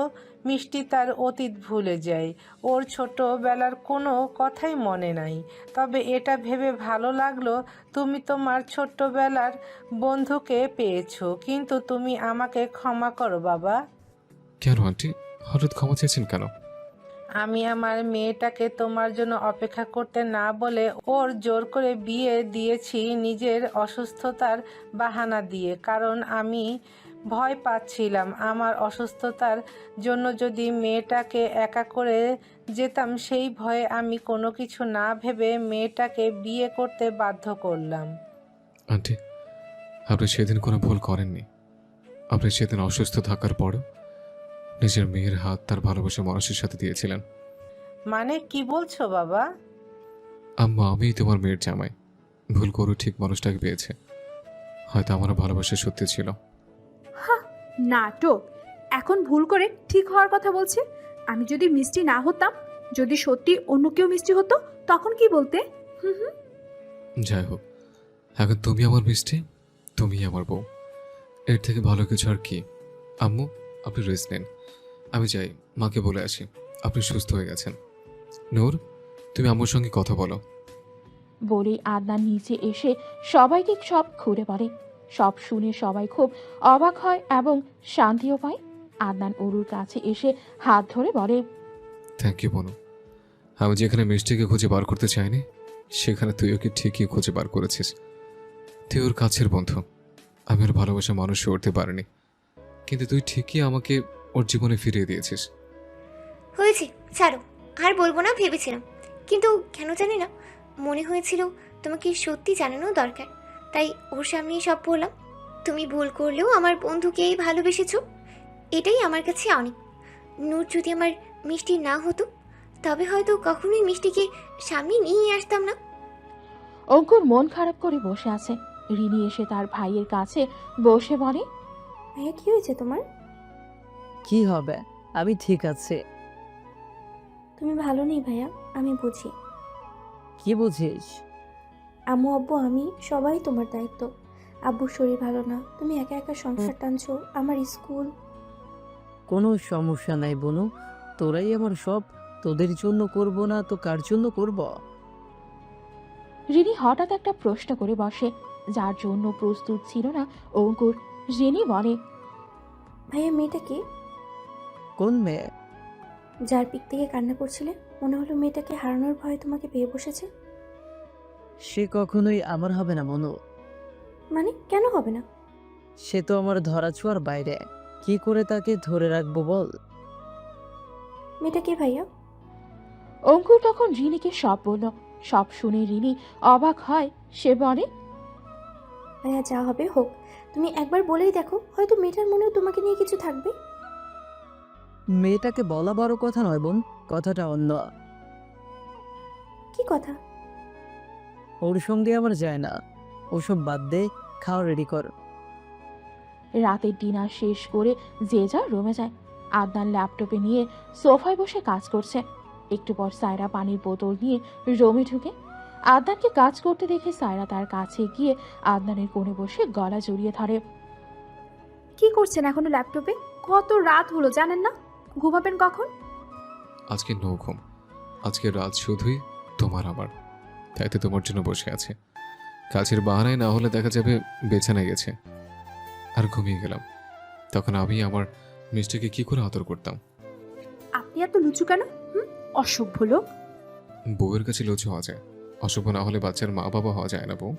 মিষ্টি তার অতীত ভুলে যায়। ওর ছোটবেলার কোনো কথাই মনে নাই। তবে এটা ভেবে ভালো লাগলো তুমি তোমার ছোট্টবেলার বন্ধুকে পেয়েছো। কিন্তু তুমি আমাকে ক্ষমা করো বাবা। কেন আন্টি, হঠাৎ ক্ষমা চেয়েছেন কেন? আমি আমার মেয়েটাকে তোমার জন্য অপেক্ষা করতে না বলে ওর জোর করে বিয়ে দিয়েছি নিজের অসুস্থতার বাহানা দিয়ে। কারণ আমি ভয় পাচ্ছিলাম আমার অসুস্থতার জন্য যদি মেয়েটাকে একা করে যেতাম, সেই ভয়ে আমি কোনো কিছু না ভেবে মেয়েটাকে বিয়ে করতে বাধ্য করলাম। আন্টি, আপনি সেদিন কোনো ভুল করেননি। আপনি সেদিন অসুস্থ থাকার পরও নিজের মেয়ের হাত তার ভালোবাসা মানুষের সাথে দিয়েছিলেন। মানে কি বলছো বাবা? আম্মা, আমিই তোমার মেয়ের জামাই। ভুল করে ঠিক মানুষটাকে পেয়েছে। হয়তো আমার ভালোবাসা সত্যি ছিল। নাটক! এখন ভুল করে ঠিক হওয়ার কথা বলছে। আমি যদি মিষ্টি না হতাম, যদি সত্যি অন্য কেউ মিষ্টি হতো, তখন কি বলতে? হুম হুম। যাই হোক, এখন তুমি আমার মিষ্টি, তুমি আমার বউ। এর থেকে ভালো কিছু আর কি? আম্মু, আপনি রেস্ট নেন। আমি যাই, মাকে বলে আসি আপনি সুস্থ হয়ে গেছেন। নূর, তুমি আম্মুর সঙ্গে কথা বলো। বলেই আদনান নিচে এসে সবাইকে সব খুলে বলে। সব শুনে সবাই খুব অবাক হয় এবং শান্তিও পায়। আদনান অরুর কাছে এসে হাত ধরে বলে, থ্যাংক ইউ বনু। আমি যেখানে মিষ্টিকে খুঁজে বার করতে চাইনি, সেখানে তুই ওকে ঠিকই খুঁজে বার করেছিস। তুই ওর কাছের বন্ধু। আমি ওর ভালোবাসা মানুষ হয়ে উঠতে পারিনি, কিন্তু তুই ঠিকই আমাকে ওর জীবনে ফিরিয়ে দিয়েছিস। হয়েছে, ছাড়ো। আর বলবো না ভেবেছিলাম, কিন্তু কেন জানি না মনে হয়েছিল তোমাকে সত্যি জানানো দরকার, তাই ওর সামনেই সব বললাম। তুমি ভুল করলেও আমার বন্ধুকেই ভালোবেসেছো, এটাই আমার কাছে অনেক। নূর যদি আমার মিষ্টি না হতো, তবে হয়তো কখনোই মিষ্টিকে সামনে নিয়ে আসতাম না। অঙ্কুর মন খারাপ করে বসে আছে। রিনি এসে তার ভাইয়ের কাছে বসে বলে, ভাইয়া কি হয়েছে তোমার? কি হবে, আমি ঠিক আছে। তুমি ভালো নেই ভাইয়া, আমি বুঝি। কি বুঝিস? আম্মু আব্বু আমি সবাই তোমার দায়িত্ব। আব্বুর শরীর ভালো না, তুমি একা একা সংসার টানছো, আমার স্কুল। কোনো সমস্যা নাই বনু, তোরাই আমার সব। তোদের জন্য করব না তো কার জন্য করব? রিনি হঠাৎ একটা প্রশ্ন করে বসে, যার জন্য প্রস্তুত ছিল না অঙ্কুর। রিনি বলে, ভাইয়া মেয়েটা কি? কোন মেয়ে? যার পিক থেকে কান্না করছিলে, মনে হলো মেয়েটাকে হারানোর ভয়ে তোমাকে পেয়ে বসেছে। সে কখনোই আমার হবে না মনু। মানে কেন হবে না? সে তো আমার ধরাছোঁয়ার বাইরে। কি করে তাকে ধরে রাখবো বল? মেয়েটা কে ভাইয়া? অঙ্কুর তখন রিনিকে সব বলল। সব শুনে রিনি অবাক হয়। সে বলে, ভাইয়া যা হবে হোক, তুমি একবার বলেই দেখো, হয়তো মেয়েটার মনেও তোমাকে নিয়ে কিছু থাকবে। মেয়েটাকে বলা বড় কথা নয় বোন, কথাটা অন্য। কি কথা? ওর সঙ্গে আমার যায় না। ওসব বাদ দে, খাওয়া রেডি কর। রাতের ডিনার শেষ করে যে যার রুমে যায়। আদনান ল্যাপটপে নিয়ে সোফায় বসে কাজ করছে। একটু পর সায়রা পানির বোতল নিয়ে রুমে ঢুকে। আদনানকে কাজ করতে দেখে সায়রা তার কাছে গিয়ে আদনানের কোণে বসে গলা জড়িয়ে ধরে। কি করছেন এখনো ল্যাপটপে? কত রাত হলো জানেন না? ঘুমাবেন কখন? আজকে নো ঘুম। আজকে রাত শুধুই তোমার আমার, তাই তো তোমার জন্য বসে আছে। কাজের বাহানায় না হলে দেখা যাবে বেছানায় গেছে আর ঘুমিয়ে গেলাম। তখন আমি আমার মিষ্টিকে কি করে আদর করতাম? আপনি এত লুচু কেন? অসভ্য লোক। বউয়ের কাছে লুচু হওয়া যায়, অশুভ না হলে বাচ্চার মা বাবা হওয়া যায় না বউ।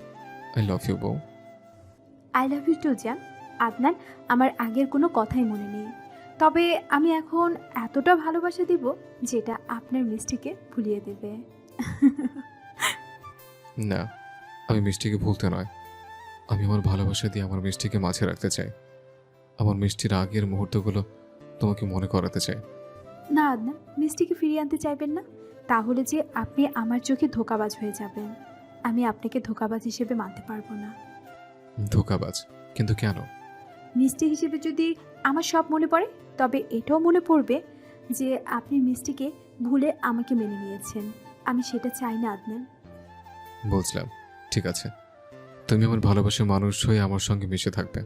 আই লাভ ইউ বউ। আই লাভ ইউ টু জান। আদনান, আমার আগের কোনো কথাই মনে নেই, তবে আমি এখন এতটা ভালোবাসা দিব যেটা আপনার মিষ্টিকে ভুলিয়ে দেবে। না, আমি মিষ্টিকে ভুলতে নয়, আমি আমার ভালোবাসা দিয়ে আমার মিষ্টিকে মাঝে রাখতে চাই। আমার মিষ্টির আগের মুহূর্তগুলো তোমাকে মনে করাতে চাই। না আদনান, মিষ্টিকে ফিরিয়ে আনতে চাইবেন না? তাহলে যে আপনি আমার চোখে ধোঁকাবাজ হয়ে যাবেন। আমি আপনাকে ধোঁকাবাজ হিসেবে মানতে পারবো না। ধোঁকাবাজ? কিন্তু কেন? মিষ্টি হিসেবে যদি আমার সব মনে পড়ে, তবে এটাও মনে পড়বে যে আপনি মিষ্টিকে ভুলে আমাকে মেনে নিয়েছেন। আমি সেটা চাই না আদনান। বুঝলাম, ঠিক আছে, তুমি আমার ভালোবাসার মানুষ হয়ে আমার সঙ্গে মিশে থাকবে।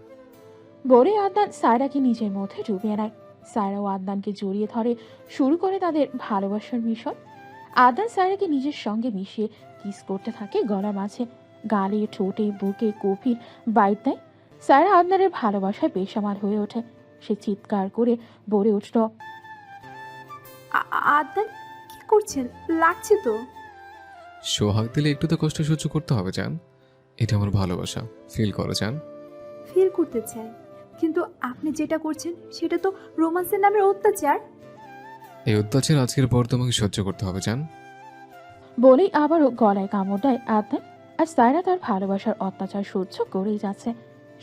বলে আদনান সায়রাকে নিজের মধ্যে ডুবিয়ে নেয়। সায়রা ও আদনানকে জড়িয়ে ধরে শুরু করে তাদের ভালোবাসার মিশন। আদনান সায়রাকে নিজের সঙ্গে মিশিয়ে কিস করতে থাকে গলার মাঝে, গালে, ঠোঁটে, বুকে গভীর বাইট দেয়। সায়রা আদনানের ভালোবাসায় বেসামাল হয়ে ওঠে। সে চিৎকার করে বলে উঠল, আদনান, কি করছেন? লাগছে তো। সোহাগ দিলে একটু তো কষ্ট সহ্য করতে হবে জান। এটা আমার ভালোবাসা, ফিল করো জান। ফিল করতে চাই, কিন্তু আপনি যেটা করছেন সেটা তো রোমান্সের নামের অত্যাচার। এই অত্যাচার আজকের পর তোমাকে সহ্য করতে হবে জান। বলেই আবারও গলায় কামড় দেয় আদনান। আর সায়রা তার ভালোবাসার অত্যাচার সহ্য করেই যাচ্ছে।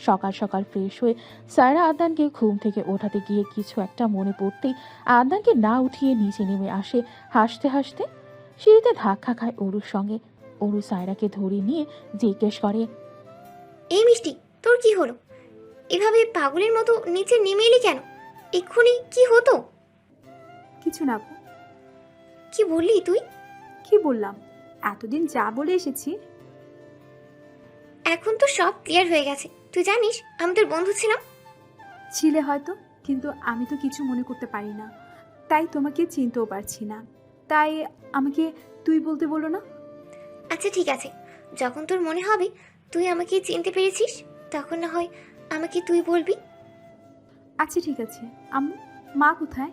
সকাল সকাল ফ্রেশ হয়ে সায়রা আদনানকে ঘুম থেকে ওঠাতে গিয়ে কিছু একটা মনে পড়তেই আদনানকে না উঠিয়ে নিচে নেমে আসে হাসতে হাসতে। সিঁড়িতে ধাক্কা খায় অরুর সঙ্গে। অরু সায়রাকে ধরে নিয়ে জিজ্ঞেস করে, এই মিষ্টি, তোর কি হলো? এভাবে পাগলের মতো নিচে নেমে এলি কেন? এক্ষুনি কি হতো? কিছু না গো। কি বললি তুই? কি বললাম? এতদিন যা বলে এসেছি। এখন তো সব ক্লিয়ার হয়ে গেছে। তুই জানিস আমাদের বন্ধু ছিলাম। ছিলে হয়তো, কিন্তু আমি তো কিছু মনে করতে পারি না, তাই তোমাকে চিনতেও পারছি না। তাই আমাকে তুই বলতে বলো না। আচ্ছা ঠিক আছে, যখন তোর মনে হবে তুই আমাকে চিনতে পেরেছিস, তখন না হয় আমাকে তুই বলবি। আচ্ছা ঠিক আছে। আম্মু, মা কোথায়?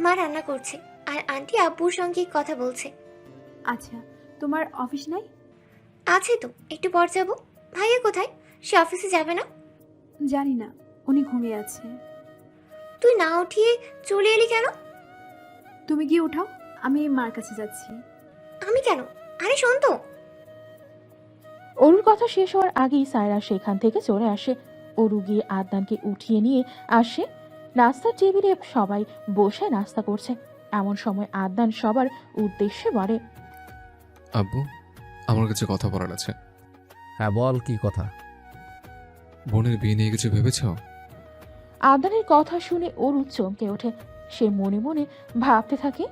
মা রান্না করছে আর আন্টি আব্বুর সঙ্গে কথা বলছে। আচ্ছা, তোমার অফিস নাই? আছে তো, একটু পর যাবো। ভাইয়া কোথায়? সে অফিসে যাবে না? জানি না, উনি ঘুমিয়ে আছে। তুই না উঠিয়ে চলে এলি কেন? তুমি গিয়ে উঠাও, আমি মার কাছে যাচ্ছি। আমি কেন? আরে শোন তো। অরুর কথা শেষ হওয়ার আগেই সায়রা সেখান থেকে চলে আসে। অরু গিয়ে আদনানকে উঠিয়ে নিয়ে আসে। নাস্তার টেবিলে সবাই বসে নাস্তা করছে। এমন সময় আদনান সবার উদ্দেশ্যে বলে, আব্বু, আমার কাছে কথা বলার আছে। হ্যাঁ বল, কি কথা? বোনের বিয়ে নিয়ে কিছু ভেবেছ? আদনানের কথা শুনে অরু চমকে ওঠে। সে মনে মনে ভাবতে থাকে,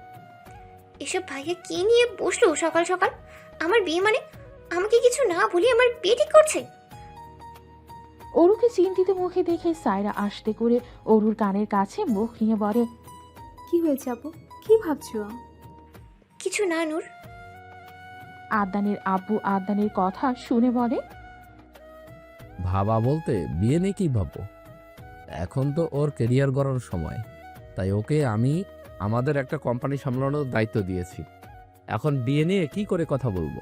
এসব ভাইয়া কি নিয়ে বসলো সকাল সকাল? আমার বিয়ে মানে আমাকে কিছু না বলে আমার বিয়ে ঠিক করছে। অরুকে চিন্তিত মুখে দেখে সায়রা আস্তে করে অরুর কানের কাছে মুখ নিয়ে বলে, কি হয়েছে আপু? কি ভাবছো? কিছু না নূর। আদনানের আব্বু আদনানের কথা শুনে বলে, ভাবা বলতে বিয়ে নিয়ে কি ভাববো? এখন তো ওর কেরিয়ার গড়ার সময়, তাই ওকে আমি আমাদের একটা কোম্পানি সামলানোর দায়িত্ব দিয়েছি। এখন বিয়ে নিয়ে কি করে কথা বলবো?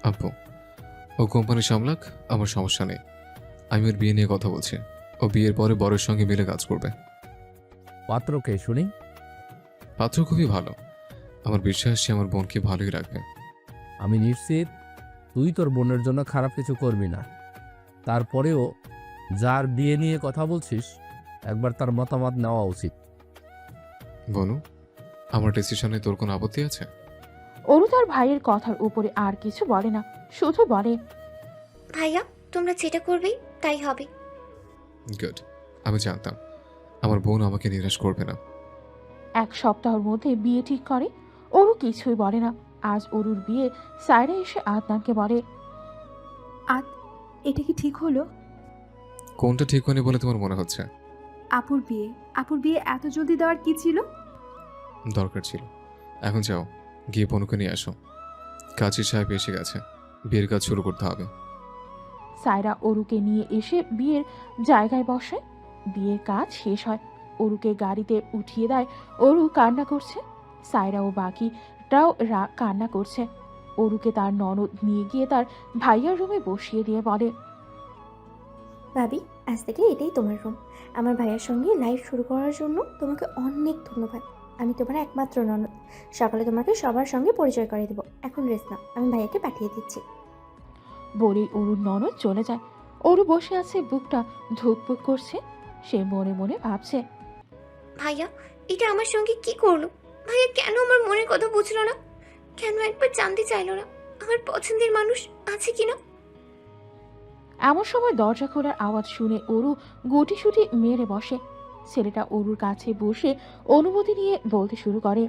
আব্বু, ও কোম্পানি সামলাক, আমার সমস্যা নেই। আমি ওর বিয়ে নিয়ে কথা বলছি। ও বিয়ের পরে বরের সঙ্গে মিলে কাজ করবে। পাত্রকে শুনি। পাত্র খুবই ভালো। আমার বিশ্বাস সে আমার বোনকে ভালোই রাখবে। আমি নিশ্চিত তুই তোর বোনের জন্য খারাপ কিছু করবি না। তারপরেও যার বিয়ে নিয়ে কথা বলছিস, একবার তার মতামত নেওয়া উচিত। বনু, আমার ডিসিশনে তোর কোনো আপত্তি আছে? অরু তার ভাইয়ের কথার উপরে আর কিছু বলে না, শুধু বলে, ভাইয়া তোমরা যেটা করবে তাই হবে। গুড। আমি জানতাম আমার বোন আমাকে নিরাশ করবে না। 1 সপ্তাহের মধ্যে বিয়ে ঠিক করে। অরু কিছুই বলে না। আজ অরুর বিয়ে। সায়রা এসে আদনানকে বলে, এটা কি ঠিক হলো? কোনটা ঠিক হয়নি বলে তোমার মনে হচ্ছে? আপুর বিয়ে এত জলদি দেওয়ার কি ছিল? দরকার ছিল। এখন যাও, গিয়ে বনুকে নিয়ে আসো। কাজী সাহেব এসে গেছে, বিয়ের কাজ শুরু করতে হবে। সায়রা অরুকে নিয়ে এসে বিয়ের জায়গায় বসে। বিয়ের কাজ শেষ হয়, অরুকে গাড়িতে উঠিয়ে দেয়। অরু কান্না করছে, সায়রা ও বাকিটাও কান্না করছে। অরুকে তার ননদ নিয়ে গিয়ে তার ভাইয়ার রুমে বসিয়ে দিয়ে বলে, ভাবি, আজ থেকে এটাই তোমার রুম। আমার ভাইয়ের সঙ্গে লাইফ শুরু করার জন্য তোমাকে অনেক ধন্যবাদ। আমি তোমার একমাত্র ননদ। সকালে তোমাকে সবার সঙ্গে পরিচয় করে দেবো। এখন রেস্ট নাও, আমি ভাইয়াকে পাঠিয়ে দিচ্ছি। বলেই অরুর ননদ চলে যায়। অরু বসে আছে, বুকটা ধুকপুক করছে। সে মনে মনে ভাবছে, ভাইয়া এটা আমার সঙ্গে কি করলো? ভাইয়া কেন আমার মনের কথা বুঝলো না? কেন একবার জানতে চাইলো না আমার পছন্দের মানুষ আছে কিনা? এমন সময় দরজা খোলার আওয়াজ শুনে অরু গুটিসুটি মেরে বসে। ছেলেটা অরুর কাছে বসে অনুমতি নিয়ে বলতে শুরু করে,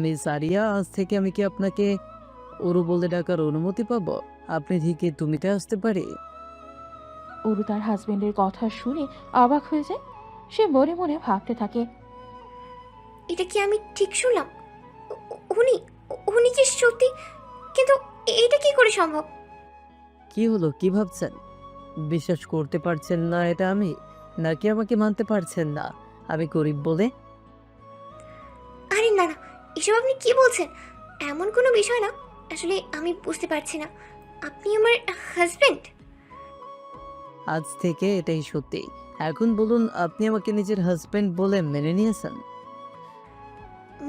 মিস আরিয়া, আজ থেকে আমি কি আপনাকে ওরু বলে ডাকার অনুমতি পাবো? আপনি থেকে তুমিতে আসতে পারি? অরু তার হাজবেন্ডের কথা শুনে অবাক হয়ে যায়। সে মনে মনে ভাবতে থাকে, এটা কি আমি ঠিক শুনলাম? উনি উনি কি সত্যি? কিন্তু এটা কি করে সম্ভব? কি হলো, কি ভাবছেন? বিশ্বাস করতে পারছেন না এটা আমি, নাকি আমাকে মানতে পারছেন না আমি গরিব বলে? আরে না না, এসব আপনি কি বলছেন? এমন কোনো বিষয় না। আসলে আমি বুঝতে পারছি না, আপনি আমার হাজবেন্ড? আজ থেকে এটাই সত্যি। এখন বলুন, আপনি আমাকে নিজের হাজবেন্ড বলে মেনে নিয়েছেন?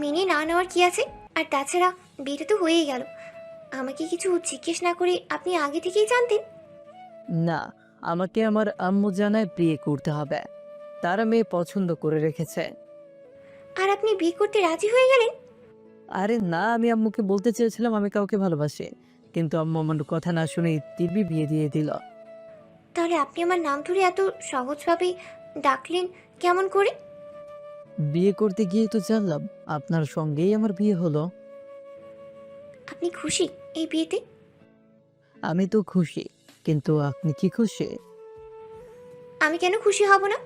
মেনে না নেওয়ার কি আছে? আর তাছাড়া বিয়েটা তো হয়েই গেল। আমাকে কিছু জিজ্ঞেস না করে আপনি আগে থেকেই জানতেন? না, আমাকে আমার আম্মু জানায় বিয়ে করতে হবে। তারা মেয়ে পছন্দ করে রেখেছে। আর আপনি বিয়ে করতে রাজি হয়ে গেলেন? আরে না, আমি আম্মুকে বলতে চেয়েছিলাম আমি কাউকে ভালোবাসি, কিন্তু আম্মু আমার কথা না শুনে দিব্যি বিয়ে দিয়ে দিল। তাহলে আপনি আমার নাম ধরে এত সহজভাবে ডাকলেন কেমন করে? বিয়ে করতে গিয়ে তো জানলাম আপনার সঙ্গেই আমার বিয়ে হলো। আপনি খুশি এই বিয়েতে? আমি তো খুশি, কিন্তু আপনি কি খুশি? আমি কেন খুশি হব না?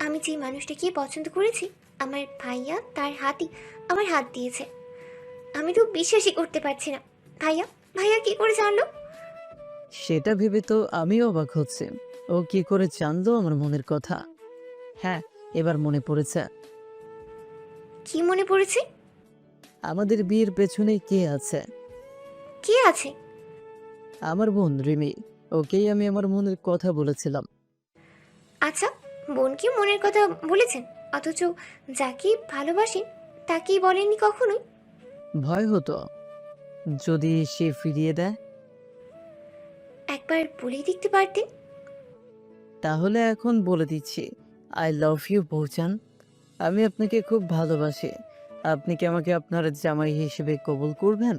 আমি যে মানুষটাকে পছন্দ করেছি, আমার ভাইয়া তার হাতই আমার হাত দিয়েছে। আমি তো বিশ্বাসই করতে পারছি না। ভাইয়া ভাইয়া কি করে জানলো? সেটা ভেবে তো আমিও অবাক হচ্ছে। ও কি করে জানলো আমার মনের কথা? হ্যাঁ, এবার মনে পড়েছে। কি মনে পড়েছে? আমাদের বিয়ের পেছনে কে আছে? কে আছে? আমার বোন রিমি। ওকেই আমি আমার মনের কথা বলেছিলাম। আচ্ছা, বোনকে মনের কথা বলেছেন, অথচ যাকে ভালোবাসেন তাকেই বলেননি কখনোই? ভয় হতো যদি সে ফিরিয়ে দেয়। একবার বলেই দেখতে পারতেন। তাহলে এখন বলে দিচ্ছি, আই লাভ ইউ বৌচান। আমি আপনাকে খুব ভালোবাসি। আপনি কি আমাকে আপনার জামাই হিসেবে কবুল করবেন?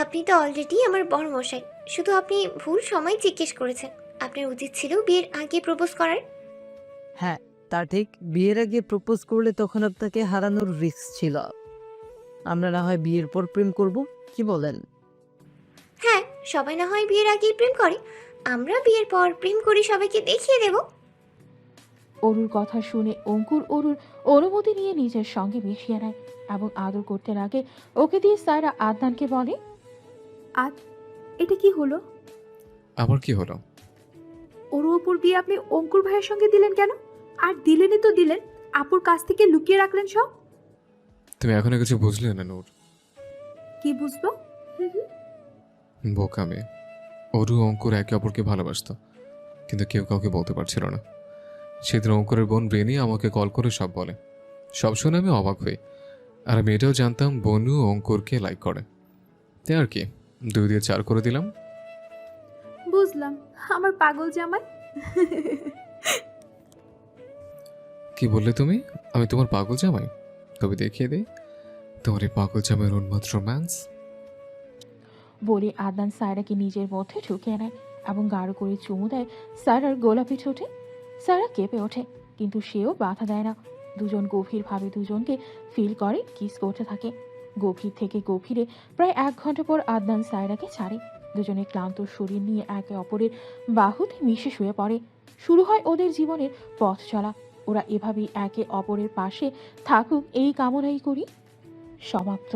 আপনি তো অলরেডি আমার বড় মশাই। শুধু আপনি ভুল সময় জিজ্ঞেস করেছেন। আপনার উচিত ছিল বিয়ের আগে প্রপোজ করার। হ্যাঁ, তা ঠিক। বিয়ের আগে প্রপোজ করলে তখন আপনাকে হারানোর রিস্ক ছিল। আমরা না হয় বিয়ের পর প্রেম করব, কি বলেন? হ্যাঁ, সবাই না হয় বিয়ের আগেই প্রেম করে, আমরা বিয়ের পর প্রেম করি সবাইকে দেখিয়ে দেব। অরুর কথা শুনে অঙ্কুর অরুর অনুমতি নিয়ে নিজের সঙ্গে মিশিয়ে নেয় এবং আদর করতে লাগে। ওকে দিয়ে সায়রা আদনানকে বলে, এটা কি হলো? আবার কি হলো? ওর ওপর বিয়ে আপনি অঙ্কুর ভাইয়ের সঙ্গে দিলেন কেন? আর দিলেনই তো দিলেন, আপুর কাছ থেকে লুকিয়ে রাখলেন সব। তুমি এখনো কিছু বুঝলে না নূর? কি বুঝবো? বোকা মেয়ে। অরু অঙ্কুর একে অপরকে ভালোবাসতো, কিন্তু কেউ কাউকে বলতে পারছিল না। সেদিন অঙ্কুরের বোন রেনি আমাকে কল করে সব বলে। সব শুনে আমি অবাক হই। আর আমি এটাও জানতাম বনু অঙ্কুরকে লাইক করে। তাই আর কি, 2 দিয়ে 4 করে দিলাম। বুঝলাম, আমার পাগল জামাই। কি বললে তুমি? আমি তোমার পাগল জামাই? তবে দেখিয়ে দিই তোমার এই পাগল জামাইয়ের উন্মাদ রোম্যান্স। বলে আদনান সায়রাকে নিজের মধ্যে ঢুকিয়ে নেয় এবং গাঢ় করে চুমু দেয় সায়রার গোলাপি ঠোঁটে। সায়রা কেঁপে ওঠে, কিন্তু সেও বাধা দেয় না। দুজন গভীরভাবে দুজনকে ফিল করে, কিস করতে থাকে। গভীর থেকে গভীরে প্রায় 1 ঘন্টা পর আদনান সায়রাকে ছাড়ে। দুজনে ক্লান্ত শরীর নিয়ে একে অপরের বাহুতে মিশে শুয়ে পড়ে। শুরু হয় ওদের জীবনের পথ চলা। ওরা এভাবেই একে অপরের পাশে থাকুক এই কামনাই করি। সমাপ্ত।